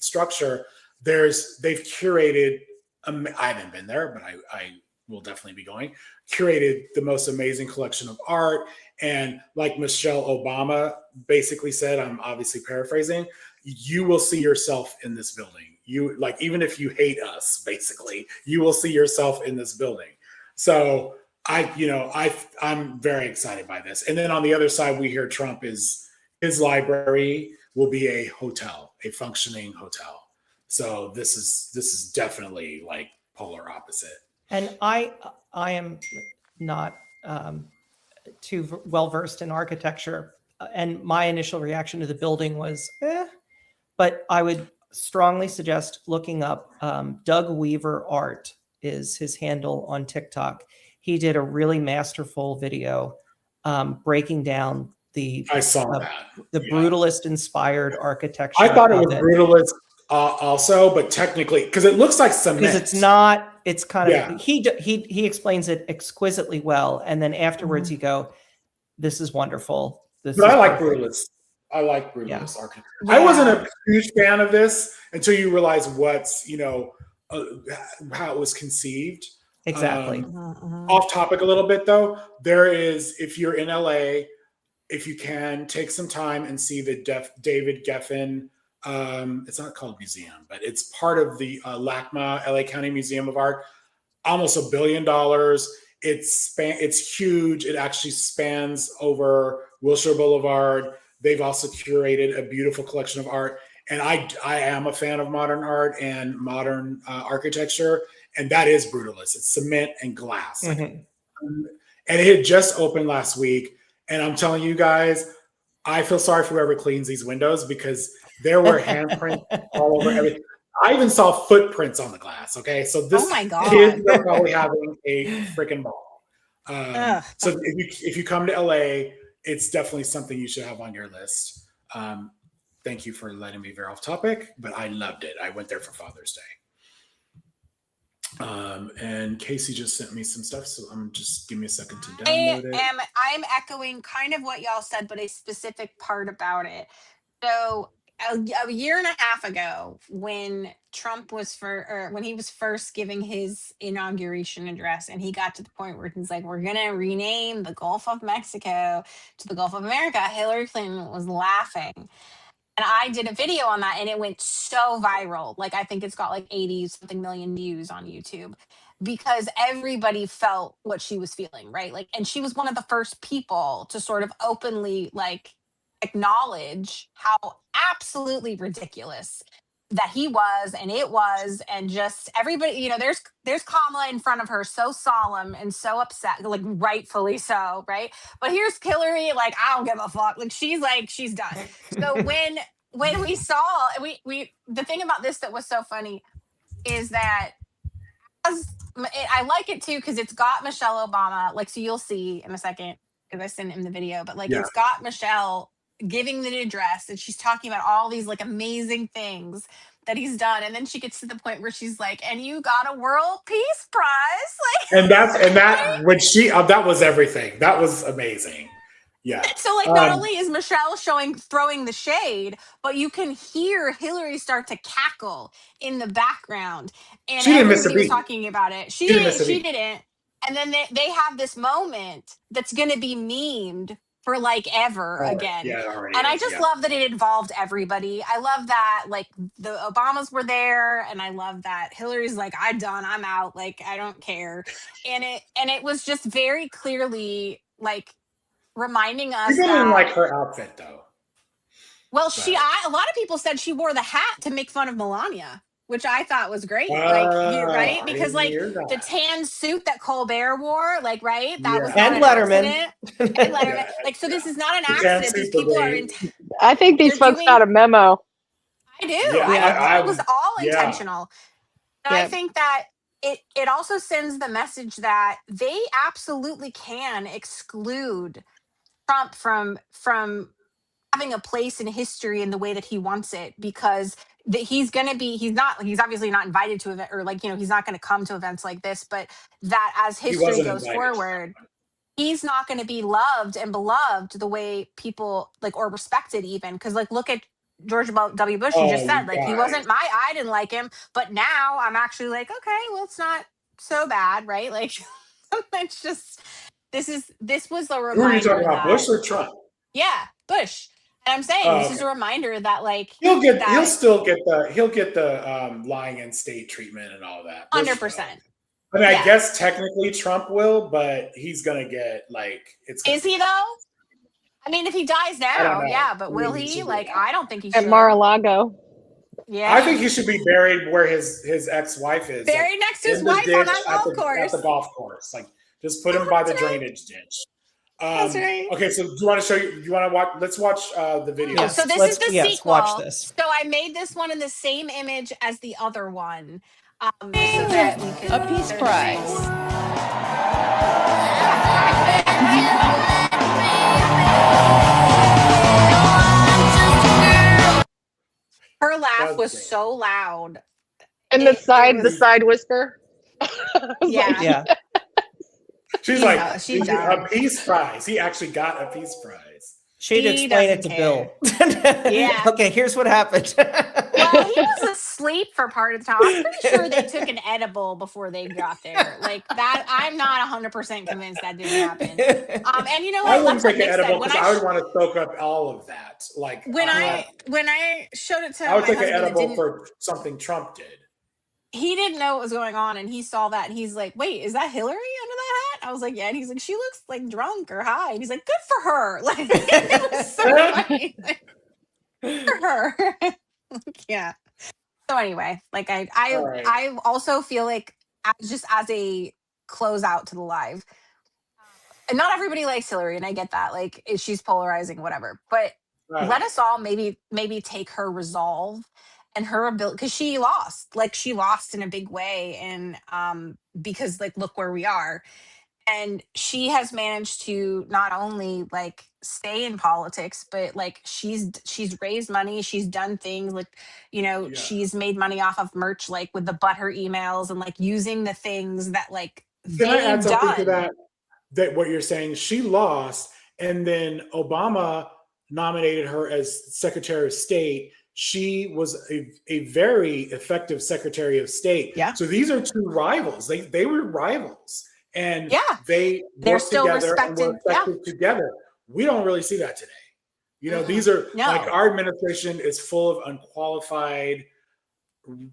structure, they've curated, I haven't been there, but I will definitely be going, curated the most amazing collection of art. And like Michelle Obama basically said, I'm obviously paraphrasing, you will see yourself in this building. Even if you hate us, basically, you will see yourself in this building. So I'm very excited by this. And then on the other side, we hear his library will be a hotel, a functioning hotel. So this is definitely like polar opposite. And I am not too well versed in architecture, and my initial reaction to the building was, but I would strongly suggest looking up Doug Weaver Art is his handle on TikTok. He did a really masterful video breaking down the brutalist inspired architecture. I thought it was brutalist also, but technically, because it looks like cement. Because it's not. It's kind of he explains it exquisitely well, and then afterwards you go, "This is wonderful." But I like brutalist. I like brutalist architecture. I wasn't a huge fan of this until you realize how it was conceived. Exactly. Off topic a little bit though, there is, if you're in LA, if you can take some time and see the David Geffen. It's not called museum, but it's part of the LACMA, LA County Museum of Art. Almost $1 billion. It's huge. It actually spans over Wilshire Boulevard. They've also curated a beautiful collection of art. And I am a fan of modern art and modern architecture. And that is brutalist. It's cement and glass. And it had just opened last week. And I'm telling you guys, I feel sorry for whoever cleans these windows because there were handprints all over everything. I even saw footprints on the glass. Okay. So this kids are probably having a freaking ball. So if you come to LA, it's definitely something you should have on your list. Thank you for letting me veer off topic, but I loved it. I went there for Father's Day. And Casey just sent me some stuff, so give me a second to download it. I'm echoing kind of what y'all said, but a specific part about it. So a year and a half ago, when Trump was when he was first giving his inauguration address, and he got to the point where he's like, "We're gonna rename the Gulf of Mexico to the Gulf of America," Hillary Clinton was laughing. And I did a video on that, and it went so viral. Like, I think it's got like 80 something million views on YouTube, because everybody felt what she was feeling, right? Like, and she was one of the first people to sort of openly like acknowledge how absolutely ridiculous that he was and it was, and just everybody, there's Kamala in front of her, so solemn and so upset, like rightfully so, right? But here's Hillary, like, I don't give a fuck, like she's done. So when we saw, we the thing about this that was so funny is that I like it too, because it's got Michelle Obama, like, so you'll see in a second, because I sent him the video, but like, it's got Michelle giving the address, and she's talking about all these like amazing things that he's done, and then she gets to the point where she's like, "And you got a World Peace Prize," like, that was everything. That was amazing. Yeah. So like, not only is Michelle throwing the shade, but you can hear Hillary start to cackle in the background, and she didn't miss a beat. Was talking about it. She didn't. And then they have this moment that's going to be memed for like ever again. Yeah, and I just love that it involved everybody. I love that like the Obamas were there, and I love that Hillary's like, I'm out, like I don't care. And it was just very clearly like reminding us that, didn't like her outfit though. Well, a lot of people said she wore the hat to make fun of Melania, which I thought was great. Right? Because like the tan suit that Colbert wore, like, right? That was and Letterman. And Letterman. Like, so this is not an accident. These people are I think these folks got a memo. I do. It was all intentional. And I think that it also sends the message that they absolutely can exclude Trump from having a place in history in the way that he wants it, because he's obviously not invited to event, or like, he's not going to come to events like this, but that as history goes forward, he's not going to be loved and beloved the way people like, or respected even. Because like, look at George W. Bush. You just said like, he wasn't I didn't like him, but now I'm actually like, okay, well, it's not so bad, right? Like, it's just, this was a reminder. Who are you talking about, Bush or Trump? Yeah, Bush. And I'm saying this is a reminder that like he'll get the lying in state treatment and all that. 100%. I mean, I guess technically Trump will, but he's gonna get like Is he though? I mean, if he dies now, yeah, but will he? Like, I don't think he should. At Mar-a-Lago. Yeah. I think he should be buried where his ex-wife is. Buried next to his wife on that golf course. At the golf course. Like, just put him by the drainage ditch. That's right. Okay, so do you want to show you want to watch? Let's watch the video. So this is the sequel. Watch this. So I made this one in the same image as the other one. So that we can, a Peace Prize. Her laugh was so loud. And the side whisper. Yeah. She's like, a Peace Prize. He actually got a Peace Prize. She'd explain it to Bill. Yeah. Okay, here's what happened. Well, he was asleep for part of the time. I'm pretty sure they took an edible before they got there. Like that, I'm not 100% convinced that didn't happen. And you know what? I wouldn't take an edible because I would want to soak up all of that. Like when I showed it to I would my take an husband, edible for something Trump did. He didn't know what was going on, and he saw that, and he's like, "Wait, is that Hillary under that hat?" I was like, "Yeah," and he's like, "She looks like drunk or high," and he's like, "Good for her!" Like, it was so funny. Like, good for her. Yeah. So anyway, like I also feel like just as a closeout to the live, and not everybody likes Hillary, and I get that. Like, she's polarizing, whatever. But let us all maybe take her resolve and her ability, because she lost in a big way, and because like, look where we are. And she has managed to not only like stay in politics, but like she's raised money, she's done things like, she's made money off of merch, like with the Butter emails, and like using the things that like Can I add something to done. that what you're saying? She lost, and then Obama nominated her as Secretary of State. she was a very effective Secretary of State. Yeah. So these are two rivals. They were rivals, and they're worked still together respected. and were effective together. We don't really see that today. You know, these are like our administration is full of unqualified,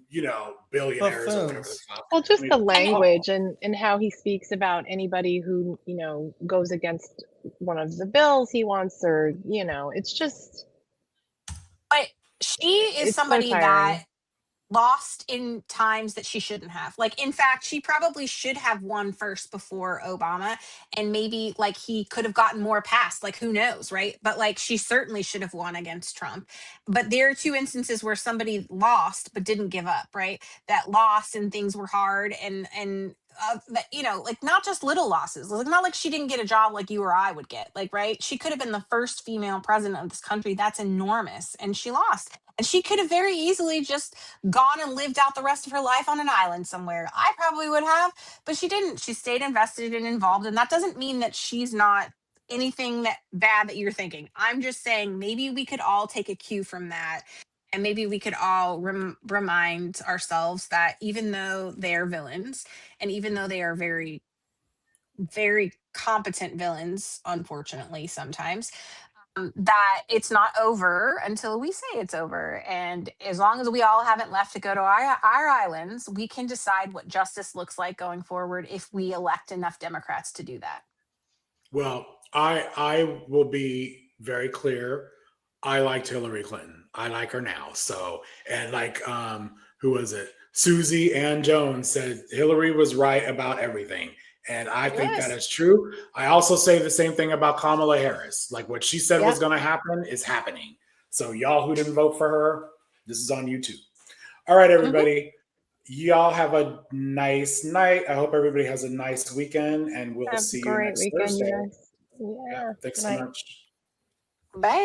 you know, billionaires. Or whatever. Well, just the language and how he speaks about anybody who, you know, goes against one of the bills he wants, or, you know, it's just. But she is It's so somebody tiring. that lost in times that she shouldn't have. Like, in fact, she probably should have won first before Obama, and maybe like he could have gotten more passed. Like, who knows, right? But like, she certainly should have won against Trump. But there are two instances where somebody lost but didn't give up, right? That lost and things were hard, and that, you know, like, not just little losses. Like, not like she didn't get a job like you or I would get. Like, right? She could have been the first female president of this country. That's enormous, and she lost. And she could have very easily just gone and lived out the rest of her life on an island somewhere. I probably would have, but she didn't. She stayed invested and involved. And that doesn't mean that she's not anything that bad that you're thinking. I'm just saying maybe we could all take a cue from that. And maybe we could all remind ourselves that even though they're villains, and even though they are very, very competent villains, unfortunately, sometimes, that it's not over until we say it's over. And as long as we all haven't left to go to our islands, we can decide what justice looks like going forward if we elect enough Democrats to do that. Well, I will be very clear. I liked Hillary Clinton. I like her now. So, and like, who was it? Susie Ann Jones said Hillary was right about everything. And I think that is true. I also say the same thing about Kamala Harris. Like, what she said was going to happen is happening. So y'all who didn't vote for her, this is on YouTube. All right, everybody. Y'all have a nice night. I hope everybody has a nice weekend, and we'll see you next Thursday. Yeah. Thanks so much. Bye.